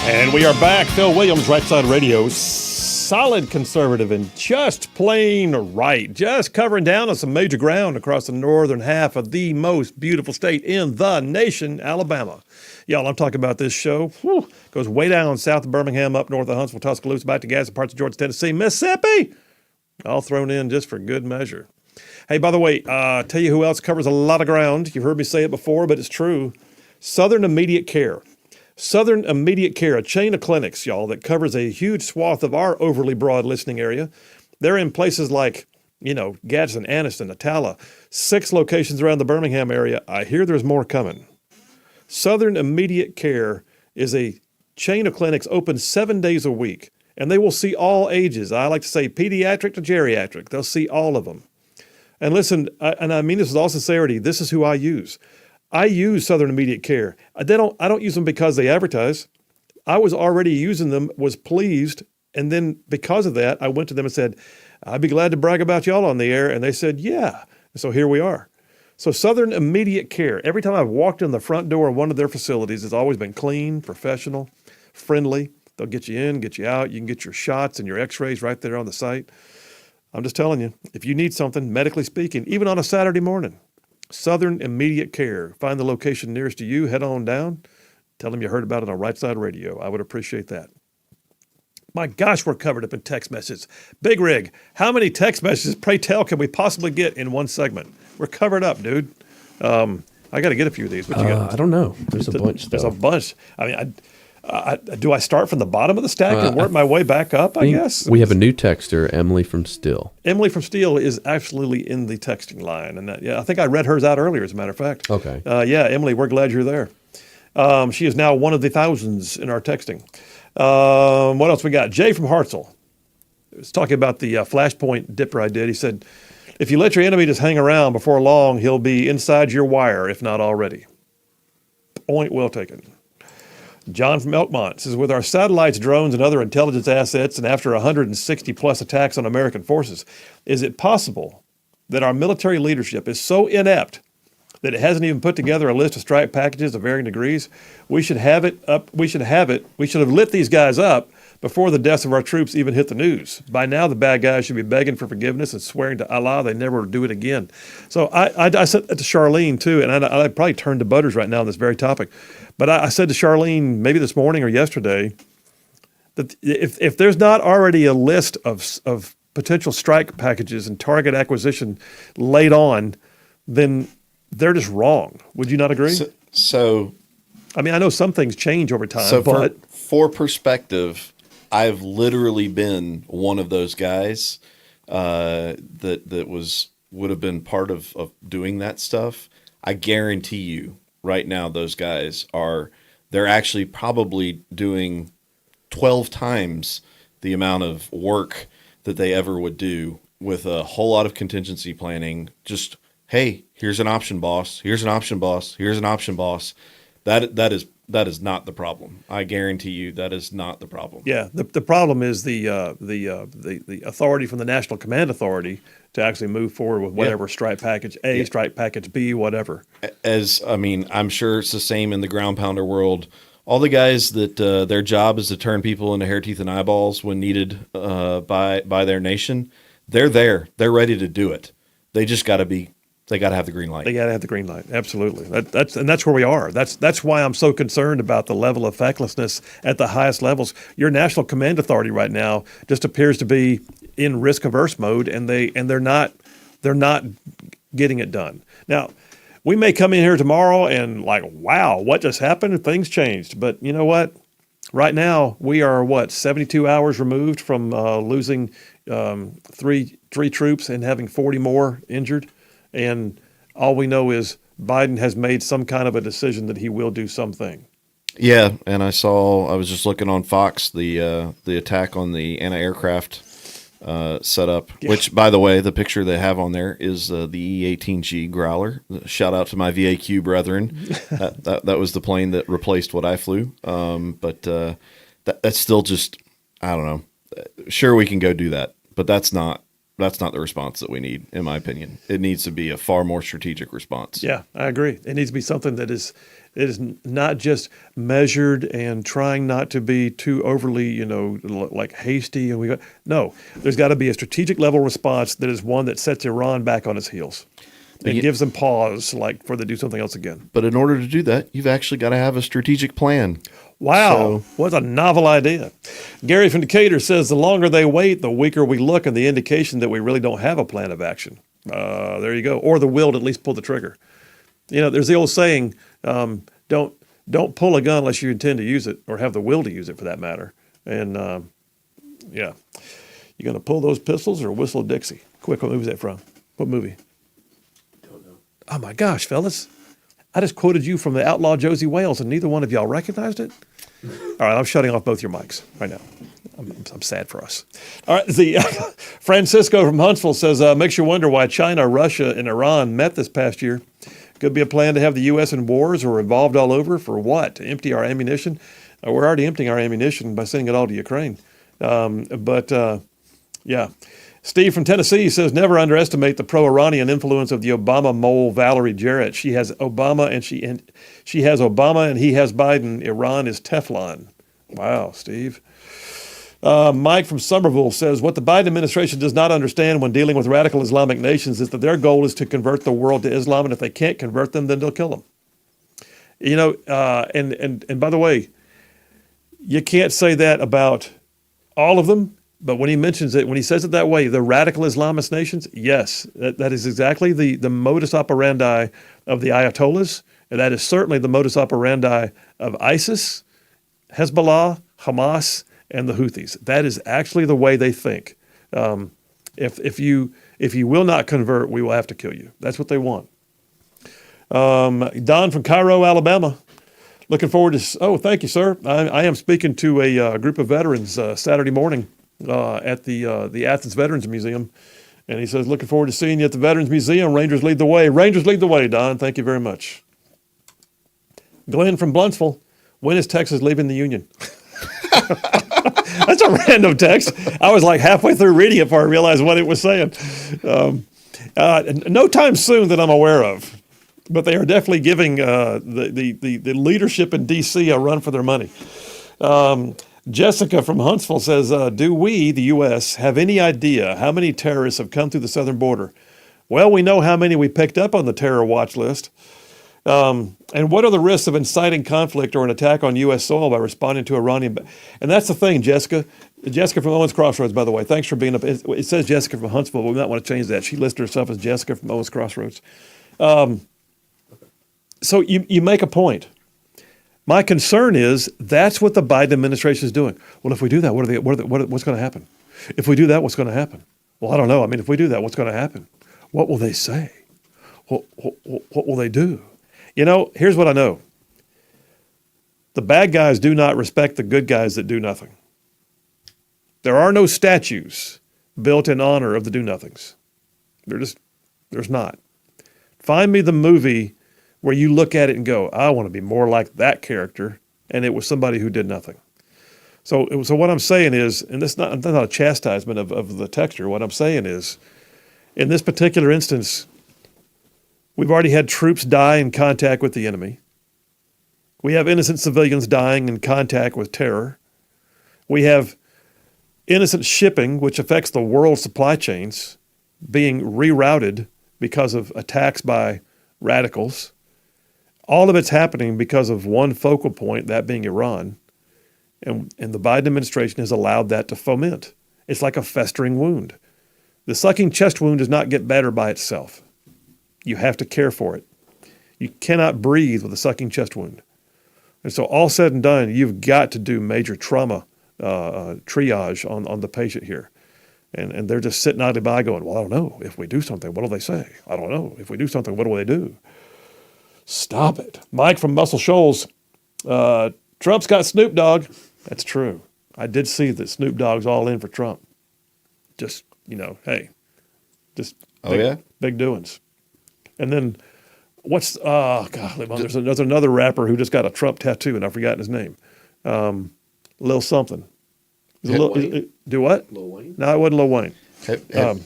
And we are back. Phil Williams, Rightside Radio. Solid conservative and just plain right. Just covering down on some major ground across the northern half of the most beautiful state in the nation, Alabama. Y'all, I'm talking about this show. Whew, goes way down south of Birmingham, up north of Huntsville, Tuscaloosa, back to Gadsden, parts of Georgia, Tennessee, Mississippi. All thrown in just for good measure. Hey, by the way, tell you who else covers a lot of ground. You've heard me say it before, but it's true. Southern Immediate Care. Southern Immediate Care, a chain of clinics, y'all, that covers a huge swath of our overly broad listening area. They're in places like, Gadsden, Anniston, Atala, 6 locations around the Birmingham area. I hear there's more coming. Southern Immediate Care is a chain of clinics open 7 days a week, and they will see all ages. I like to say pediatric to geriatric. They'll see all of them. And listen, and I mean this with all sincerity, this is who I use. I use Southern Immediate Care. I don't use them because they advertise. I was already using them, was pleased, and then because of that, I went to them and said, I'd be glad to brag about y'all on the air, and they said, yeah. And so here we are. So Southern Immediate Care, every time I've walked in the front door of one of their facilities, it's always been clean, professional, friendly. They'll get you in, get you out. You can get your shots and your x-rays right there on the site. I'm just telling you, if you need something, medically speaking, even on a Saturday morning, Southern Immediate Care. Find the location nearest to you. Head on down. Tell them you heard about it on Rightside Radio. I would appreciate that. My gosh, we're covered up in text messages. Big Rig, how many text messages, pray tell, can we possibly get in one segment? We're covered up, dude. I got to get a few of these. What you got? I don't know. There's a bunch. There's a bunch. I mean, do I start from the bottom of the stack and work my way back up, I guess? We have a new texter, Emily from Still. Emily from Steele is absolutely in the texting line. And I think I read hers out earlier, as a matter of fact. Okay. Yeah, Emily, we're glad you're there. She is now one of the thousands in our texting. What else we got? Jay from Hartselle was talking about the flashpoint dipper I did. He said, if you let your enemy just hang around, before long, he'll be inside your wire, if not already. Point well taken. John from Elkmont says, with our satellites, drones, and other intelligence assets, and after 160-plus attacks on American forces, is it possible that our military leadership is so inept that it hasn't even put together a list of strike packages of varying degrees? We should have it up. We should have lit these guys up before the deaths of our troops even hit the news. By now, the bad guys should be begging for forgiveness and swearing to Allah they never will do it again. So I said that to Charlene, too, and I probably turned to Butters right now on this very topic. But I said to Charlene maybe this morning or yesterday that if there's not already a list of potential strike packages and target acquisition laid on, then they're just wrong. Would you not agree? So I mean, I know some things change over time, so but for perspective, I've literally been one of those guys that would have been part of doing that stuff. I guarantee you right now, those guys they're actually probably doing 12 times the amount of work that they ever would do with a whole lot of contingency planning. Just, hey, here's an option, boss. Here's an option, boss. Here's an option, boss. That is not the problem. I guarantee you that is not the problem. Yeah, the problem is the authority from the National Command Authority to actually move forward with whatever strike package A, strike package B, whatever. I'm sure it's the same in the ground pounder world. All the guys that their job is to turn people into hair, teeth, and eyeballs when needed by their nation, they're there. They're ready to do it. They just got to have the green light. They got to have the green light. Absolutely. That's where we are. That's why I'm so concerned about the level of fecklessness at the highest levels. Your National Command Authority right now just appears to be in risk averse mode, and they're not getting it done. Now, we may come in here tomorrow and like, wow, what just happened? Things changed. But you know what? Right now, we are 72 hours removed from losing three troops and having 40 more injured. And all we know is Biden has made some kind of a decision that he will do something. Yeah, and I was just looking on Fox, the attack on the anti-aircraft setup, which, by the way, the picture they have on there is the E-18G Growler. Shout out to my VAQ brethren. that was the plane that replaced what I flew. But that's still just, I don't know. Sure, we can go do that, but that's not the response that we need, in my opinion. It needs to be a far more strategic response. Yeah, I agree. It needs to be something that is It is not just measured and trying not to be too overly, like hasty. And there's got to be a strategic level response that is one that sets Iran back on its heels and gives them pause, like before they do something else again. But in order to do that, you've actually got to have a strategic plan. Wow, what a novel idea. Gary from Decatur says the longer they wait, the weaker we look, and the indication that we really don't have a plan of action. There you go. Or the will to at least pull the trigger. There's the old saying, don't pull a gun unless you intend to use it or have the will to use it for that matter. And you going to pull those pistols or whistle Dixie? Quick, what movie is that from? What movie? Don't know. Oh my gosh, fellas. I just quoted you from the Outlaw Josie Wales, and neither one of y'all recognized it? All right, I'm shutting off both your mics right now. I'm sad for us. All right, Francisco from Huntsville says, makes you wonder why China, Russia, and Iran met this past year. Could be a plan to have the U.S. in wars or involved all over for what? To empty our ammunition? We're already emptying our ammunition by sending it all to Ukraine. Yeah. Steve from Tennessee says, never underestimate the pro-Iranian influence of the Obama mole Valerie Jarrett. She has Obama and she has Obama and he has Biden. Iran is Teflon. Wow, Steve. Mike from Somerville says, what the Biden administration does not understand when dealing with radical Islamic nations is that their goal is to convert the world to Islam, and if they can't convert them, then they'll kill them. And by the way, you can't say that about all of them. But when he mentions it, when he says it that way, the radical Islamist nations, yes, that is exactly the modus operandi of the Ayatollahs. And that is certainly the modus operandi of ISIS, Hezbollah, Hamas, and the Houthis. That is actually the way they think. If you will not convert, we will have to kill you. That's what they want. Don from Cairo, Alabama. Looking forward to, thank you, sir. I am speaking to a group of veterans Saturday morning at the Athens Veterans Museum. And he says, looking forward to seeing you at the Veterans Museum. Rangers lead the way. Rangers lead the way, Don. Thank you very much. Glenn from Blunsville. When is Texas leaving the Union? That's a random text. I was like halfway through reading it before I realized what it was saying. No time soon that I'm aware of. But they are definitely giving the leadership in D.C. a run for their money. Jessica from Huntsville says, do we, the U.S., have any idea how many terrorists have come through the southern border? Well, we know how many we picked up on the terror watch list. And what are the risks of inciting conflict or an attack on U.S. soil by responding to Iranian? And that's the thing, Jessica. Jessica from Owens Crossroads, by the way. Thanks for being up. It says Jessica from Huntsville, but we might want to change that. She listed herself as Jessica from Owens Crossroads. So you make a point. My concern is that's what the Biden administration is doing. Well, if we do that, what's going to happen? If we do that, what's going to happen? Well, I don't know. I mean, if we do that, what's going to happen? What will they say? What will they do? Here's what I know. The bad guys do not respect the good guys that do nothing. There are no statues built in honor of the do-nothings. There's not. Find me the movie where you look at it and go, I want to be more like that character, and it was somebody who did nothing. So what I'm saying is, and this is not a chastisement of the texture, what I'm saying is, in this particular instance, we've already had troops die in contact with the enemy. We have innocent civilians dying in contact with terror. We have innocent shipping, which affects the world supply chains, being rerouted because of attacks by radicals. All of it's happening because of one focal point, that being Iran. And the Biden administration has allowed that to foment. It's like a festering wound. The sucking chest wound does not get better by itself. You have to care for it. You cannot breathe with a sucking chest wound. And so all said and done, you've got to do major trauma triage on the patient here. And they're just sitting idly by going, well, I don't know. If we do something, what will they say? I don't know. If we do something, what will they do? Stop it. Mike from Muscle Shoals. Trump's got Snoop Dogg. That's true. I did see that Snoop Dogg's all in for Trump. Just, hey. Just big doings. And then there's another rapper who just got a Trump tattoo, and I've forgotten his name. Lil something. Do what? Lil Wayne? No, it wasn't Lil Wayne.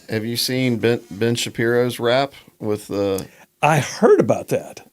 Have you seen Ben Shapiro's rap with I heard about that.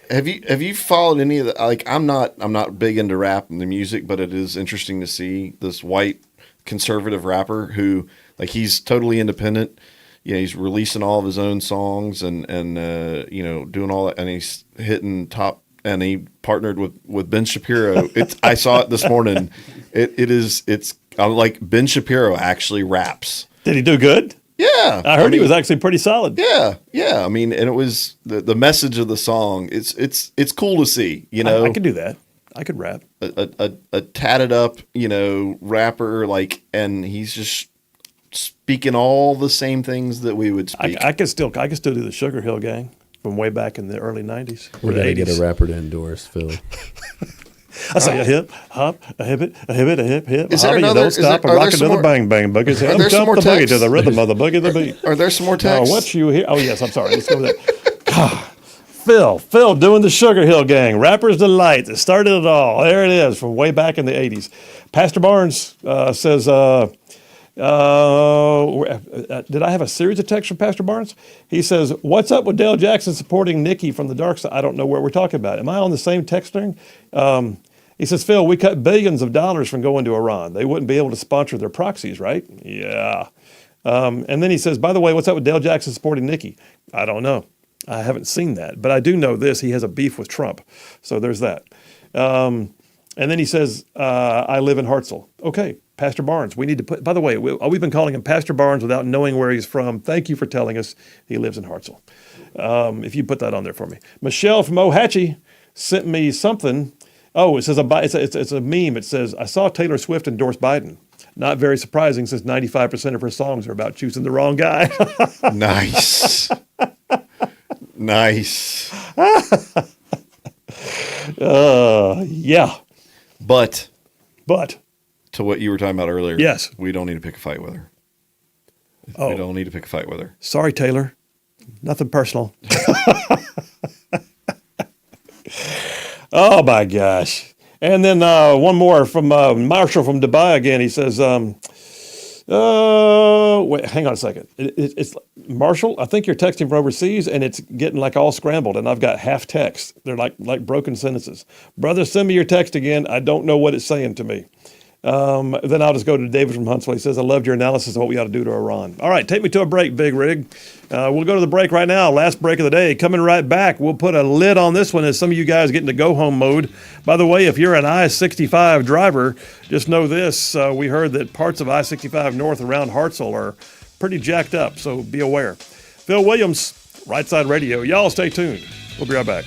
Have you followed any of the, like, I'm not big into rap and the music, but it is interesting to see this white conservative rapper who, like, he's totally independent. He's releasing all of his own songs and doing all that, and he's hitting top, and he partnered with Ben Shapiro. I saw it this morning. It's like Ben Shapiro actually raps. Did he do good? Yeah, I heard he was actually pretty solid. Yeah. I mean, and it was the message of the song. It's cool to see. I could do that. I could rap. A tatted up, rapper, like, and he's just speaking all the same things that we would speak. I could still do the Sugar Hill Gang from way back in the early '90s. We're gonna get a rapper to endorse Phil. I say a hip hop, a hibbit, a hibbit, a hip hip. Is there hobby, another? Don't stop, a rock to the bang bang boogie. Are there some more the boogie texts? to the rhythm of the boogie the beat. Are there some more texts? What you hear? Oh yes, I'm sorry. Let's go with that. Phil doing the Sugar Hill Gang, Rapper's Delight that started it all. There it is from way back in the '80s. Pastor Barnes says. Did I have a series of texts from Pastor Barnes? He says, "What's up with Dale Jackson supporting Nikki from the dark side?" I don't know where we're talking about. Am I on the same text string? He says, "Phil, we cut billions of dollars from going to Iran. They wouldn't be able to sponsor their proxies, right?" Yeah. And then he says, "By the way, what's up with Dale Jackson supporting Nikki?" I don't know. I haven't seen that, but I do know this: he has a beef with Trump. So there's that. And then he says, "I live in Hartselle." Okay. Pastor Barnes, we need to put, by the way, we've been calling him Pastor Barnes without knowing where he's from. Thank you for telling us he lives in Hartselle. If you put that on there for me. Michelle from Ohatchee sent me something. Oh, it says it's a meme. It says, "I saw Taylor Swift endorse Biden." Not very surprising since 95% of her songs are about choosing the wrong guy. Nice. Nice. Yeah. But. To what you were talking about earlier. Yes. We don't need to pick a fight with her. Oh. We don't need to pick a fight with her. Sorry, Taylor. Nothing personal. Oh, my gosh. And then one more from Marshall from Dubai again. He says, wait, hang on a second. It's Marshall, I think you're texting from overseas, and it's getting like all scrambled, and I've got half text. They're like broken sentences. Brother, send me your text again. I don't know what it's saying to me. Then I'll just go to David from Huntsville. He says, "I loved your analysis of what we ought to do to Iran." All right, take me to a break, Big Rig. We'll go to the break right now. Last break of the day. Coming right back. We'll put a lid on this one as some of you guys get into go-home mode. By the way, if you're an I-65 driver, just know this. We heard that parts of I-65 north around Hartselle are pretty jacked up, so be aware. Phil Williams, Rightside Radio. Y'all stay tuned. We'll be right back.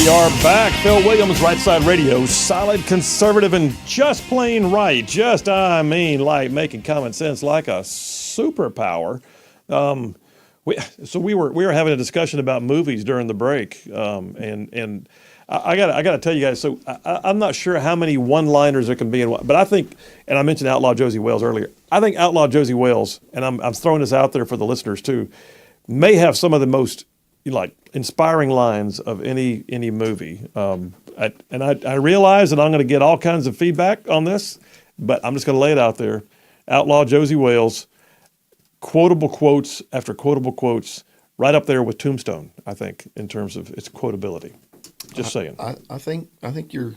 We are back. Phil Williams, Rightside Radio, solid, conservative, and just plain right. Like making common sense like a superpower. We were having a discussion about movies during the break, and I got to tell you guys. So I'm not sure how many one-liners there can be in one, but I think, and I mentioned Outlaw Josie Wales earlier. I think Outlaw Josie Wales, and I'm throwing this out there for the listeners too, may have some of the most inspiring lines of any movie. I realize that I'm going to get all kinds of feedback on this, but I'm just going to lay it out there. Outlaw Josie Wales, quotable quotes after quotable quotes, right up there with Tombstone, I think, in terms of its quotability. Just saying. I think you're. Is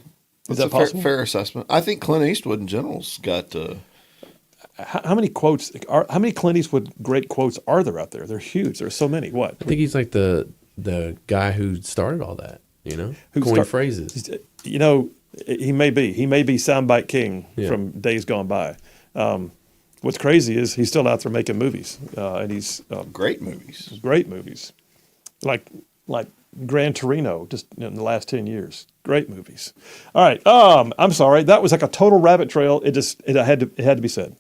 That's that a possible? fair assessment. I think Clint Eastwood in general's got. How many quotes how many Clint Eastwood great quotes are there out there? They're huge. There's so many. What? I think he's like the guy who started all that. Coined phrases. He may be soundbite king from days gone by. What's crazy is he's still out there making movies, and he's great movies. Great movies, like Gran Torino, just in the last 10 years. Great movies. All right. I'm sorry. That was like a total rabbit trail. It had to be said.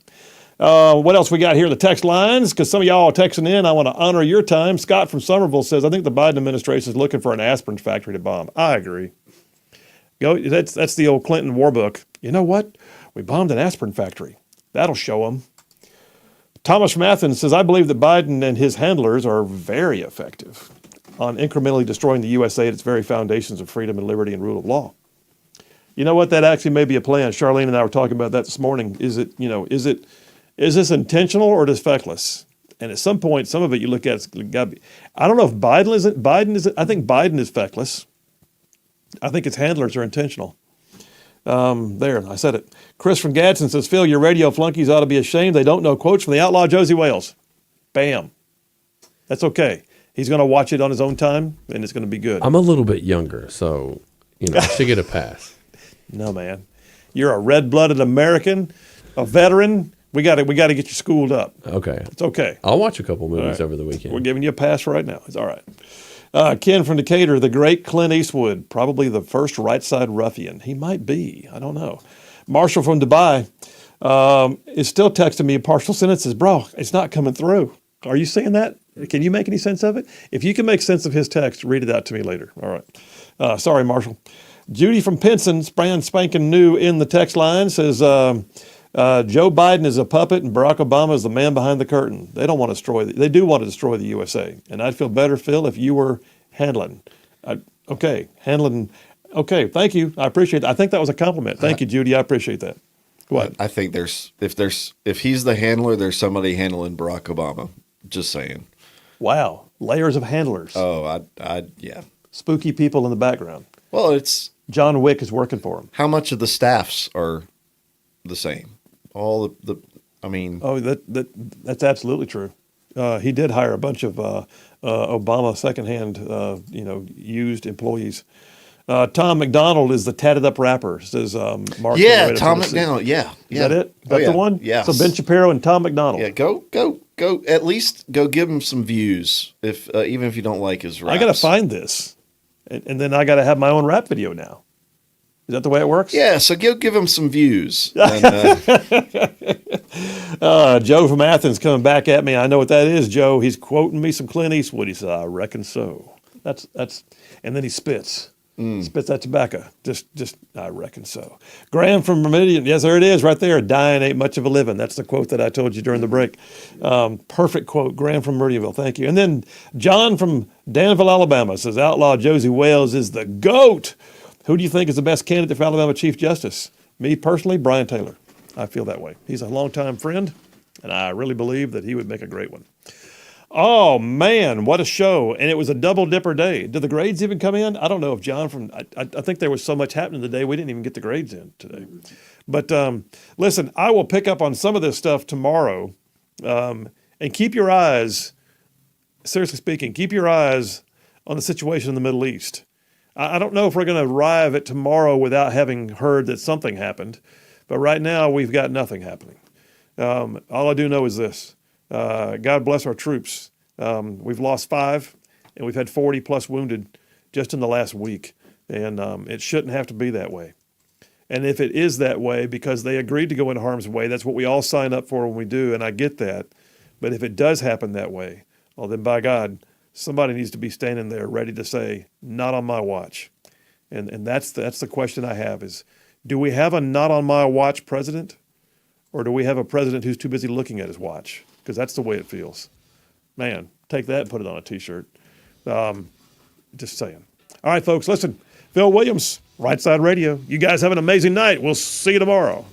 What else we got here? The text lines, because some of y'all are texting in. I want to honor your time. Scott from Somerville says, I think the Biden administration is looking for an aspirin factory to bomb. I agree. That's the old Clinton war book. You know what? We bombed an aspirin factory. That'll show them. Thomas from Athens says, I believe that Biden and his handlers are very effective on incrementally destroying the USA at its very foundations of freedom and liberty and rule of law. You know what? That actually may be a plan. Charlene and I were talking about that this morning. Is this intentional or just feckless? And at some point, some of it you look at, it's got to be. I don't know if Biden is. I think Biden is feckless. I think its handlers are intentional. There, I said it. Chris from Gadsden says, Phil, your radio flunkies ought to be ashamed. They don't know quotes from the outlaw Josie Wales. Bam. That's okay. He's going to watch it on his own time, and it's going to be good. I'm a little bit younger, so I should get a pass. No, man. You're a red-blooded American, a veteran. We got to get you schooled up. Okay. It's okay. I'll watch a couple movies over the weekend. We're giving you a pass right now. It's all right. Ken from Decatur, the great Clint Eastwood, probably the first right-side ruffian. He might be. I don't know. Marshall from Dubai is still texting me partial sentences. Bro, it's not coming through. Are you seeing that? Can you make any sense of it? If you can make sense of his text, read it out to me later. All right. Sorry, Marshall. Judy from Pinson, brand spanking new in the text line, says Joe Biden is a puppet and Barack Obama is the man behind the curtain. They don't want to they do want to destroy the USA. And I'd feel better, Phil, if you were handling. Handling. Okay, thank you. I appreciate that. I think that was a compliment. Thank you, Judy. I appreciate that. What? I think if he's the handler, there's somebody handling Barack Obama. Just saying. Wow. Layers of handlers. Oh, yeah. Spooky people in the background. Well, it's John Wick is working for him. How much of the staffs are the same? All I mean. Oh, that's absolutely true. He did hire a bunch of Obama secondhand, used employees. Tom McDonald is the tatted up rapper, says Mark. Yeah, Tom McDonald. Yeah. Is that it? Is that the one? Yeah. So Ben Shapiro and Tom McDonald. Yeah, go. At least go give him some views, even if you don't like his raps. I got to find this, and then I got to have my own rap video now. Is that the way it works? Yeah, so give him some views. And, Joe from Athens coming back at me. I know what that is, Joe. He's quoting me some Clint Eastwood. He said, "I reckon so." That's, and then he spits. Spits that tobacco. Just, I reckon so. Graham from Meridian. Yes, there it is right there. Dying ain't much of a living. That's the quote that I told you during the break. Perfect quote. Graham from Meridianville. Thank you. And then John from Danville, Alabama says, Outlaw Josie Wales is the GOAT. Who do you think is the best candidate for Alabama Chief Justice? Me personally, Brian Taylor. I feel that way. He's a longtime friend, and I really believe that he would make a great one. Oh, man, what a show. And it was a double dipper day. Did the grades even come in? I don't know if John from, I think there was so much happening today, we didn't even get the grades in today. But listen, I will pick up on some of this stuff tomorrow. And keep your eyes, seriously speaking, keep your eyes on the situation in the Middle East. I don't know if we're going to arrive at tomorrow without having heard that something happened. But right now, we've got nothing happening. All I do know is this. God bless our troops. We've lost 5, and we've had 40 plus wounded just in the last week. And it shouldn't have to be that way. And if it is that way because they agreed to go into harm's way, that's what we all sign up for when we do, and I get that. But if it does happen that way, well, then by God, somebody needs to be standing there ready to say, not on my watch. And that's the question I have is, do we have a not on my watch president? Or do we have a president who's too busy looking at his watch? Because that's the way it feels. Man, take that and put it on a T-shirt. Just saying. All right, folks, listen. Phil Williams, Rightside Radio. You guys have an amazing night. We'll see you tomorrow.